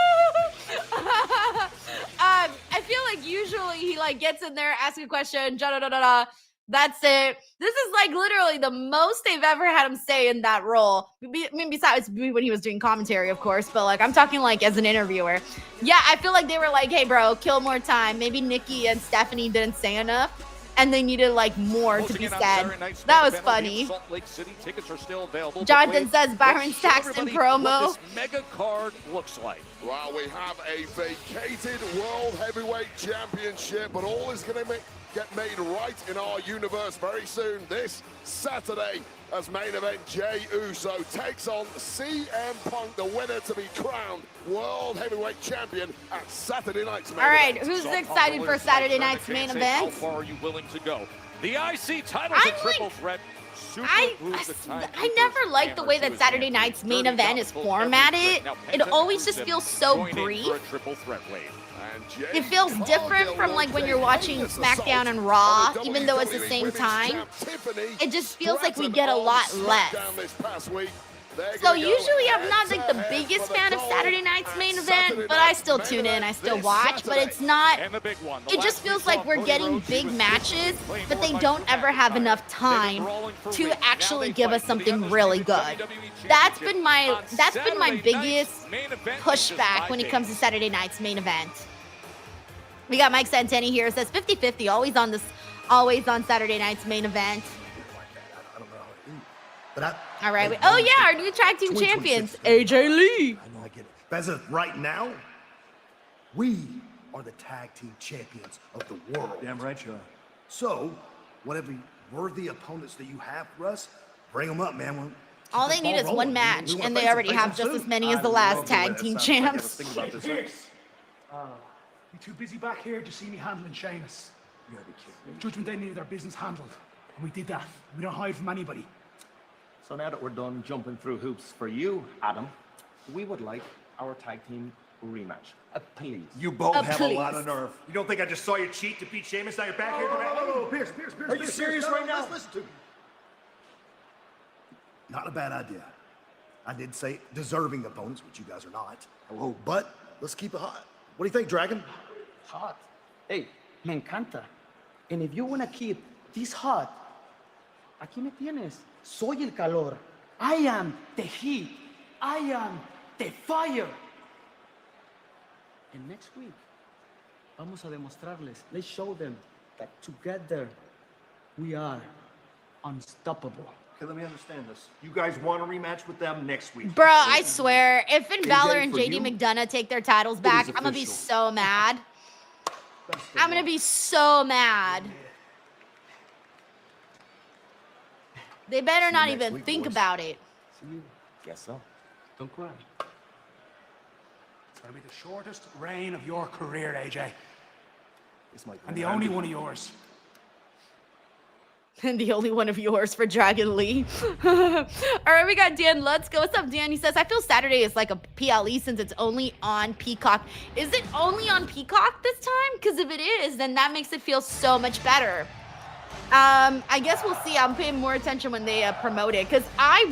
I feel like usually he like gets in there, asks a question, da-da-da-da-da. That's it. This is like literally the most they've ever had him say in that role. I mean, besides when he was doing commentary, of course, but like I'm talking like as an interviewer. Yeah, I feel like they were like, hey, bro, kill more time. Maybe Nikki and Stephanie didn't say enough, and they needed like more to be said. That was funny. Jonathan says Byron Saxton promo. What this mega card looks like. Well, we have a vacated World Heavyweight Championship, but all is going to get made right in our universe very soon. This Saturday, as main event, Jey Uso takes on CM Punk, the winner to be crowned World Heavyweight Champion at Saturday night's main event. All right, event. who's excited for Saturday night's main event? How far are you willing to go? The IC title's a triple threat. I never liked the way that Saturday night's main event is formatted. It always just feels so brief. It feels different from like when you're watching SmackDown and Raw, even though it's the same time. It just feels like we get a lot less. So usually I'm not like the biggest fan of Saturday night's main event, but I still tune in, I still watch, but it's not, it just feels like we're getting big matches, but they don't ever have enough time to actually give us something really good. That's been my biggest pushback when it comes to Saturday night's main event. We got Mike Santini here, says 50-50, always on Saturday night's main event. All right. Oh, yeah, our new tag team champions, AJ Lee. I know, I get it. But as of right now, we are the tag team champions of the world. Damn right you are. So, whatever worthy opponents that you have for us, bring them up, man. All they need is one match, and they already have just as many as the last tag team champs. Pierce, you too busy back here to see me handling Sheamus? You gotta be kidding. Judgment Day needed their business handled, and we did that. We don't hide from anybody. So now that we're done jumping through hoops for you, Adam, we would like our tag team rematch. Please. You both have a lot of nerve. You don't think I just saw you cheat to beat Sheamus? Now you're back here. Pierce. Are you serious right now? Listen to me. Not a bad idea. I did say deserving opponents, which you guys are not. Oh, but let's keep it hot. What do you think, Dragon? Hot. Hey, me encanta. And if you want to keep this hot, aquí me tienes. Soy el calor. I am the heat. I am the fire. And next week, vamos a demostrarles. Let's show them that together we are unstoppable. Okay, let me understand this. You guys want a rematch with them next week? Bro, I swear, if Finn Balor and JD McDonough take their titles back, I'm going to be so mad. I'm going to be so mad. They better not even think about it. See you. Guess so. Don't cry. It's gonna be the shortest reign of your career, AJ. And the only one of yours. And the only one of yours for Dragon Lee. All right, we got Dan Let's Go. What's up, Dan? He says, I feel Saturday is like a PLE since it's only on Peacock. Is it only on Peacock this time? Because if it is, then that makes it feel so much better. I guess we'll see. I'm paying more attention when they promote it, because I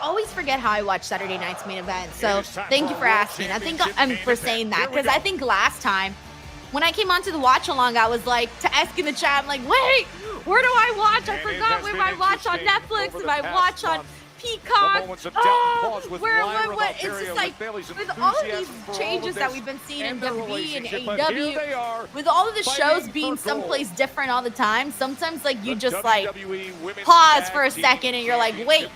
always forget how I watch Saturday night's main event. So thank you for asking. I think I'm for saying that, because I think last time when I came onto the watch along, I was like to ask in the chat, I'm like, wait, where do I watch? I forgot where I watch on Netflix and I watch on Peacock. Oh, what? It's just like with all of these changes that we've been seeing in WWE and AEW, with all of the shows being someplace different all the time, sometimes like you just like pause for a second and you're like, wait,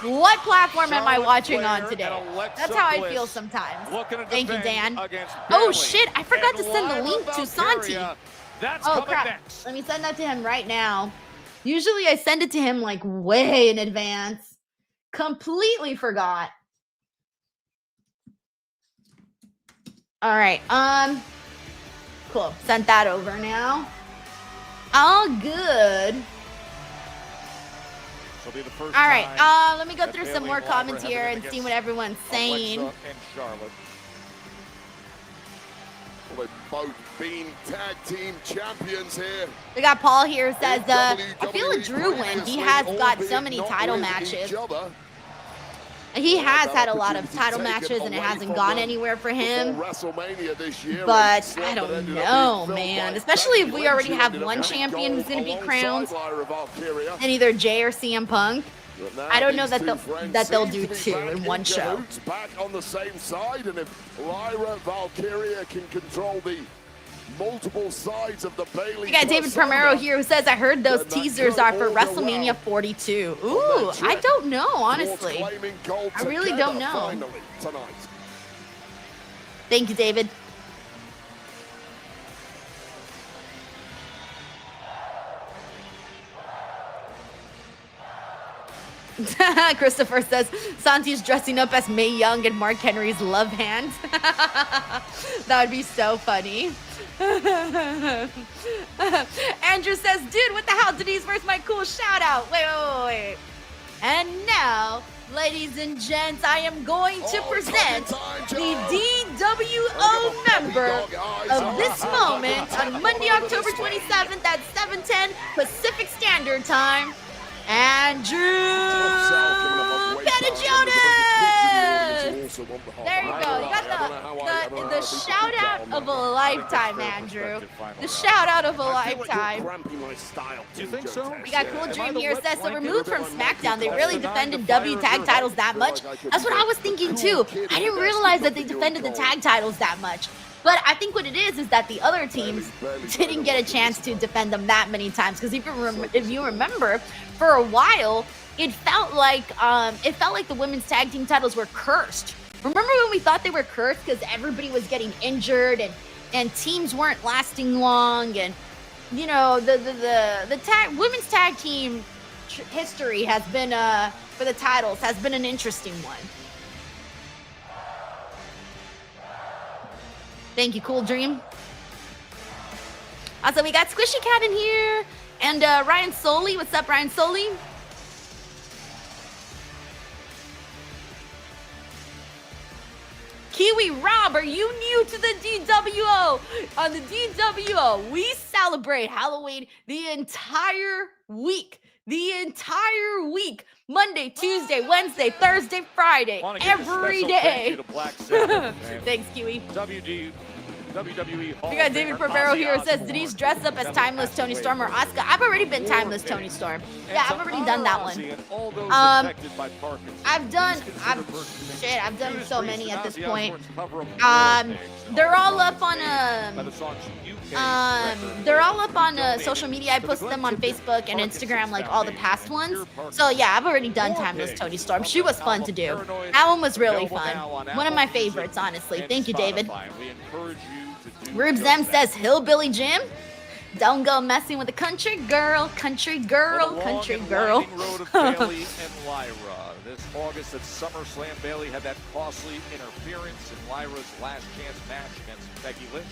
What platform am I watching on today? That's how I feel sometimes. Thank you, Dan. Oh, shit. I forgot to send the link to Santi. Oh, crap. Let me send that to him right now. Usually I send it to him like way in advance. Completely forgot. All right. Cool. Sent that over now. All good. All right. Let me go through some more comments here and see what everyone's saying. Well, they've both been tag team champions here. We got Paul here who says, I feel like Drew win. He has got so many title matches. He has had a lot of title matches and it hasn't gone anywywhere for him. But I don't know, man. Especially if we already have one champion who's going to be crowned. And either Jay or CM Punk. I don't know that they'll do two in one show. Back on the same side, and if Lyra Valkyria can control the multiple sides of the Bailey. We got David Primero here who says, I heard those teasers are for WrestleMania 42. Ooh, I don't know, honestly. I really don't know. Thank you, David. Christopher says Santi's dressing up as Mae Young and Mark Henry's love hand. That would be so funny. Andrew says, dude, what the hell? Denise, where's my cool shout out? Wait. And now, ladies and gents, I am going to present the DWO member of this moment on Monday, October 27th at 7:10 Pacific Standard Time. Andrew Pettijonas! There you go. You got the shout out of a lifetime, Andrew. The shout out of a lifetime. Do you think so? We got Cool Dream here says, so removed from SmackDown, they really defended W tag titles that much? That's what I was thinking too. I didn't realize that they defended the tag titles that much. But I think what it is that the other teams didn't get a chance to defend them that many times. Because if you remember, for a while, it felt like the women's tag team titles were cursed. Remember when we thought they were cursed because everybody was getting injured and teams weren't lasting long, and you know the women's tag team history has been for the titles has been an interesting one. Thank you, Cool Dream. Also, we got Squishy Cat in here. And Ryan Soley. What's up, Ryan Soley? Kiwi Rob, are you new to the DWO? On the DWO, we celebrate Halloween the entire week. Monday, Tuesday, Wednesday, Thursday, Friday, every day. Thanks, Kiwi. WWE. We got David Primero here who says, Denise dress up as Timeless Tony Storm or Asuka. I've already been Timeless Tony Storm. Yeah, I've already done that one. I've done so many at this point. They're all up on social media. I posted them on Facebook and Instagram, like all the past ones. So yeah, I've already done Timeless Tony Storm. She was fun to do. That one was really fun. One of my favorites, honestly. Thank you, David. Rubes M says, Hillbilly Jim, don't go messing with a country girl. Road of Bailey and Lyra. This August at SummerSlam, Bailey had that costly interference in Lyra's last chance match against Becky Lynch.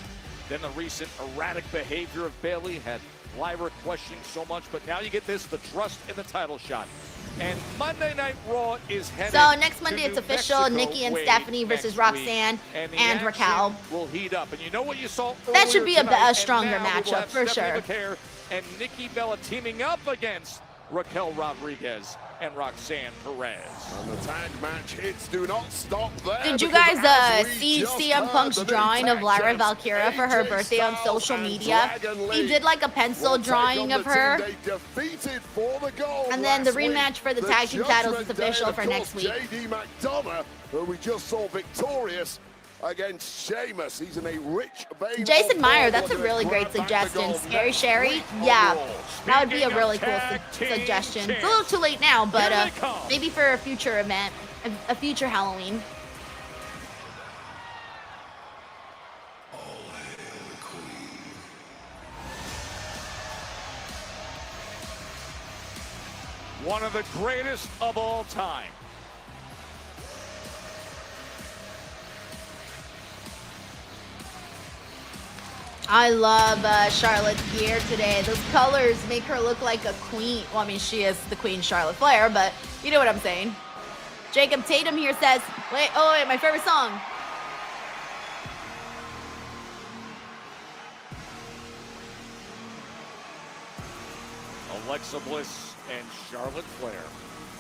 Then the recent erratic behavior of Bailey had Lyra questioning so much, but now you get this, the trust in the title shot. And Monday Night Raw is headed So next Monday it's official, Nikki and Stephanie versus Roxanne and Raquel. Will heat up. And you know what you saw that should be a stronger matchup for sure. And Nikki Bella teaming up against Raquel Rodriguez and Roxanne Perez. And the tag match hits do not stop there. Did you guys see CM Punk's drawing of Lyra Valkyria for her birthday on social media? He did like a pencil drawing of her. And then the rematch for the tag team titles is official for next week. JD McDonough, who we just saw victorious against Sheamus. He's in a rich vein. Jason Meyer, that's a really great suggestion. Scary Sherry? Yeah, that would be a really cool suggestion. It's a little too late now, but maybe for a future event, a future Halloween. One of the greatest of all time. I love Charlotte's gear today. Those colors make her look like a queen. Well, I mean, she is the queen Charlotte Flair, but you know what I'm saying. Jacob Tatum here says, wait, my favorite song. Alexa Bliss and Charlotte Flair,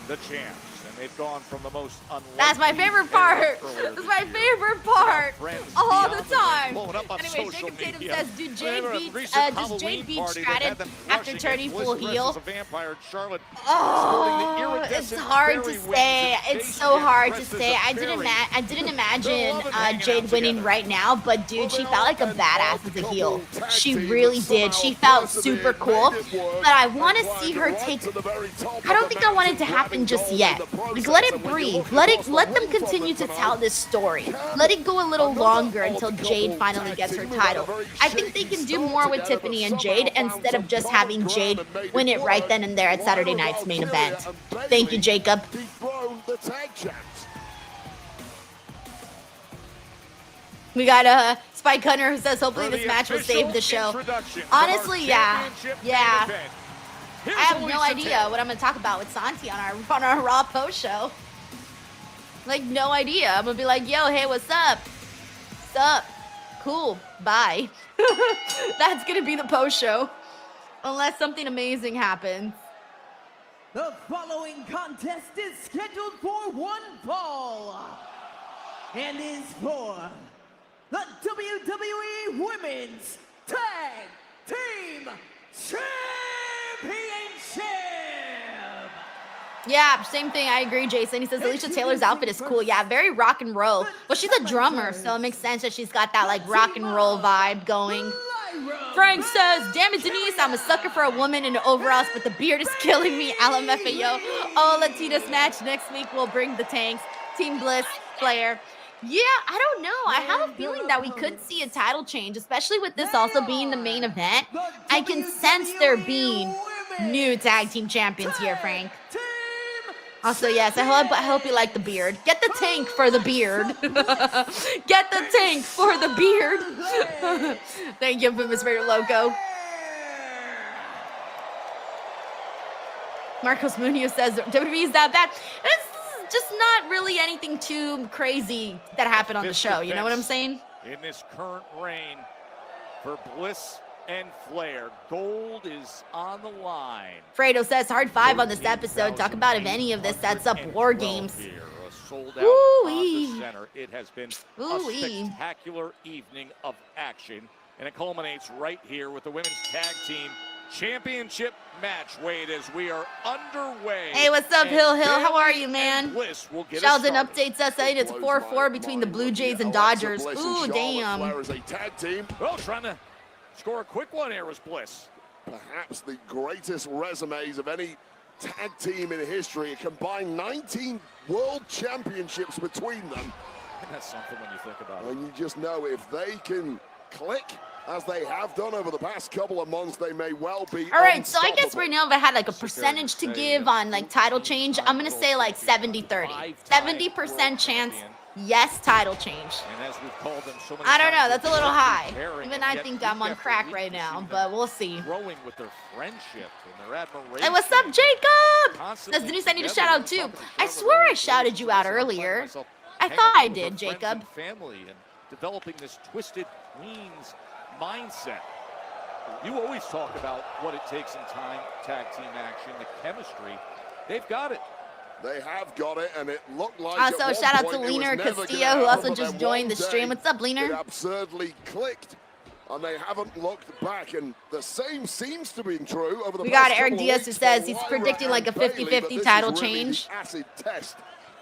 the champs. And they've gone from the most unlikely. That's my favorite part. That's my favorite part all the time. Anyway, Jacob Tatum says, does Jade beat Stratton after turning full heel? Oh, it's hard to say. It's so hard to say. I didn't imagine Jade winning right now, but dude, she felt like a badass as a heel. She really did. She felt super cool. But I want to see her take. I don't think I want it to happen just yet. Like, let it breathe. Let them continue to tell this story. Let it go a little longer until Jade finally gets her title. I think they can do more with Tiffany and Jade instead of just having Jade win it right then and there at Saturday night's main event. Thank you, Jacob. We got Spike Hunter who says hopefully this match will save the show. Honestly, yeah. I have no idea what I'm going to talk about with Santi on our Raw post show. Like, no idea. I'm going to be like, yo, hey, what's up? What's up? Cool. Bye. That's going to be the post show. Unless something amazing happens. The following contest is scheduled for one fall. And is for the WWE Women's Tag Team Championship! Yeah, same thing. I agree, Jason. He says Alicia Taylor's outfit is cool. Yeah, very rock and roll. Well, she's a drummer, so it makes sense that she's got that like rock and roll vibe going. Frank says, damn it, Denise, I'm a sucker for a woman in overalls, but the beard is killing me. LMFAO. Oh, Latinas match next week will bring the tanks. Team Bliss, Flair. Yeah, I don't know. I have a feeling that we could see a title change, especially with this also being the main event. I can sense there being new tag team champions here, Frank. Also, yes, I hope you like the beard. Get the tank for the beard. Get the tank for the beard. Thank you, Miss Raider Loco. Marcos Munoz says, WWE is that bad. It's just not really anything too crazy that happened on the show. You know what I'm saying? In this current reign for Bliss and Flair, gold is on the line. Fredo says, hard 5 on this episode. Talk about if any of this sets up War Games. Sold out on the center. It has been a spectacular evening of action, and it culminates right here with the Women's Tag Team Championship match, Wade, as we are underway. Hey, what's up, Hill? How are you, man? Sheldon updates us saying it's 4-4 between the Blue Jays and Dodgers. Ooh, damn. Well, trying to score a quick one here was Bliss. Perhaps the greatest resumes of any tag team in history. A combined 19 world championships between them. That's something when you think about it. And you just know if they can click as they have done over the past couple of months, they may well be. All right, so I guess right now if I had like a percentage to give on like title change, I'm going to say like 70-30. 70% chance, yes, title change. And as we've called them so many I don't know, times, that's a little high. Even I think I'm on crack right now, but we'll see. Growing with their friendship and their admiration. Hey, what's up, Jacob? That's Denise I need a shout out too. I swear I shouted you out earlier. I thought I did, Jacob. Family and developing this twisted Queens mindset. You always talk about what it takes in tag team action, the chemistry. They've got it. They have got it, and it looked like. Also, shout out to Leaner Castillo, who also just joined the stream. What's up, Leaner? It absurdly clicked, and they haven't looked back. And the same seems to be true over the. We got Eric Diaz who says he's predicting like a 50-50 title change. Acid test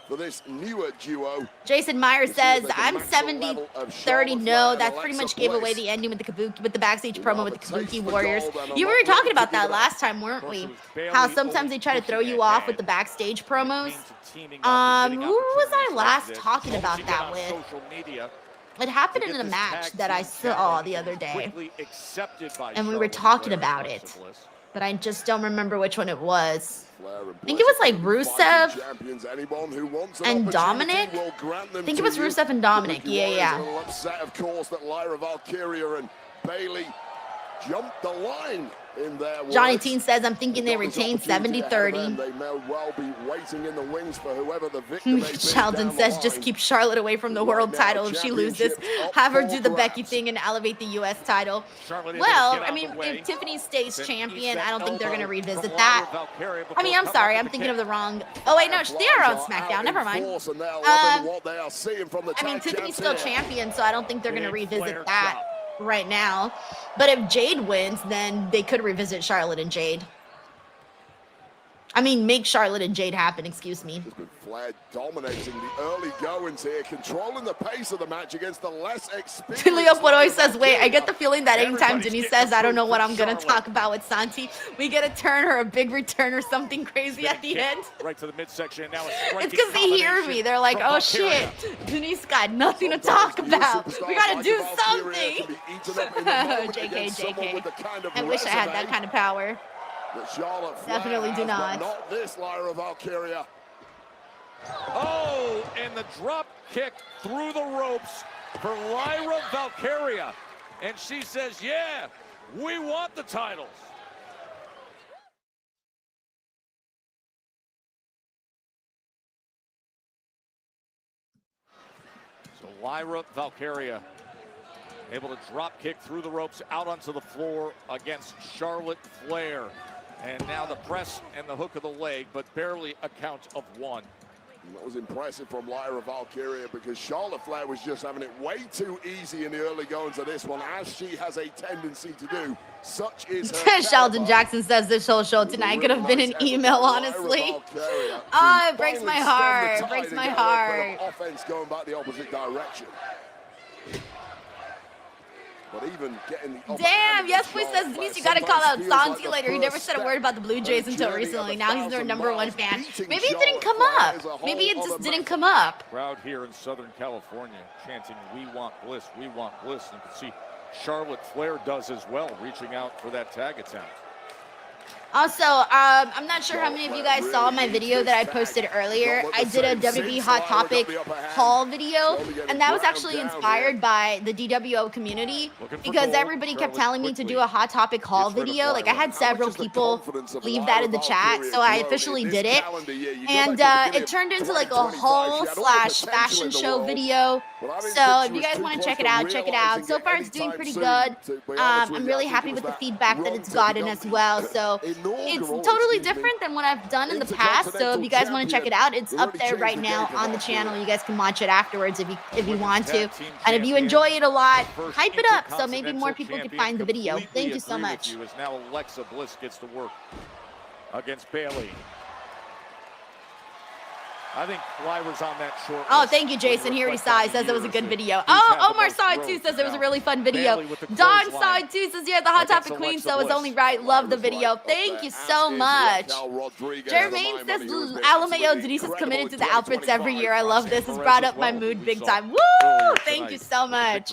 for this newer duo. Jason Meyer says, they can I'm match the level of 70-30. Charlotte No, Flair and that pretty Alexa much gave away Bliss. the ending with the backstage promo with the Kabuki for Warriors. gold and You a were lot talking left about to give that it last time, weren't we? Bayley How sometimes they try to throw you off with the backstage promos. Who was I last talking about that with? It happened in a match that I saw the other day, and we were talking about it, but I just don't remember which one it was. I think it was like Rusev and Dominic. I think it was Rusev and Dominic. Yeah. A little upset, of course, that Lyra Valkyria and Bayley jumped the line in their Johnny words. Teen says, I'm thinking they retained 70-30. They may well be waiting in the wings for whoever the victor may be. Sheldon says, just keep Charlotte away from the world title if she loses. Have her do the Becky thing and elevate the U.S. title. Well, I mean, if Tiffany stays champion, I don't think they're going to revisit that. I mean, I'm sorry, I'm thinking of the wrong... Oh, wait, no, they are on SmackDown. Never mind. I mean, Tiffany's still champion, so I don't think they're going to revisit that right now. But if Jade wins, then they could revisit Charlotte and Jade. I mean, make Charlotte and Jade happen, excuse me. Flair dominating the early goings here, controlling the pace of the match against the less experienced. Leo Poroy says, wait, I get the feeling that anytime Denise says, I don't know what I'm going to talk about with Santi, we get a turn or a big return or something crazy at the end. Right to the midsection. Now it's because they hear me. They're like, oh shit, Denise got nothing to talk about. We got to do something. JK. I wish I had that kind of power. Definitely do not. Not this Lyra Valkyria. Oh, and the drop kick through the ropes for Lyra Valkyria. And she says, yeah, we want the titles. So Lyra Valkyria able to drop kick through the ropes out onto the floor against Charlotte Flair. And now the press and the hook of the leg, but barely a count of one. That was impressive from Lyra Valkyria because Charlotte Flair was just having it way too easy in the early goings of this one, as she has a tendency to do. Such is her Sheldon Jackson says this whole show tonight could have been an email, honestly. Oh, it breaks my heart. It breaks my heart. Offense going back the opposite direction. But even getting the damn, yes, please says Denise, you gotta call out Santi later. He never said a word about the Blue Jays until recently. Now he's their #1 fan. Maybe it didn't come up. Maybe it just didn't come up. Crowd here in Southern California chanting, we want Bliss, we want Bliss. And you can see Charlotte Flair does as well, reaching out for that tag attempt. Also, I'm not sure how many of you guys saw my video that I posted earlier. I did a WWE Hot Topic haul video, and that was actually inspired by the DWO community because everybody kept telling me to do a Hot Topic haul video. Like, I had several people leave that in the chat, so I officially did it. And it turned into like a haul/fashion show video. So if you guys want to check it out, check it out. So far, it's doing pretty good. I'm really happy with the feedback that it's gotten as well. So it's totally different than what I've done in the past. So if you guys want to check it out, it's up there right now on the channel. You guys can watch it afterwards if you want to. And if you enjoy it a lot, hype it up so maybe more people can find the video. Thank you so much. Now Alexa Bliss gets to work against Bayley. I think Lyra's on that short. Oh, thank you, Jason. He already saw it. He says it was a good video. Oh, Omar saw it too. Says it was a really fun video. Don saw it too. Says you're the Hot Topic Queen, so it's only right. Love the video. Thank you so much. Jermaine says LMAO Denise is committed to the outfits every year. I love this. It's brought up my mood big time. Woo! Thank you so much.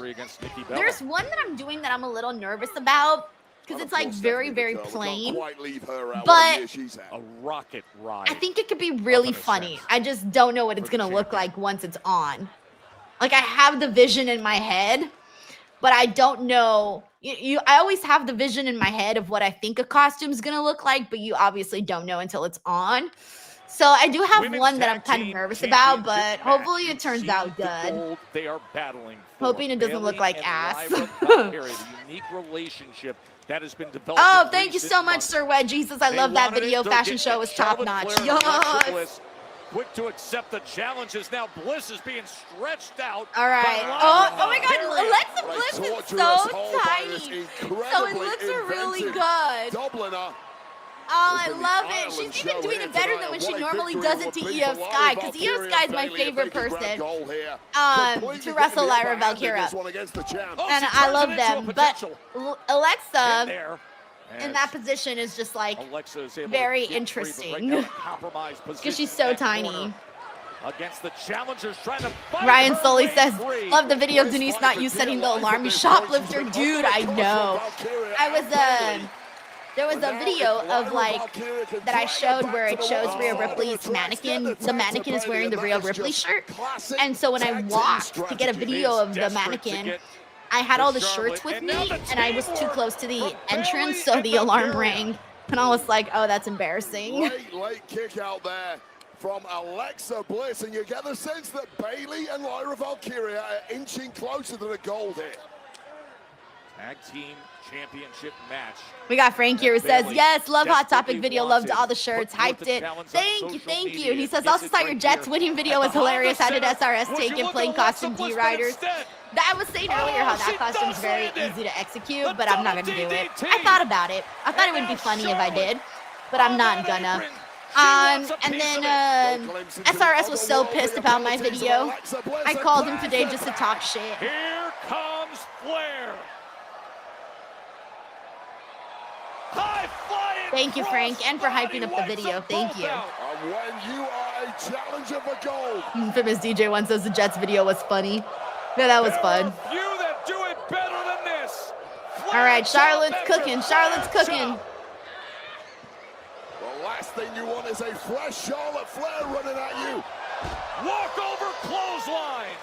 There's one that I'm doing that I'm a little nervous about, because it's like very, very plain, but a rocket ride. I think it could be really funny. I just don't know what it's gonna look like once it's on. Like, I have the vision in my head, but I don't know. I always have the vision in my head of what I think a costume's gonna look like, but you obviously don't know until it's on. So I do have one that I'm kind of nervous about, but hopefully it turns out good. They are battling. Hoping it doesn't look like ass. The unique relationship that has been developed. Oh, thank you so much, Sir Wed Jesus. I love that video. Fashion show was top notch. Yes. Quick to accept the challenges. Now Bliss is being stretched out. All right. Oh my God. Alexa Bliss is so tiny. So it looks really good. Oh, I love it. She's even doing it better than when she normally does it to Io Sky, because Io Sky is my favorite person to wrestle Lyra Valkyria. And I love them. But Alexa in that position is just like very interesting because she's so tiny. Against the challengers trying to fight Ryan Sully says, love the video of Denise not you setting the alarm, you shoplifter. Dude, I know. There was a video of like that I showed where it shows Rhea Ripley's mannequin. The mannequin is wearing the Rhea Ripley shirt. And so when I walked to get a video of the mannequin, I had all the shirts with me and I was too close to the entrance, so the alarm rang. And I was like, oh, that's embarrassing. Late kick out there from Alexa Bliss, and you get the sense that Bayley and Lyra Valkyria are inching closer to the gold here. Tag team championship match. We got Frank here who says, yes, love Hot Topic video, loved all the shirts, hyped it. Thank you. And he says, also saw your Jets winning video was hilarious. How did SRS take it playing costume D-Riders? I was saying earlier how that costume is very easy to execute, but I'm not going to do it. I thought about it. I thought it would be funny if I did, but I'm not gonna. And then SRS was so pissed about my video. I called him today just to talk shit. Here comes Flair. Thank you, Frank, and for hyping up the video. Thank you. And when you are a challenger for gold. Infamous DJ one says the Jets video was funny. Yeah, that was fun. You that do it better than this. All right, Charlotte's cooking. Charlotte's cooking. The last thing you want is a fresh Charlotte Flair running at you. Walk over clothesline.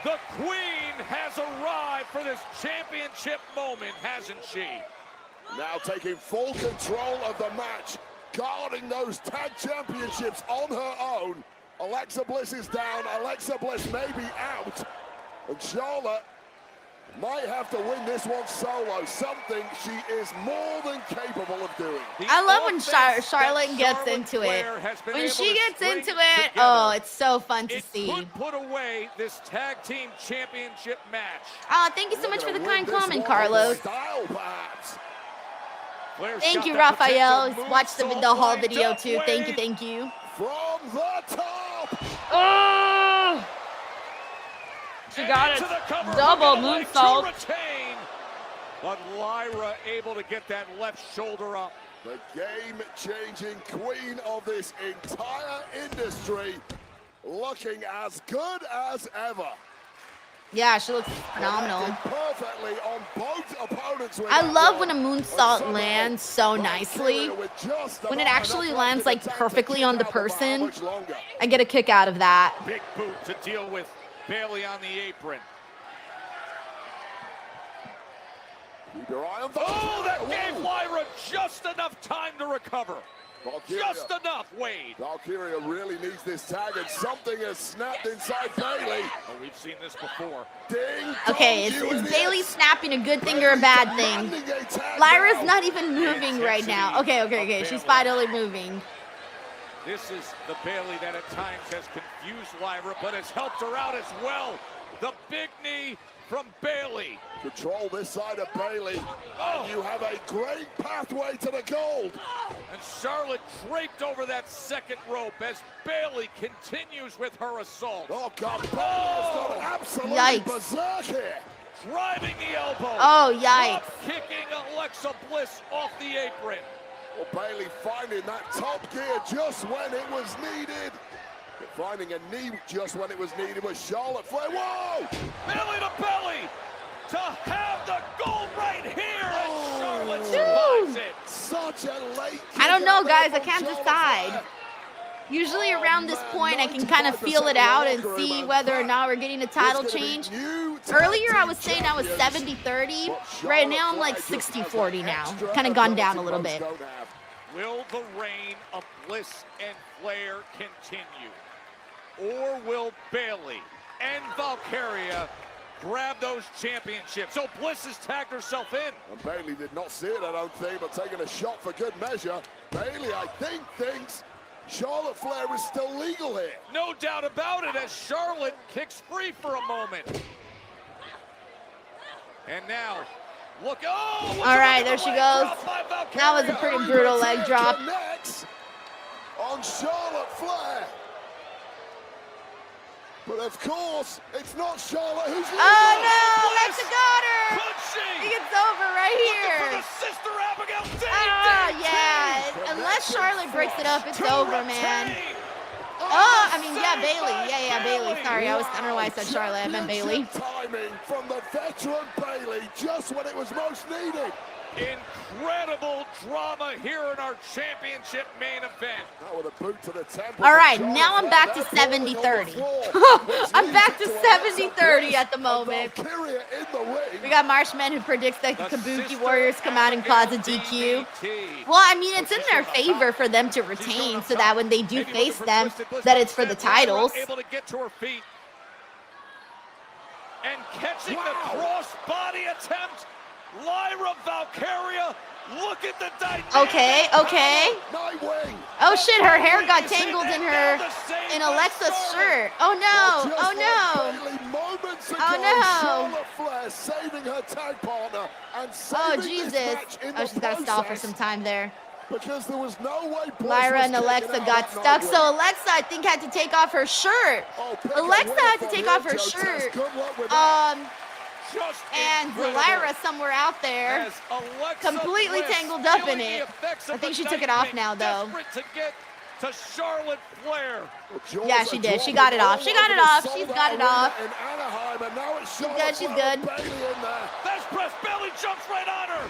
The Queen has arrived for this championship moment, hasn't she? Now taking full control of the match, guarding those tag championships on her own. Alexa Bliss is down. Alexa Bliss may be out. And Charlotte might have to win this one solo, something she is more than capable of doing. I love when Charlotte gets into it. When she gets into it, oh, it's so fun to see. Could put away this tag team championship match. Oh, thank you so much for the kind comment, Carlos. Thank you, Raphael. Watch the haul video too. Thank you. From the top. Oh! She got it. Double moonsault. But Lyra able to get that left shoulder up. The game-changing queen of this entire industry, looking as good as ever. Yeah, she looks phenomenal. Perfectly on both opponents. I love when a moonsault lands so nicely. When it actually lands like perfectly on the person, I get a kick out of that. Big boot to deal with Bayley on the apron. Keep your eye on oh, that gave Lyra just enough time to recover. Valkyria. Just enough, Wade. Valkyria really needs this tag, and something has snapped inside Bayley. Oh, we've seen this before. Ding, okay, is Bayley snapping a good thing or a bad thing? Lyra's not even moving right now. Okay. She's finally moving. This is the Bayley that at times has confused Lyra, but has helped her out as well. The big knee from Bayley. Control this side of Bayley. And you have a great pathway to the gold. And Charlotte draped over that second rope as Bayley continues with her assault. Oh, God. Bayley has gone absolutely berserk here. Driving the elbow. Oh, yikes. Kicking Alexa Bliss off the apron. Well, Bayley finding that top gear just when it was needed. Finding a knee just when it was needed was Charlotte Flair. Whoa! Belly to belly to have the goal right here, and Charlotte survives it. Such a late. I don't know, guys. I can't decide. Usually around this point, I can kind of feel it out and see whether or not we're getting a title change. Earlier, I was saying I was 70-30. Right now, I'm like 60-40 now. Kind of gone down a little bit. Will the reign of Bliss and Flair continue? Or will Bayley and Valkyria grab those championships? So Bliss has tagged herself in. And Bayley did not see it, I don't think, but taking a shot for good measure. Bayley, I think, thinks Charlotte Flair is still legal here. No doubt about it, as Charlotte kicks free for a moment. And now, Look, oh, All right, there she goes. That was a pretty brutal leg drop. Connects on Charlotte Flair. But of course, it's not Charlotte who's losing. Oh no, Alexa got her. It's over right here. Oh yeah, unless Charlotte breaks it up, it's over, man. Oh, I mean, yeah, Bailey. Yeah, Bailey. Sorry, I don't know why I said Charlotte. I meant Bailey. Timing from the veteran Bailey, just when it was most needed. Incredible drama here in our championship main event. Now with a boot to the temple. All right, now I'm back to 70-30. I'm back to 70-30 at the moment. We got Marshman who predicts that the Kabuki Warriors come out and cause a DQ. Well, I mean, it's in their favor for them to retain so that when they do face them, that it's for the titles. Able to get to her feet. And catching the cross-body attempt. Lyra Valkyria, look at the dynamic. Okay. Oh shit, her hair got tangled in Alexa's shirt. Oh no. Oh Jesus. Oh, she's got to stall for some time there. Because there was no way Lyra and Alexa got stuck, so Alexa, I think, had to take off her shirt. Alexa had to take off her shirt. And Lyra somewhere out there, completely tangled up in it. I think she took it off now, though. To Charlotte Flair. Yeah, she did. She got it off. She's got it off. She's good. That's press. Bailey jumps right on her.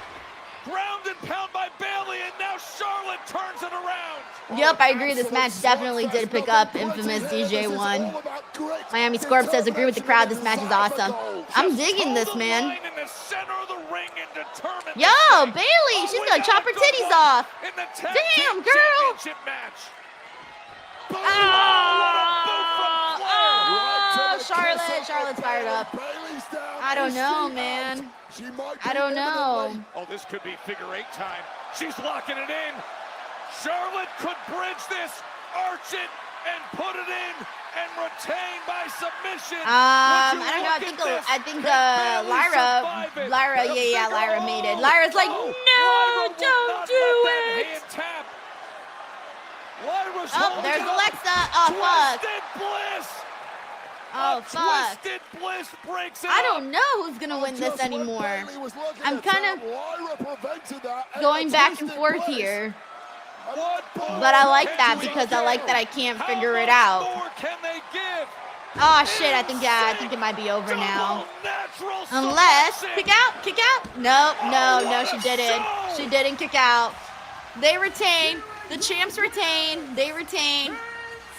Ground and pound by Bailey, and now Charlotte turns it around. Yep, I agree. This match definitely did pick up infamous DJ1. Miami Scorp says, agree with the crowd. This match is awesome. I'm digging this, man. Yo, Bailey, she's going to chop her titties off. Damn, girl. Oh, Charlotte's fired up. I don't know, man. I don't know. Oh, this could be figure 8 time. She's locking it in. Charlotte could bridge this, arch it, and put it in, and retain by submission. I don't know. I think Lyra, yeah, Lyra made it. Lyra's like, no, don't do it. Oh, there's Alexa. Oh, fuck. Oh, fuck. I don't know who's going to win this anymore. I'm kind of going back and forth here. But I like that because I like that I can't figure it out. Oh, shit. I think it might be over now. Unless, kick out. No, she didn't. She didn't kick out. They retain. The champs retain. They retain.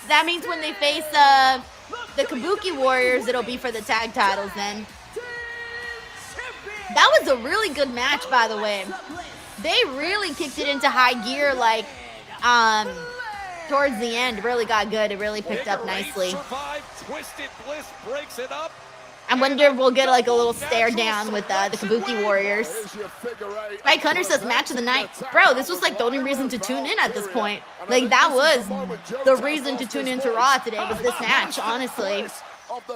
That means when they face the Kabuki Warriors, it'll be for the tag titles then. That was a really good match, by the way. They really kicked it into high gear, like, towards the end. It really got good. It really picked up nicely. I wonder if we'll get like a little stare down with the Kabuki Warriors. Mike Hunter says match of the night. Bro, this was like the only reason to tune in at this point. Like that was the reason to tune into Raw today was this match, honestly.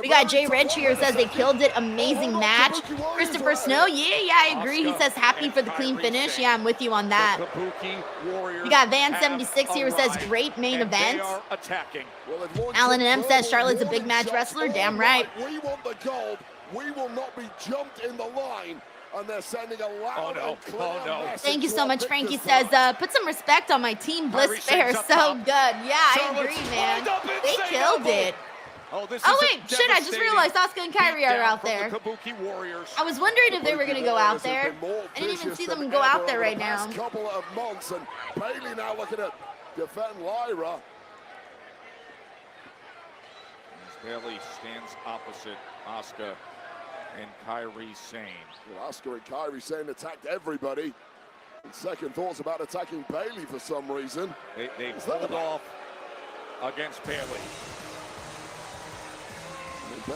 We got Jay Rich here says they killed it. Amazing match. Christopher Snow, yeah, I agree. He says happy for the clean finish. Yeah, I'm with you on that. We got Van76 here who says great main event. Alan M says Charlotte's a big match wrestler. Damn right. We want the gold. We will not be jumped in the line. And they're sending a loud and clear Thank you so much. Frankie says, put some respect on my team. Bliss Fair. So good. Yeah, I agree, man. They killed it. Oh wait, shit, I just realized Asuka and Kairi are out there. I was wondering if they were going to go out there. I didn't even see them go out there right now. Couple of months, and Bailey now looking at defend Lyra. Bailey stands opposite Asuka and Kairi Sane. Well, Asuka and Kairi Sane attacked everybody. And second thoughts about attacking Bailey for some reason. They pulled off against Bailey.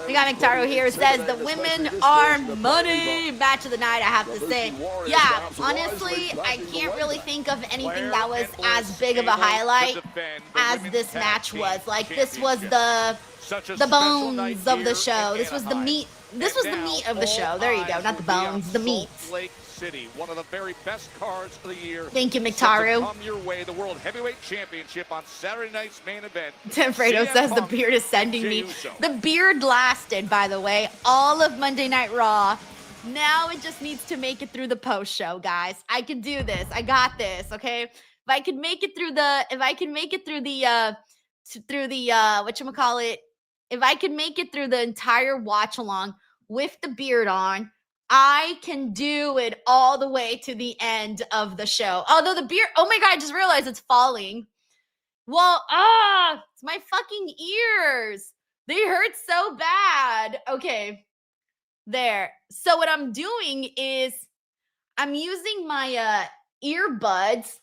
We got McTaro here says the women are money. Match of the night, I have to say. Yeah, honestly, I can't really think of anything that was as big of a highlight as this match was. Like, this was the bones of the show. This was the meat This was the meat of the show. There you go, not the bones, the meat. Salt Lake City, one of the very best cards of the year. Thank you, Set to Mictaru. come your way, the World Heavyweight Championship on Saturday night's main event. Fredo CM says the Punk, beard is sending Jey me. Uso. The beard lasted, by the way, all of Monday Night Raw. Now it just needs to make it through the post show, guys. I can do this. I got this. Okay. If I could make it through the, if I could make it through the whatchamacallit, if I could make it through the entire watch along with the beard on, I can do it all the way to the end of the show. Although the beard, oh my God, I just realized it's falling. Well, it's my fucking ears. They hurt so bad. Okay, there. So what I'm doing is I'm using my earbuds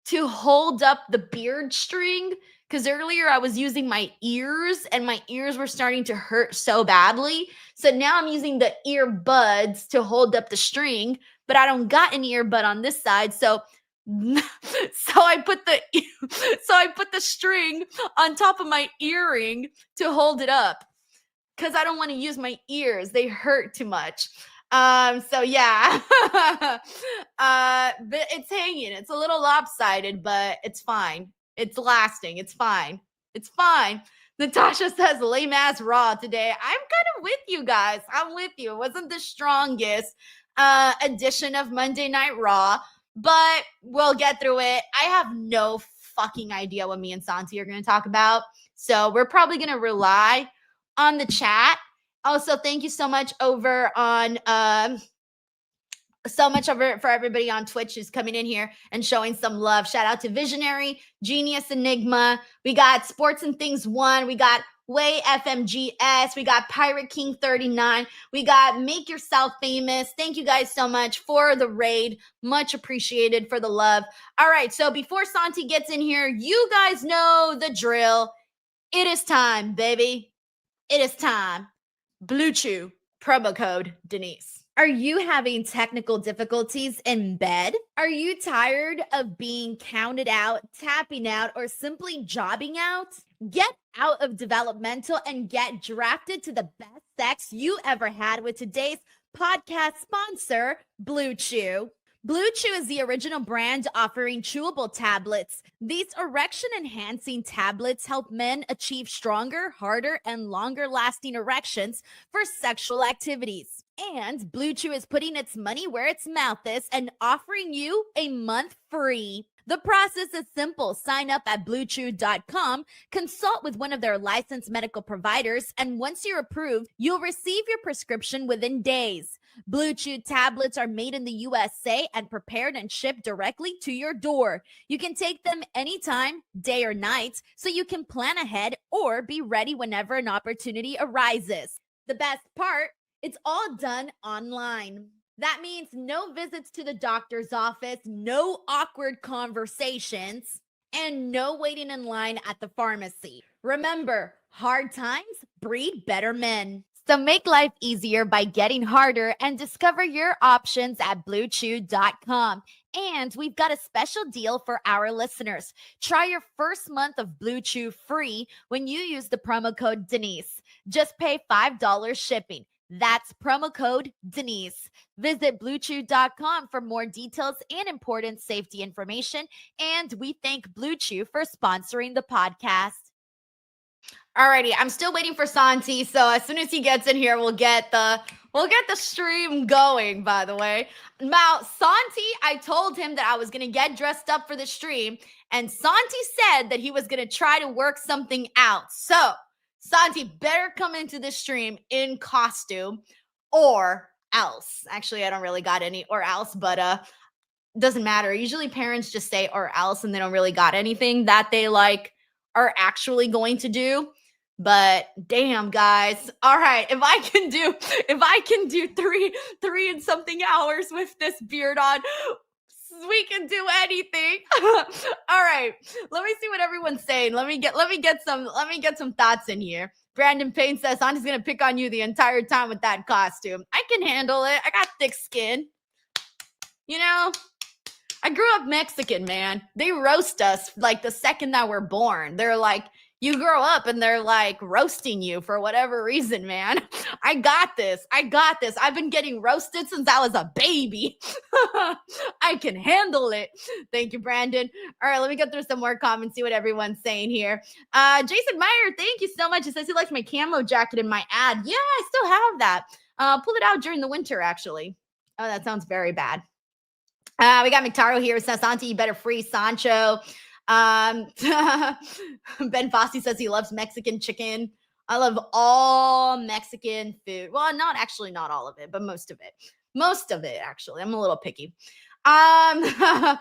to hold up the beard string, because earlier I was using my ears and my ears were starting to hurt so badly. So now I'm using the earbuds to hold up the string, but I don't got an earbud on this side. So I put the string on top of my earring to hold it up, because I don't want to use my ears. They hurt too much. So yeah, but it's hanging. It's a little lopsided, but it's fine. It's lasting. It's fine. It's fine. Natasha says lame ass Raw today. I'm kind of with you guys. I'm with you. It wasn't the strongest edition of Monday Night Raw, but we'll get through it. I have no fucking idea what me and Santi are going to talk about. So we're probably going to rely on the chat. Also, thank you so much over on for everybody on Twitch who's coming in here and showing some love. Shout out to Visionary, Genius Enigma. We got Sports and Things 1. We got Way FMGS. We got Pirate King 39. We got Make Yourself Famous. Thank you guys so much for the raid. Much appreciated for the love. All right, so before Santi gets in here, you guys know the drill. It is time, baby. It is time. Blue Chew, promo code Denise. Are you having technical difficulties in bed? Are you tired of being counted out, tapping out, or simply jobbing out? Get out of developmental and get drafted to the best sex you ever had with today's podcast sponsor, Blue Chew. Blue Chew is the original brand offering chewable tablets. These erection-enhancing tablets help men achieve stronger, harder, and longer-lasting erections for sexual activities. And Blue Chew is putting its money where its mouth is and offering you a month free. The process is simple. Sign up at BlueChew.com, consult with one of their licensed medical providers, and once you're approved, you'll receive your prescription within days. Blue Chew tablets are made in the USA and prepared and shipped directly to your door. You can take them anytime, day or night, so you can plan ahead or be ready whenever an opportunity arises. The best part, it's all done online. That means no visits to the doctor's office, no awkward conversations, and no waiting in line at the pharmacy. Remember, hard times breed better men. So make life easier by getting harder and discover your options at BlueChew.com. And we've got a special deal for our listeners. Try your first month of Blue Chew free when you use the promo code Denise. Just pay $5 shipping. That's promo code Denise. Visit BlueChew.com for more details and important safety information. And we thank Blue Chew for sponsoring the podcast. Alrighty, I'm still waiting for Santi, so as soon as he gets in here, we'll get the stream going, by the way. Now, Santi, I told him that I was going to get dressed up for the stream, and Santi said that he was going to try to work something out. So, Santi better come into the stream in costume or else. Actually, I don't really got any or else, but doesn't matter. Usually parents just say or else and they don't really got anything that they are actually going to do. But damn, guys. All right, if I can do three and something hours with this beard on, we can do anything. All right, let me see what everyone's saying. Let me get some thoughts in here. Brandon Payne says, I'm just gonna pick on you the entire time with that costume. I can handle it. I got thick skin. You know, I grew up Mexican, man. They roast us like the second that we're born. They're like, you grow up and they're like roasting you for whatever reason, man. I got this. I've been getting roasted since I was a baby. I can handle it. Thank you, Brandon. All right, let me go through some more comments, see what everyone's saying here. Jason Meyer, thank you so much. He says he likes my camo jacket in my ad. Yeah, I still have that. Pull it out during the winter, actually. Oh, that sounds very bad. We got McTaro here. It says, Santi, you better free Sancho. Ben Fossey says he loves Mexican chicken. I love all Mexican food. Well, not all of it, but most of it. Most of it, actually. I'm a little picky. All right,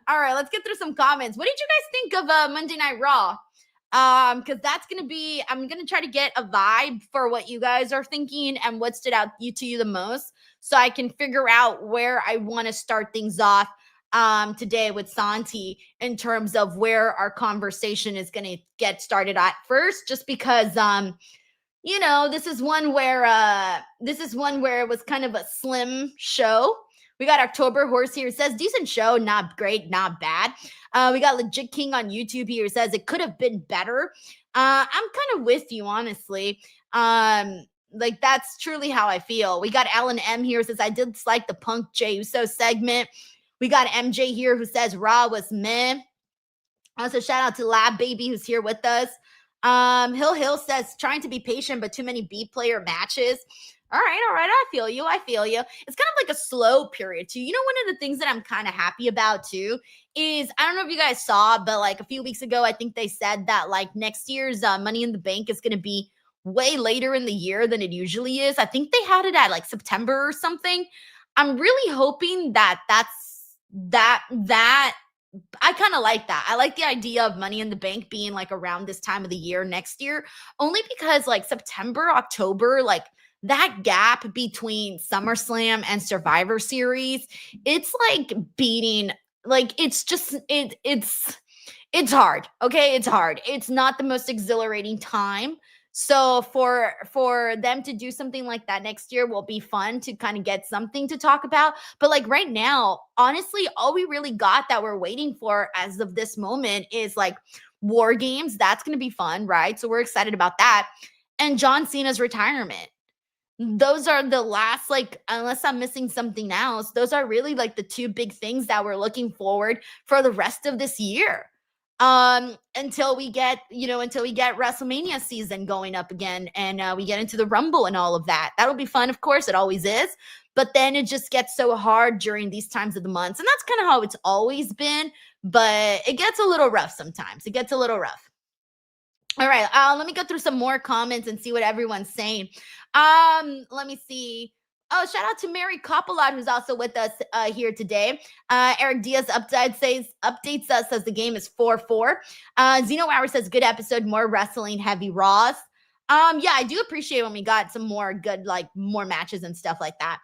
let's get through some comments. What did you guys think of Monday Night Raw? Because that's gonna be, I'm gonna try to get a vibe for what you guys are thinking and what stood out to you the most, so I can figure out where I want to start things off today with Santi in terms of where our conversation is gonna get started at first, just because you know, this is one where it was kind of a slim show. We got October Horse here. It says, decent show, not great, not bad. We got Legit King on YouTube here. It says, it could have been better. I'm kind of with you, honestly. Like, that's truly how I feel. We got Alan M here. It says, I did dislike the Punk Jey Uso segment. We got MJ here who says, Raw was meh. Also, shout out to Lab Baby who's here with us. Hill says, trying to be patient, but too many B player matches. All right. I feel you. It's kind of like a slow period too. You know, one of the things that I'm kind of happy about too is, I don't know if you guys saw, but like a few weeks ago, I think they said that like next year's Money in the Bank is going to be way later in the year than it usually is. I think they had it at like September or something. I'm really hoping that I kind of like that. I like the idea of Money in the Bank being like around this time of the year next year, only because like September, October, like that gap between SummerSlam and Survivor Series, it's like beating, like it's just, it's hard. Okay. It's hard. It's not the most exhilarating time. So for them to do something like that next year will be fun to kind of get something to talk about. But like right now, honestly, all we really got that we're waiting for as of this moment is like War Games. That's going to be fun, right? So we're excited about that. And John Cena's retirement. Those are the last, like, unless I'm missing something else, those are really like the two big things that we're looking forward for the rest of this year. Until we get WrestleMania season going up again and we get into the Rumble and all of that. That'll be fun, of course, it always is. But then it just gets so hard during these times of the months. And that's kind of how it's always been. But it gets a little rough sometimes. It gets a little rough. All right, let me go through some more comments and see what everyone's saying. Let me see. Oh, shout out to Mary Coppola, who's also with us here today. Eric Diaz updates us, says the game is 4-4. Zeno Hour says, good episode, more wrestling, heavy Raws. Yeah, I do appreciate when we got some more good, like more matches and stuff like that.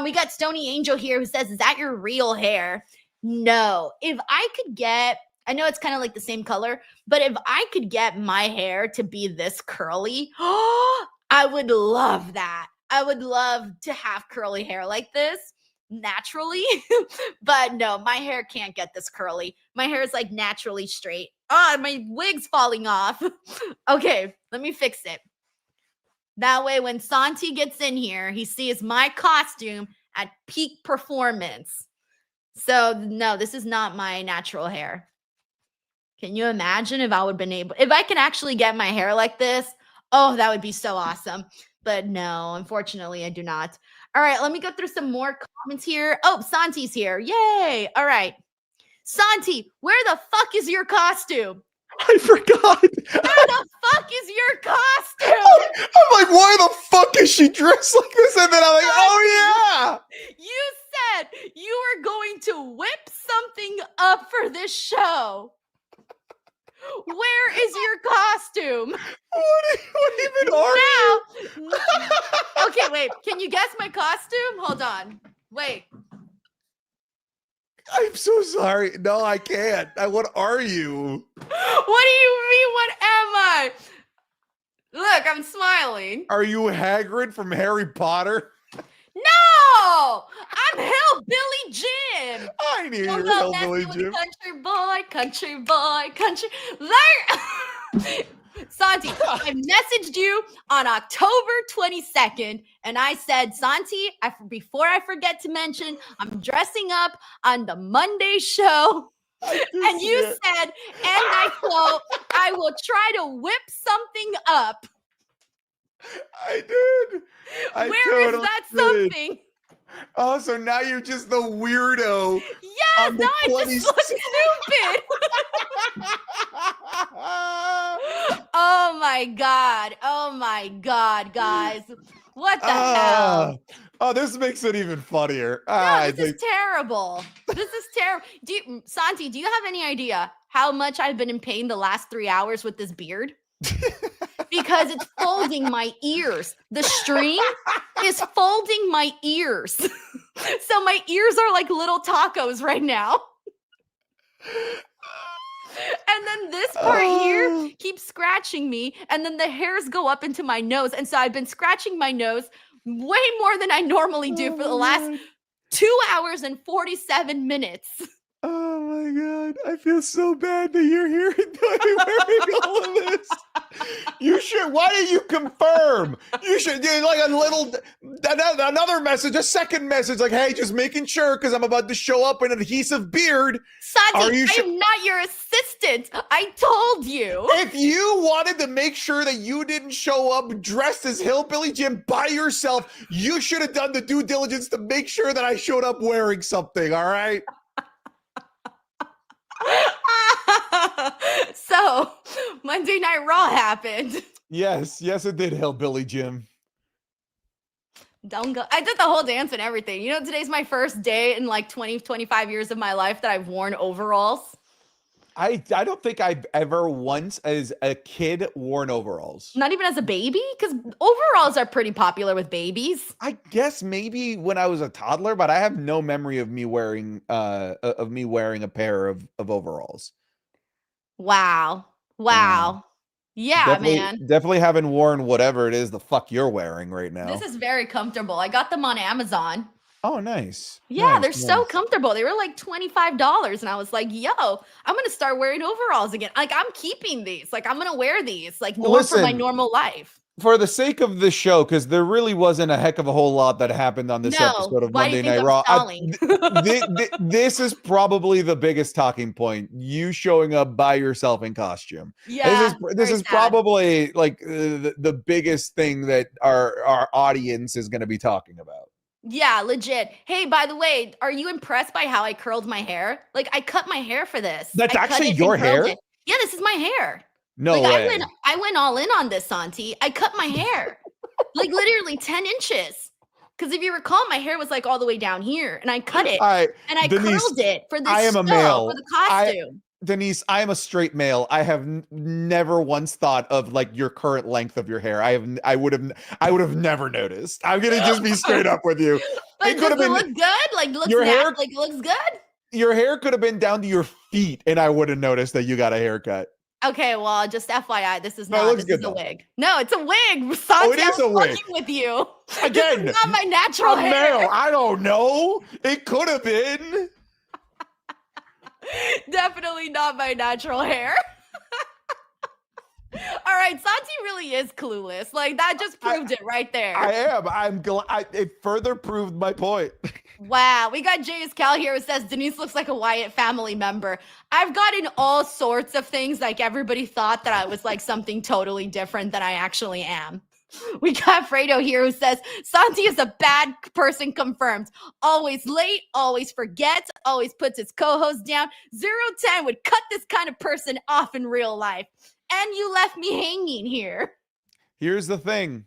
We got Stony Angel here who says, is that your real hair? No. If I could get, I know it's kind of like the same color, but if I could get my hair to be this curly, I would love that. I would love to have curly hair like this naturally, but no, my hair can't get this curly. My hair is like naturally straight. Oh, my wig's falling off. Okay, let me fix it. That way, when Santi gets in here, he sees my costume at peak performance. So no, this is not my natural hair. Can you imagine if I would have been able, if I can actually get my hair like this? Oh, that would be so awesome. But no, unfortunately, I do not. All right, let me go through some more comments here. Oh, Santi's here. Yay. All right. Santi, where the fuck is your costume? I forgot. Where the fuck is your costume? I'm like, why the fuck is she dressed like this? And then I'm like, oh, yeah. You said you were going to whip something up for this show. Where is your costume? What even are you? Okay, wait. Can you guess my costume? Hold on. Wait. I'm so sorry. No, I can't. What are you? What do you mean? What am I? Look, I'm smiling. Are you Hagrid from Harry Potter? No! I'm Hillbilly Jim. I knew you were Hillbilly Jim. Country boy, country boy, country. There. Santi, I messaged you on October 22nd, and I said, Santi, before I forget to mention, I'm dressing up on the Monday show. And you said, and I quote, I will try to whip something up. I did. Where is that something? Oh, so now you're just the weirdo. Yes, now I just look stupid. Oh my God. Oh my God, guys. What the hell? Oh, this makes it even funnier. No, this is terrible. This is terrible. Santi, do you have any idea how much I've been in pain the last 3 hours with this beard? Because it's folding my ears. The string is folding my ears. So my ears are like little tacos right now. And then this part here keeps scratching me. And then the hairs go up into my nose. And so I've been scratching my nose way more than I normally do for the last 2 hours and 47 minutes. Oh my God. I feel so bad that you're here and wearing all of this. You should. Why did you confirm? You should do like a little, another message, a second message, like, hey, just making sure because I'm about to show up in an adhesive beard. Santi, I'm not your assistant. I told you. If you wanted to make sure that you didn't show up dressed as Hillbilly Jim by yourself, you should have done the due diligence to make sure that I showed up wearing something, all right? So, Monday Night Raw happened. Yes, it did, Hillbilly Jim. Don't go. I did the whole dance and everything. You know, today's my first day in like 20, 25 years of my life that I've worn overalls. I don't think I've ever once as a kid worn overalls. Not even as a baby? Because overalls are pretty popular with babies. I guess maybe when I was a toddler, but I have no memory of me wearing a pair of overalls. Wow. Yeah, man. Definitely haven't worn whatever it is the fuck you're wearing right now. This is very comfortable. I got them on Amazon. Oh, nice. Yeah, nice, they're nice. so comfortable. They were like $25. And I was like, yo, I'm going to start wearing overalls again. Like, I'm keeping these. Like, I'm going to wear these. Like, for my normal life. For the sake of the show, because there really wasn't a heck of a whole lot that happened on this episode of Monday Night Raw. This is probably the biggest talking point. You showing up by yourself in costume. Yeah, this is probably like the biggest thing that our audience is going to be talking about. Yeah, legit. Hey, by the way, are you impressed by how I curled my hair? Like, I cut my hair for this. That's actually your hair? Yeah, this is my hair. No way. I went all in on this, Santi. I cut my hair. Like, literally 10 inches. Because if you recall, my hair was like all the way down here. And I cut it. And I curled it for this a male. for the costume. Denise, I am a straight male. I have never once thought of like your current length of your hair. I would have never noticed. I'm gonna just be straight up with you. But does it look good? Like, looks like it looks good? Your hair could have been down to your feet, and I wouldn't notice that you got a haircut. Okay, well, just FYI, this is No, not. This is a wig. No, it's a wig. Santi, it is a wig. With you Again, this is not my natural hair. Male, I don't know. It could have been. Definitely not my natural hair. All right, Santi really is clueless. Like, that just proved it right there. I am. I'm glad. It further proved my point. Wow, we got J.S. Cal here who says Denise looks like a Wyatt family member. I've gotten all sorts of things. Like, everybody thought that I was like something totally different than I actually am. We got Fredo here who says Santi is a bad person, confirmed. Always late, always forgets, always puts his co-host down. 010 would cut this kind of person off in real life. And you left me hanging here. Here's the thing.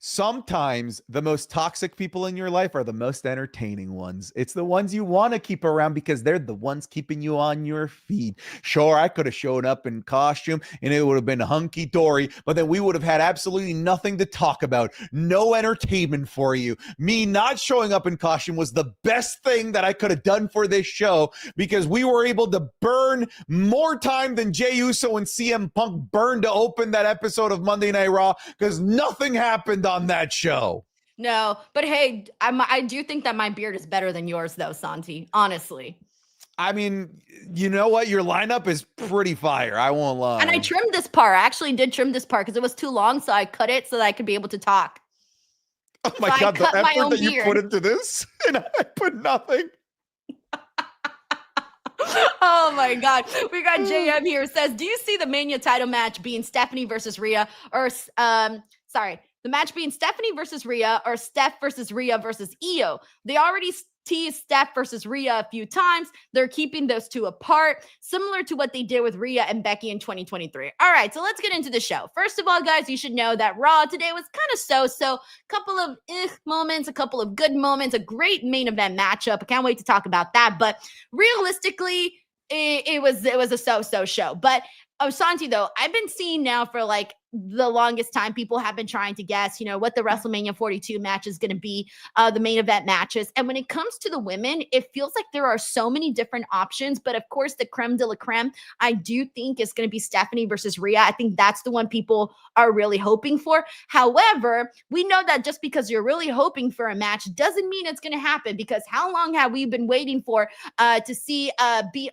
Sometimes the most toxic people in your life are the most entertaining ones. It's the ones you want to keep around because they're the ones keeping you on your feet. Sure, I could have shown up in costume and it would have been hunky-dory, but then we would have had absolutely nothing to talk about. No entertainment for you. Me not showing up in costume was the best thing that I could have done for this show because we were able to burn more time than Jey Uso and CM Punk burned to open that episode of Monday Night Raw because nothing happened on that show. No, but hey, I do think that my beard is better than yours, though, Santi. Honestly, I mean, you know what? Your lineup is pretty fire. I won't lie. And I trimmed this part. I actually did trim this part because it was too long, so I cut it so that I could be able to talk. Oh my God, the effort that you put into this, and I put nothing. Oh my God. We got JM here says, do you see the Mania title match being Stephanie versus Rhea or the match being Stephanie versus Rhea or Steph versus Rhea versus Io? They already teased Steph versus Rhea a few times. They're keeping those two apart, similar to what they did with Rhea and Becky in 2023. All right, so let's get into the show. First of all, guys, you should know that Raw today was kind of so-so. Couple of moments, a couple of good moments, a great main event matchup. I can't wait to talk about that. But realistically, it was a so-so show. But Santi, though, I've been seeing now for like the longest time, people have been trying to guess, what the WrestleMania 42 match is going to be, the main event matches. And when it comes to the women, it feels like there are so many different options. But of course, the creme de la creme, I do think is going to be Stephanie versus Rhea. I think that's the one people are really hoping for. However, we know that just because you're really hoping for a match doesn't mean it's going to happen, because how long have we been waiting for to see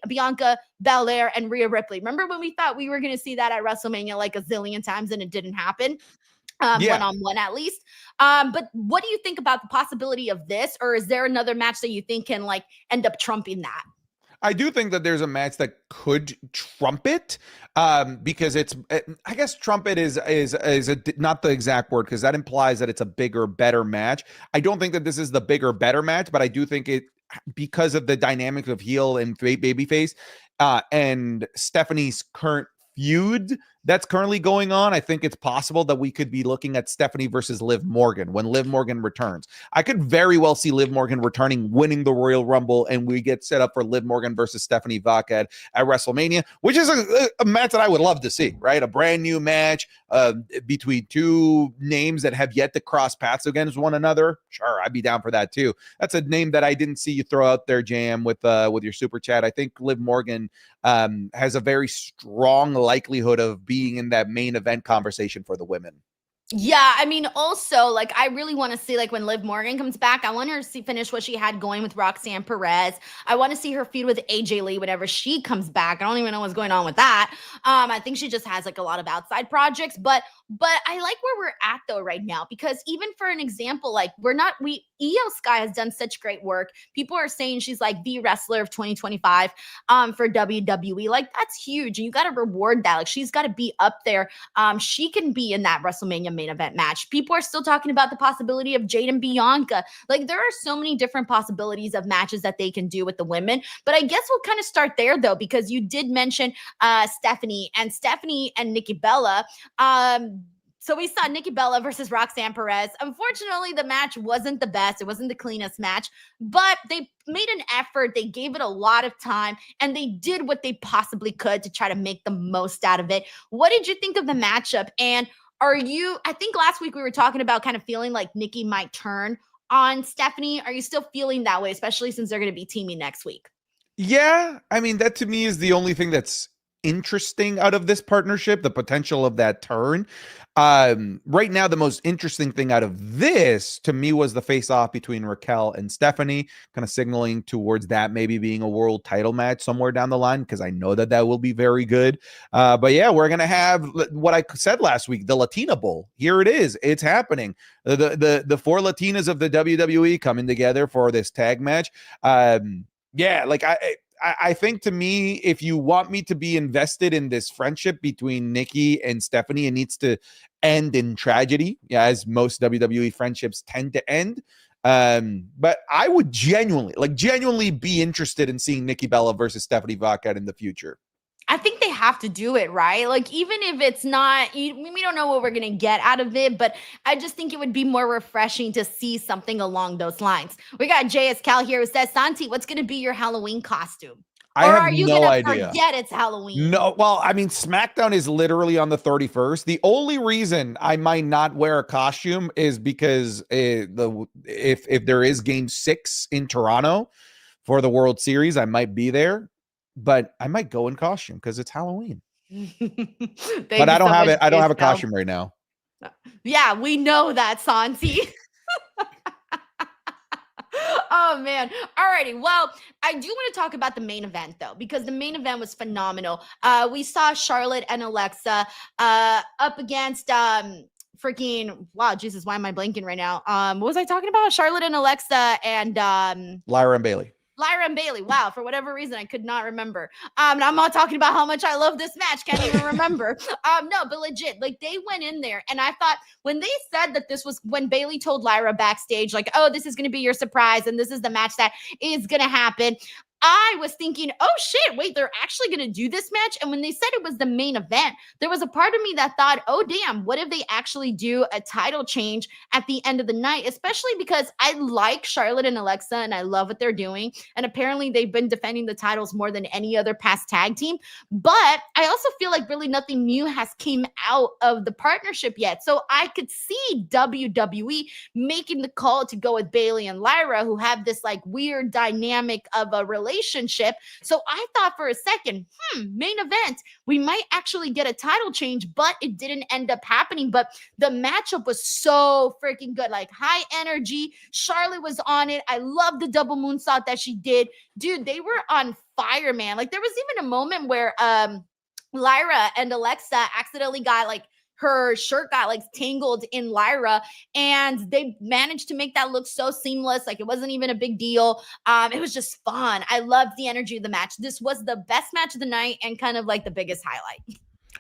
Bianca Belair and Rhea Ripley? Remember when we thought we were going to see that at WrestleMania like a zillion times and it didn't happen? One-on-one at least. But what do you think about the possibility of this? Or is there another match that you think can like end up trumping that? I do think that there's a match that could trump it, because I guess trumpet is not the exact word, because that implies that it's a bigger, better match. I don't think that this is the bigger, better match, but I do think it, because of the dynamic of heel and babyface, and Stephanie's current feud that's currently going on, I think it's possible that we could be looking at Stephanie versus Liv Morgan when Liv Morgan returns. I could very well see Liv Morgan returning, winning the Royal Rumble, and we get set up for Liv Morgan versus Stephanie Vaca at WrestleMania, which is a match that I would love to see, right? A brand new match between two names that have yet to cross paths against one another. Sure, I'd be down for that too. That's a name that I didn't see you throw out there, JM, with your super chat. I think Liv Morgan has a very strong likelihood of being in that main event conversation for the women. Yeah, I mean, also, like, I really want to see, like, when Liv Morgan comes back, I want her to finish what she had going with Roxanne Perez. I want to see her feud with AJ Lee whenever she comes back. I don't even know what's going on with that. I think she just has, like, a lot of outside projects. But I like where we're at, though, right now. Because even for an example, like, Io Sky has done such great work. People are saying she's, like, the wrestler of 2025 for WWE. Like, that's huge. And you got to reward that. Like, she's got to be up there. She can be in that WrestleMania main event match. People are still talking about the possibility of Jade and Bianca. Like, there are so many different possibilities of matches that they can do with the women. But I guess we'll kind of start there, though, because you did mention Stephanie and Nikki Bella. So we saw Nikki Bella versus Roxanne Perez. Unfortunately, the match wasn't the best. It wasn't the cleanest match, but they made an effort. They gave it a lot of time, and they did what they possibly could to try to make the most out of it. What did you think of the matchup? And I think last week we were talking about kind of feeling like Nikki might turn on Stephanie. Are you still feeling that way, especially since they're going to be teaming next week? Yeah, I mean, that to me is the only thing that's interesting out of this partnership, the potential of that turn. Right now, the most interesting thing out of this to me was the face-off between Raquel and Stephanie, kind of signaling towards that maybe being a world title match somewhere down the line, because I know that will be very good. But yeah, we're gonna have what I said last week, the Latina Bowl. Here it is. It's happening. The four Latinas of the WWE coming together for this tag match. Yeah, like I think, to me, if you want me to be invested in this friendship between Nikki and Stephanie, it needs to end in tragedy, as most WWE friendships tend to end. But I would genuinely be interested in seeing Nikki Bella versus Stephanie Vaca in the future. I think they have to do it, right? Like, even if it's not, we don't know what we're going to get out of it, but I just think it would be more refreshing to see something along those lines. We got JS Cal here who says, Santi, what's going to be your Halloween costume? I have are you no gonna idea. Forget it's Halloween? No, well, I mean, SmackDown is literally on the 31st. The only reason I might not wear a costume is because if there is Game 6 in Toronto for the World Series, I might be there. But I might go in costume because it's Halloween. But I don't have it. I don't have a costume right now. Yeah, we know that, Santi. Oh man. Alrighty. Well, I do want to talk about the main event though, because the main event was phenomenal. We saw Charlotte and Alexa up against freaking wow, Jesus, why am I blanking right now? What was I talking about? Charlotte and Alexa and Lyra and Bailey. Lyra and Bailey. Wow, for whatever reason, I could not remember. And I'm not talking about how much I love this match. Can't even remember. No, but legit, like they went in there, and I thought when they said that this was when Bailey told Lyra backstage, like, "Oh, this is going to be your surprise, and this is the match that is going to happen." I was thinking, oh shit, wait, they're actually going to do this match? And when they said it was the main event, there was a part of me that thought, oh damn, what if they actually do a title change at the end of the night? Especially because I like Charlotte and Alexa and I love what they're doing. And apparently they've been defending the titles more than any other past tag team. But I also feel like really nothing new has came out of the partnership yet. So I could see WWE making the call to go with Bailey and Lyra, who have this like weird dynamic of a relationship. So I thought for a second, main event, we might actually get a title change, but it didn't end up happening. But the matchup was so freaking good, like high energy. Charlotte was on it. I love the double moonsault that she did. Dude, they were on fire, man. Like there was even a moment where Lyra and Alexa accidentally got like her shirt got like tangled in Lyra, and they managed to make that look so seamless. Like it wasn't even a big deal. It was just fun. I loved the energy of the match. This was the best match of the night and kind of like the biggest highlight.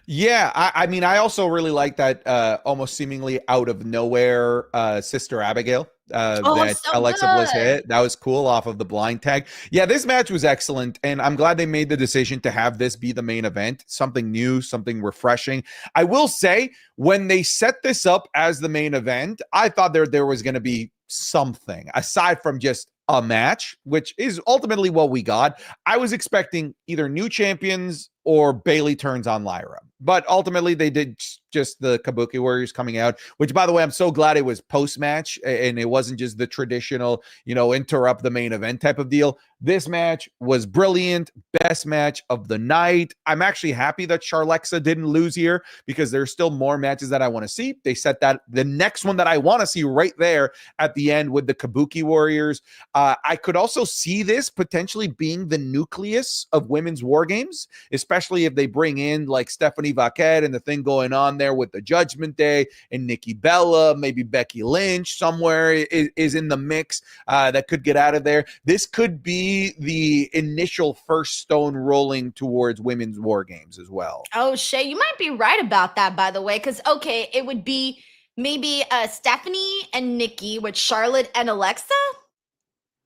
Yeah, I mean, I also really like that almost seemingly out of nowhere Sister Abigail that so Alexa Bliss good. hit. That was cool off of the blind tag. Yeah, this match was excellent, and I'm glad they made the decision to have this be the main event. Something new, something refreshing. I will say, when they set this up as the main event, I thought there was going to be something aside from just a match, which is ultimately what we got. I was expecting either new champions or Bailey turns on Lyra. But ultimately, they did just the Kabuki Warriors coming out, which, by the way, I'm so glad it was post-match and it wasn't just the traditional, interrupt the main event type of deal. This match was brilliant. Best match of the night. I'm actually happy that Charlexa didn't lose here because there's still more matches that I want to see. They set that the next one that I want to see right there at the end with the Kabuki Warriors. I could also see this potentially being the nucleus of women's war games, especially if they bring in like Stephanie Vaquette and the thing going on there with the Judgment Day and Nikki Bella, maybe Becky Lynch somewhere is in the mix that could get out of there. This could be the initial first stone rolling towards women's war games as well. Oh, Shay, you might be right about that, by the way, because, okay, it would be maybe Stephanie and Nikki with Charlotte and Alexa.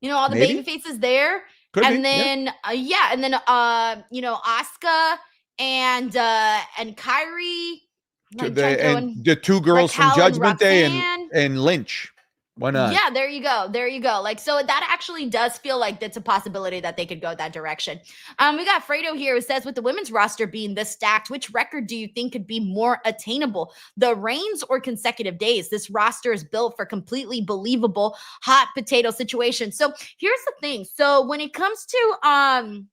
All the baby faces there. Could and be, then, and then, Asuka and Kyrie. The two girls Raquel from Judgment Day Roxanne. and Lynch. Why not? Yeah, there you go. Like, so that actually does feel like that's a possibility that they could go that direction. We got Fredo here who says, with the women's roster being this stacked, which record do you think could be more attainable? The reigns or consecutive days? This roster is built for completely believable hot potato situations. So here's the thing. So when it comes to,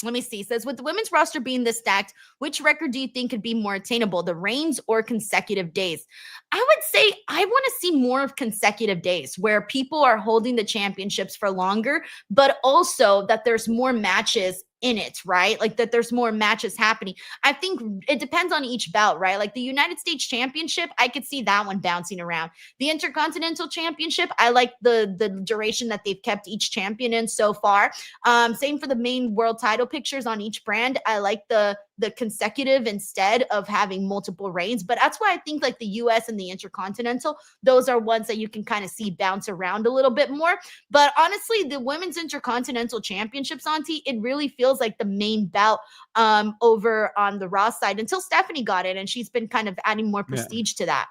let me see. It says, with the women's roster being this stacked, which record do you think could be more attainable, the reigns or consecutive days? I would say I want to see more of consecutive days where people are holding the championships for longer, but also that there's more matches in it, right? Like that there's more matches happening. I think it depends on each bout, right? Like the United States Championship, I could see that one bouncing around. The Intercontinental Championship, I like the duration that they've kept each champion in so far. Same for the main world title pictures on each brand. I like the consecutive instead of having multiple reigns. But that's why I think like the US and the Intercontinental, those are ones that you can kind of see bounce around a little bit more. But honestly, the Women's Intercontinental Championship, Santi, it really feels like the main bout over on the Raw side until Stephanie got it. And she's been kind of adding more prestige to that.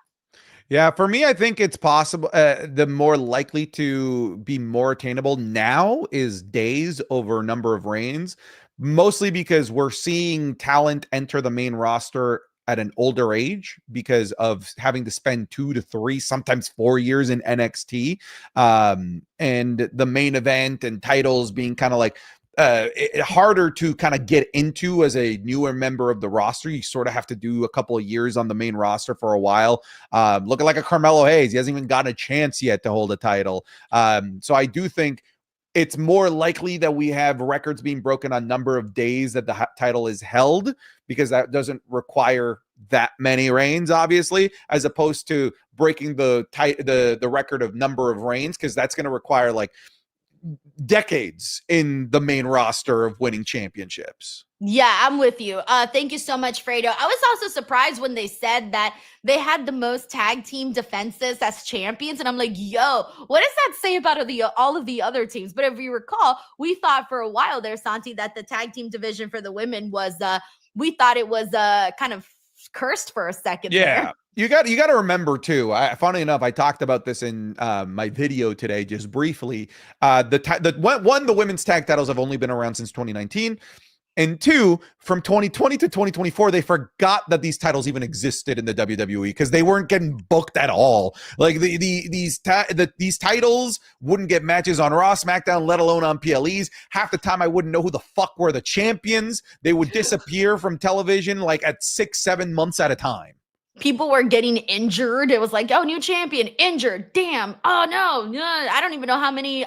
Yeah, for me, I think it's possible. The more likely to be more attainable now is days over number of reigns, mostly because we're seeing talent enter the main roster at an older age because of having to spend 2 to 3, sometimes 4 years in NXT, and the main event and titles being kind of like harder to kind of get into as a newer member of the roster. You sort of have to do a couple of years on the main roster for a while. Looking like a Carmelo Hayes. He hasn't even gotten a chance yet to hold a title. So I do think it's more likely that we have records being broken on number of days that the title is held, because that doesn't require that many reigns, obviously, as opposed to breaking the record of number of reigns, because that's going to require like decades in the main roster of winning championships. Yeah, I'm with you. Thank you so much, Fredo. I was also surprised when they said that they had the most tag team defenses as champions. And I'm like, yo, what does that say about all of the other teams? But if you recall, we thought for a while there, Santi, that the tag team division for the women was, we thought it was kind of cursed for a second. Yeah. There. You got to remember too. Funny enough, I talked about this in my video today, just briefly. The women's tag titles have only been around since 2019. And two, from 2020 to 2024, they forgot that these titles even existed in the WWE because they weren't getting booked at all. Like these titles wouldn't get matches on Raw, SmackDown, let alone on PLEs. Half the time, I wouldn't know who the fuck were the champions. They would disappear from television like at 6-7 months at a time. People were getting injured. It was like, oh, new champion, injured. Damn. Oh, no. I don't even know how many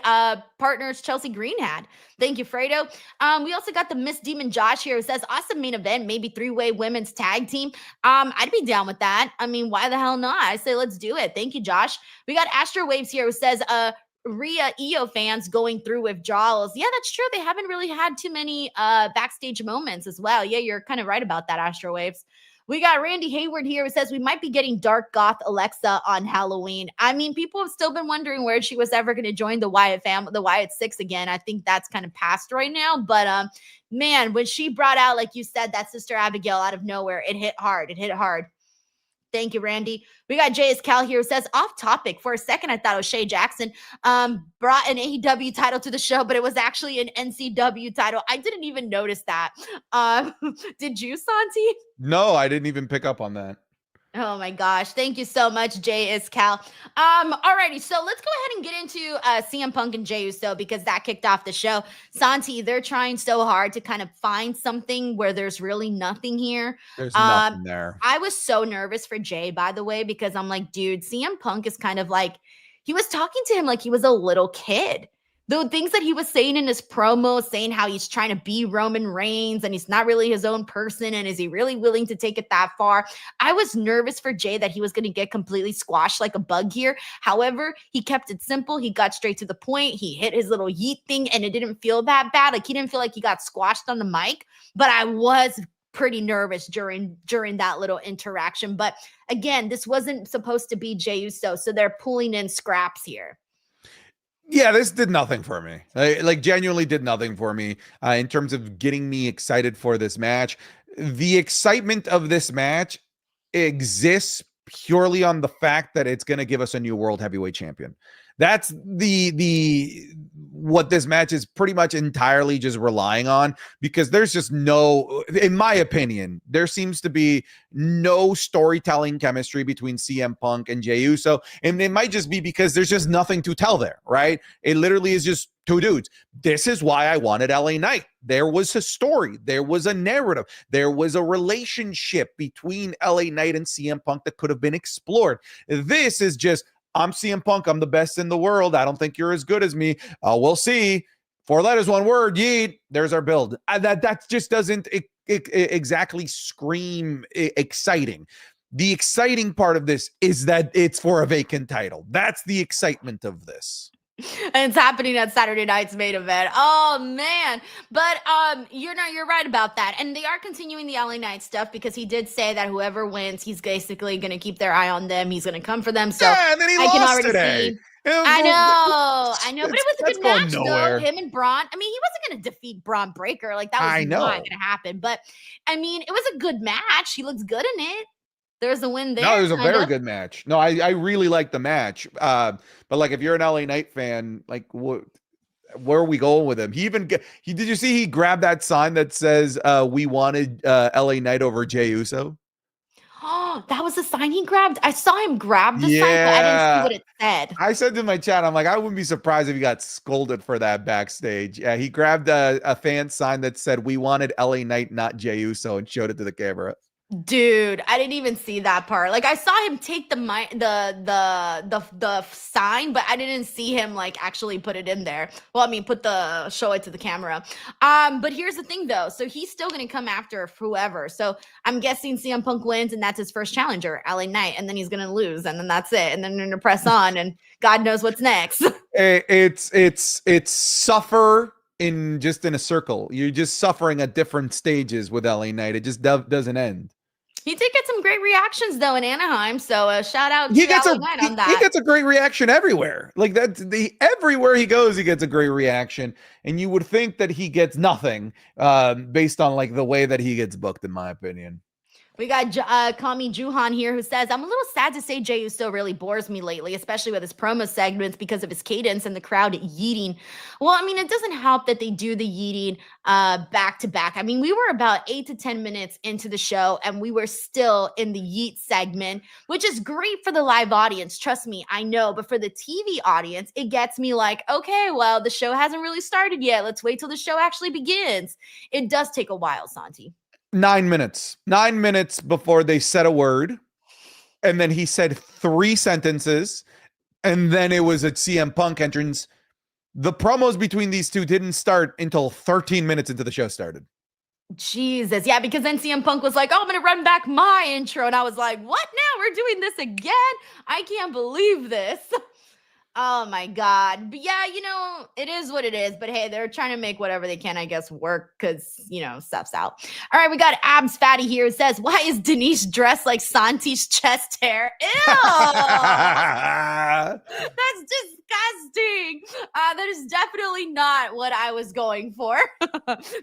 partners Chelsea Green had. Thank you, Fredo. We also got the Miss Demon Josh here who says, awesome main event, maybe 3-way women's tag team. I'd be down with that. I mean, why the hell not? I say, let's do it. Thank you, Josh. We got Astro Waves here who says, Rhea EO fans going through withdrawals. Yeah, that's true. They haven't really had too many backstage moments as well. Yeah, you're kind of right about that, Astro Waves. We got Randy Hayward here who says we might be getting Dark Goth Alexa on Halloween. I mean, people have still been wondering where she was ever going to join the Wyatt family, the Wyatt Six again. I think that's kind of past right now. But man, when she brought out, like you said, that Sister Abigail out of nowhere, it hit hard. It hit hard. Thank you, Randy. We got JS Cal here who says, off topic. For a second, I thought O'Shea Jackson brought an AEW title to the show, but it was actually an NCW title. I didn't even notice that. Did you, Santi? No, I didn't even pick up on that. Oh my gosh. Thank you so much, JS Cal. Alrighty, so let's go ahead and get into CM Punk and Jey Uso because that kicked off the show. Santi, they're trying so hard to kind of find something where there's really nothing here. There's nothing there. I was so nervous for Jey, by the way, because I'm like, dude, CM Punk is kind of like, he was talking to him like he was a little kid. The things that he was saying in his promo, saying how he's trying to be Roman Reigns and he's not really his own person. And is he really willing to take it that far? I was nervous for Jey that he was going to get completely squashed like a bug here. However, he kept it simple. He got straight to the point. He hit his little yeet thing and it didn't feel that bad. Like he didn't feel like he got squashed on the mic, but I was pretty nervous during that little interaction. But again, this wasn't supposed to be Jey Uso. So they're pulling in scraps here. Yeah, this did nothing for me. Like genuinely did nothing for me in terms of getting me excited for this match. The excitement of this match exists purely on the fact that it's going to give us a new world heavyweight champion. That's what this match is pretty much entirely just relying on, because there's just no, in my opinion, there seems to be no storytelling chemistry between CM Punk and Jey Uso. And it might just be because there's just nothing to tell there, right? It literally is just two dudes. This is why I wanted LA Knight. There was a story. There was a narrative. There was a relationship between LA Knight and CM Punk that could have been explored. This is just, I'm CM Punk. I'm the best in the world. I don't think you're as good as me. We'll see. 4 letters, 1 word. Yeet. There's our build. That just doesn't exactly scream exciting. The exciting part of this is that it's for a vacant title. That's the excitement of this. And it's happening at Saturday night's main event. Oh man. But you're right about that. And they are continuing the LA Knight stuff because he did say that whoever wins, he's basically gonna keep their eye on them. He's gonna come for them. So yeah, and then he lost today. I know, but it was a good match nowhere. though. Him and Braun. I mean, he wasn't gonna defeat Braun Breaker. Like that was not gonna happen. But I mean, it was a good match. He looks good in it. There's a win there. No, it was a very good match. No, I really liked the match. But like, if you're an LA Knight fan, like, where are we going with him? Did you see he grabbed that sign that says we wanted LA Knight over Jey Uso? Oh, that was the sign he grabbed. I saw him grab the sign, but I didn't see what it said. I said to my chat, I'm like, I wouldn't be surprised if he got scolded for that backstage. Yeah, he grabbed a fan sign that said we wanted LA Knight, not Jey Uso, and showed it to the camera. Dude, I didn't even see that part. Like I saw him take the sign, but I didn't see him like actually put it in there. Well, I mean, show it to the camera. But here's the thing though. So he's still gonna come after whoever. So I'm guessing CM Punk wins, and that's his first challenger, LA Knight, and then he's gonna lose, and then that's it. And then they're gonna press on, and God knows what's next. It's suffer in a circle. You're just suffering at different stages with LA Knight. It just doesn't end. He did get some great reactions though in Anaheim, so shout out to LA Knight on that. He gets a great reaction everywhere. Like everywhere he goes, he gets a great reaction, and you would think that he gets nothing based on like the way that he gets booked, in my opinion. We got Kami Juhan here who says, I'm a little sad to say Jey Uso really bores me lately, especially with his promo segments because of his cadence and the crowd yeeting. Well, I mean, it doesn't help that they do the yeeting back to back. I mean, we were about 8 to 10 minutes into the show and we were still in the yeet segment, which is great for the live audience. Trust me, I know. But for the TV audience, it gets me like, okay, well, the show hasn't really started yet. Let's wait till the show actually begins. It does take a while, Santi. 9 minutes. 9 minutes before they said a word. And then he said 3 sentences. And then it was a CM Punk entrance. The promos between these two didn't start until 13 minutes into the show started. Jesus. Yeah, because then CM Punk was like, oh, I'm going to run back my intro. And I was like, what now? We're doing this again? I can't believe this. Oh my God. But yeah, you know, it is what it is. But hey, they're trying to make whatever they can, I guess, work because, you know, stuff's out. All right, we got Abs Fatty here who says, why is Denise dressed like Santi's chest hair? Ew! That's disgusting. That is definitely not what I was going for.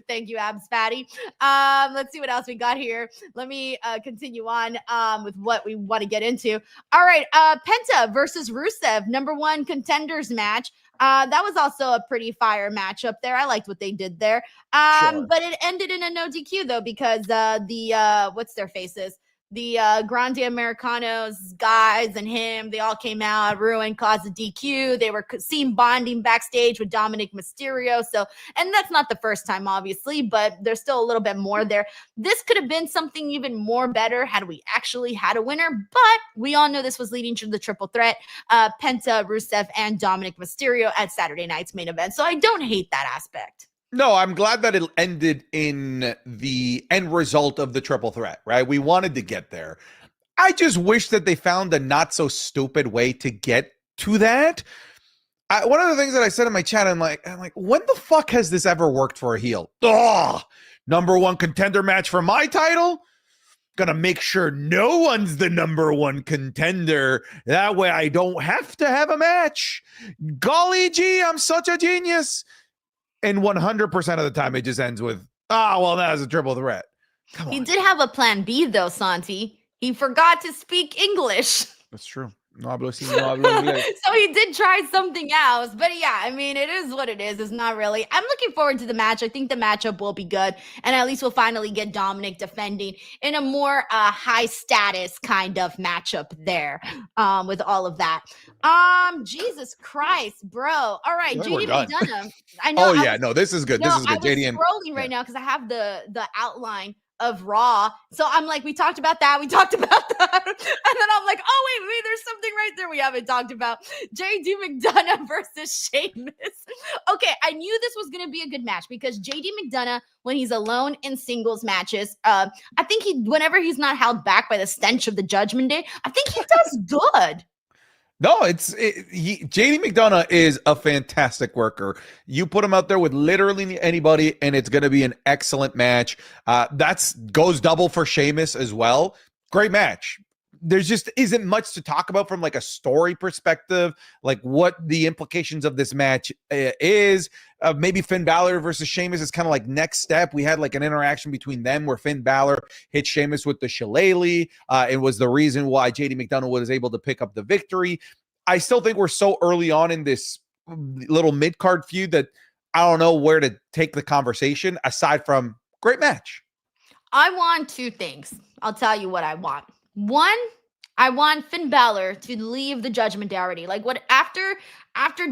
Thank you, Abs Fatty. Let's see what else we got here. Let me continue on with what we want to get into. All right, Penta versus Rusev, #1 contenders match. That was also a pretty fire matchup there. I liked what they did there. Sure. But it ended in a no DQ though, because the what's their faces? The Grande Americanos guys and him, they all came out, ruined, caused a DQ. They were seen bonding backstage with Dominic Mysterio. So, and that's not the first time, obviously, but there's still a little bit more there. This could have been something even more better had we actually had a winner, but we all know this was leading to the triple threat, Penta, Rusev, and Dominic Mysterio at Saturday night's main event. So I don't hate that aspect. No, I'm glad that it ended in the end result of the triple threat, right? We wanted to get there. I just wish that they found a not so stupid way to get to that. One of the things that I said in my chat, I'm like, when the fuck has this ever worked for a heel? Ugh, #1 contender match for my title? Gonna make sure no one's the #1 contender. That way I don't have to have a match. Golly gee, I'm such a genius. And 100% of the time, it just ends with, well, that was a triple threat. Come on. He did have a plan B, though, Santi. He forgot to speak English. That's true. No hablo inglés. So he did try something else. But yeah, I mean, it is what it is. It's not really. I'm looking forward to the match. I think the matchup will be good. And at least we'll finally get Dominic defending in a more high status kind of matchup there with all of that. Jesus Christ, bro. All right, JD McDonough. I know. Oh, yeah. No, this is good. This is good. JD I'm scrolling right now because I have the outline of Raw. So I'm like, we talked about that. We talked about that. And then I'm like, oh, wait, there's something right there we haven't talked about. JD McDonough versus Sheamus. Okay, I knew this was going to be a good match because JD McDonough, when he's alone in singles matches, I think whenever he's not held back by the stench of the Judgment Day, I think he does good. No, JD McDonough is a fantastic worker. You put him out there with literally anybody, and it's going to be an excellent match. That goes double for Sheamus as well. Great match. There just isn't much to talk about from like a story perspective, like what the implications of this match is. Maybe Finn Balor versus Sheamus is kind of like next step. We had like an interaction between them where Finn Balor hit Sheamus with the shillelagh. It was the reason why JD McDonough was able to pick up the victory. I still think we're so early on in this little mid-card feud that I don't know where to take the conversation aside from great match. I want 2 things. I'll tell you what I want. 1, I want Finn Balor to leave the Judgment Day already. Like what after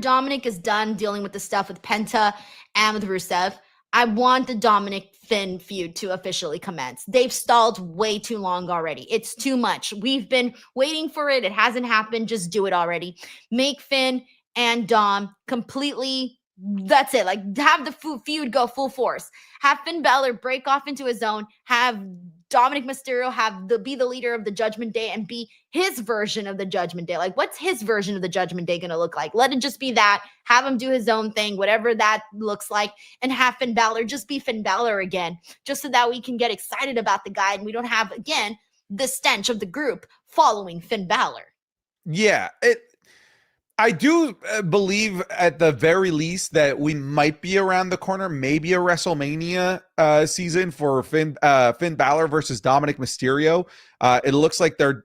Dominic is done dealing with the stuff with Penta and with Rusev, I want the Dominic Finn feud to officially commence. They've stalled way too long already. It's too much. We've been waiting for it. It hasn't happened. Just do it already. Make Finn and Dom completely, that's it. Like, have the feud go full force. Have Finn Balor break off into his own. Have Dominic Mysterio be the leader of the Judgment Day and be his version of the Judgment Day. Like, what's his version of the Judgment Day going to look like? Let it just be that. Have him do his own thing, whatever that looks like, and have Finn Balor just be Finn Balor again, just so that we can get excited about the guy and we don't have, again, the stench of the group following Finn Balor. Yeah, I do believe at the very least that we might be around the corner, maybe a WrestleMania season for Finn Balor versus Dominic Mysterio. It looks like they're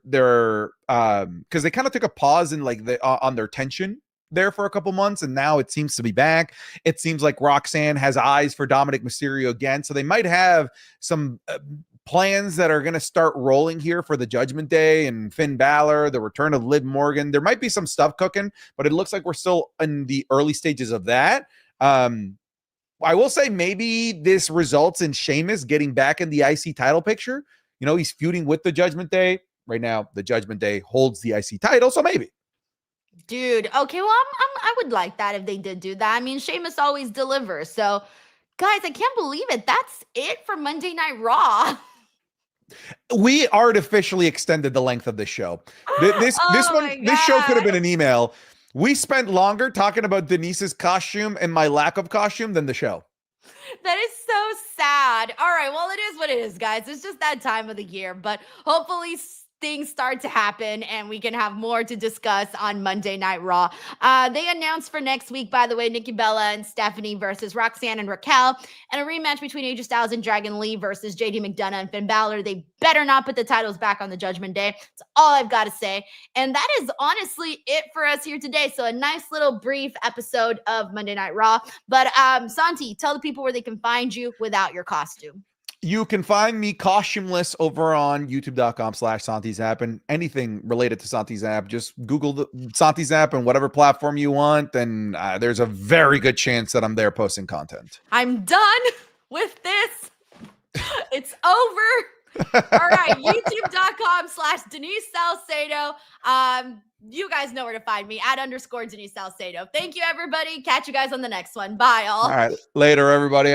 because they kind of took a pause in on their tension there for a couple months, and now it seems to be back. It seems like Roxanne has eyes for Dominic Mysterio again, so they might have some plans that are going to start rolling here for the Judgment Day and Finn Balor, the return of Liv Morgan. There might be some stuff cooking, but it looks like we're still in the early stages of that. I will say maybe this results in Sheamus getting back in the IC title picture. You know, he's feuding with the Judgment Day. Right now, the Judgment Day holds the IC title, so maybe. Dude, okay, well, I would like that if they did do that. I mean, Sheamus always delivers. So, guys, I can't believe it. That's it for Monday Night Raw. We artificially extended the length of the show. This show could have been an email. We spent longer talking about Denise's costume and my lack of costume than the show. That is so sad. All right, well, it is what it is, guys. It's just that time of the year, but hopefully things start to happen and we can have more to discuss on Monday Night Raw. They announced for next week, by the way, Nikki Bella and Stephanie versus Roxanne and Raquel, and a rematch between AJ Styles and Dragon Lee versus JD McDonough and Finn Balor. They better not put the titles back on the Judgment Day. That's all I've got to say. And that is honestly it for us here today. So a nice little brief episode of Monday Night Raw. But Santi, tell the people where they can find you without your costume. You can find me costumeless over on youtube.com/Santi Zap, and anything related to Santi Zap, just Google the Santi Zap and whatever platform you want, and there's a very good chance that I'm there posting content. I'm done with this. It's over. All right, youtube.com/Denise Salcedo. You guys know where to find me @_Denise Salcedo. Thank you, everybody. Catch you guys on the next one. Bye, all. All right, later, everybody.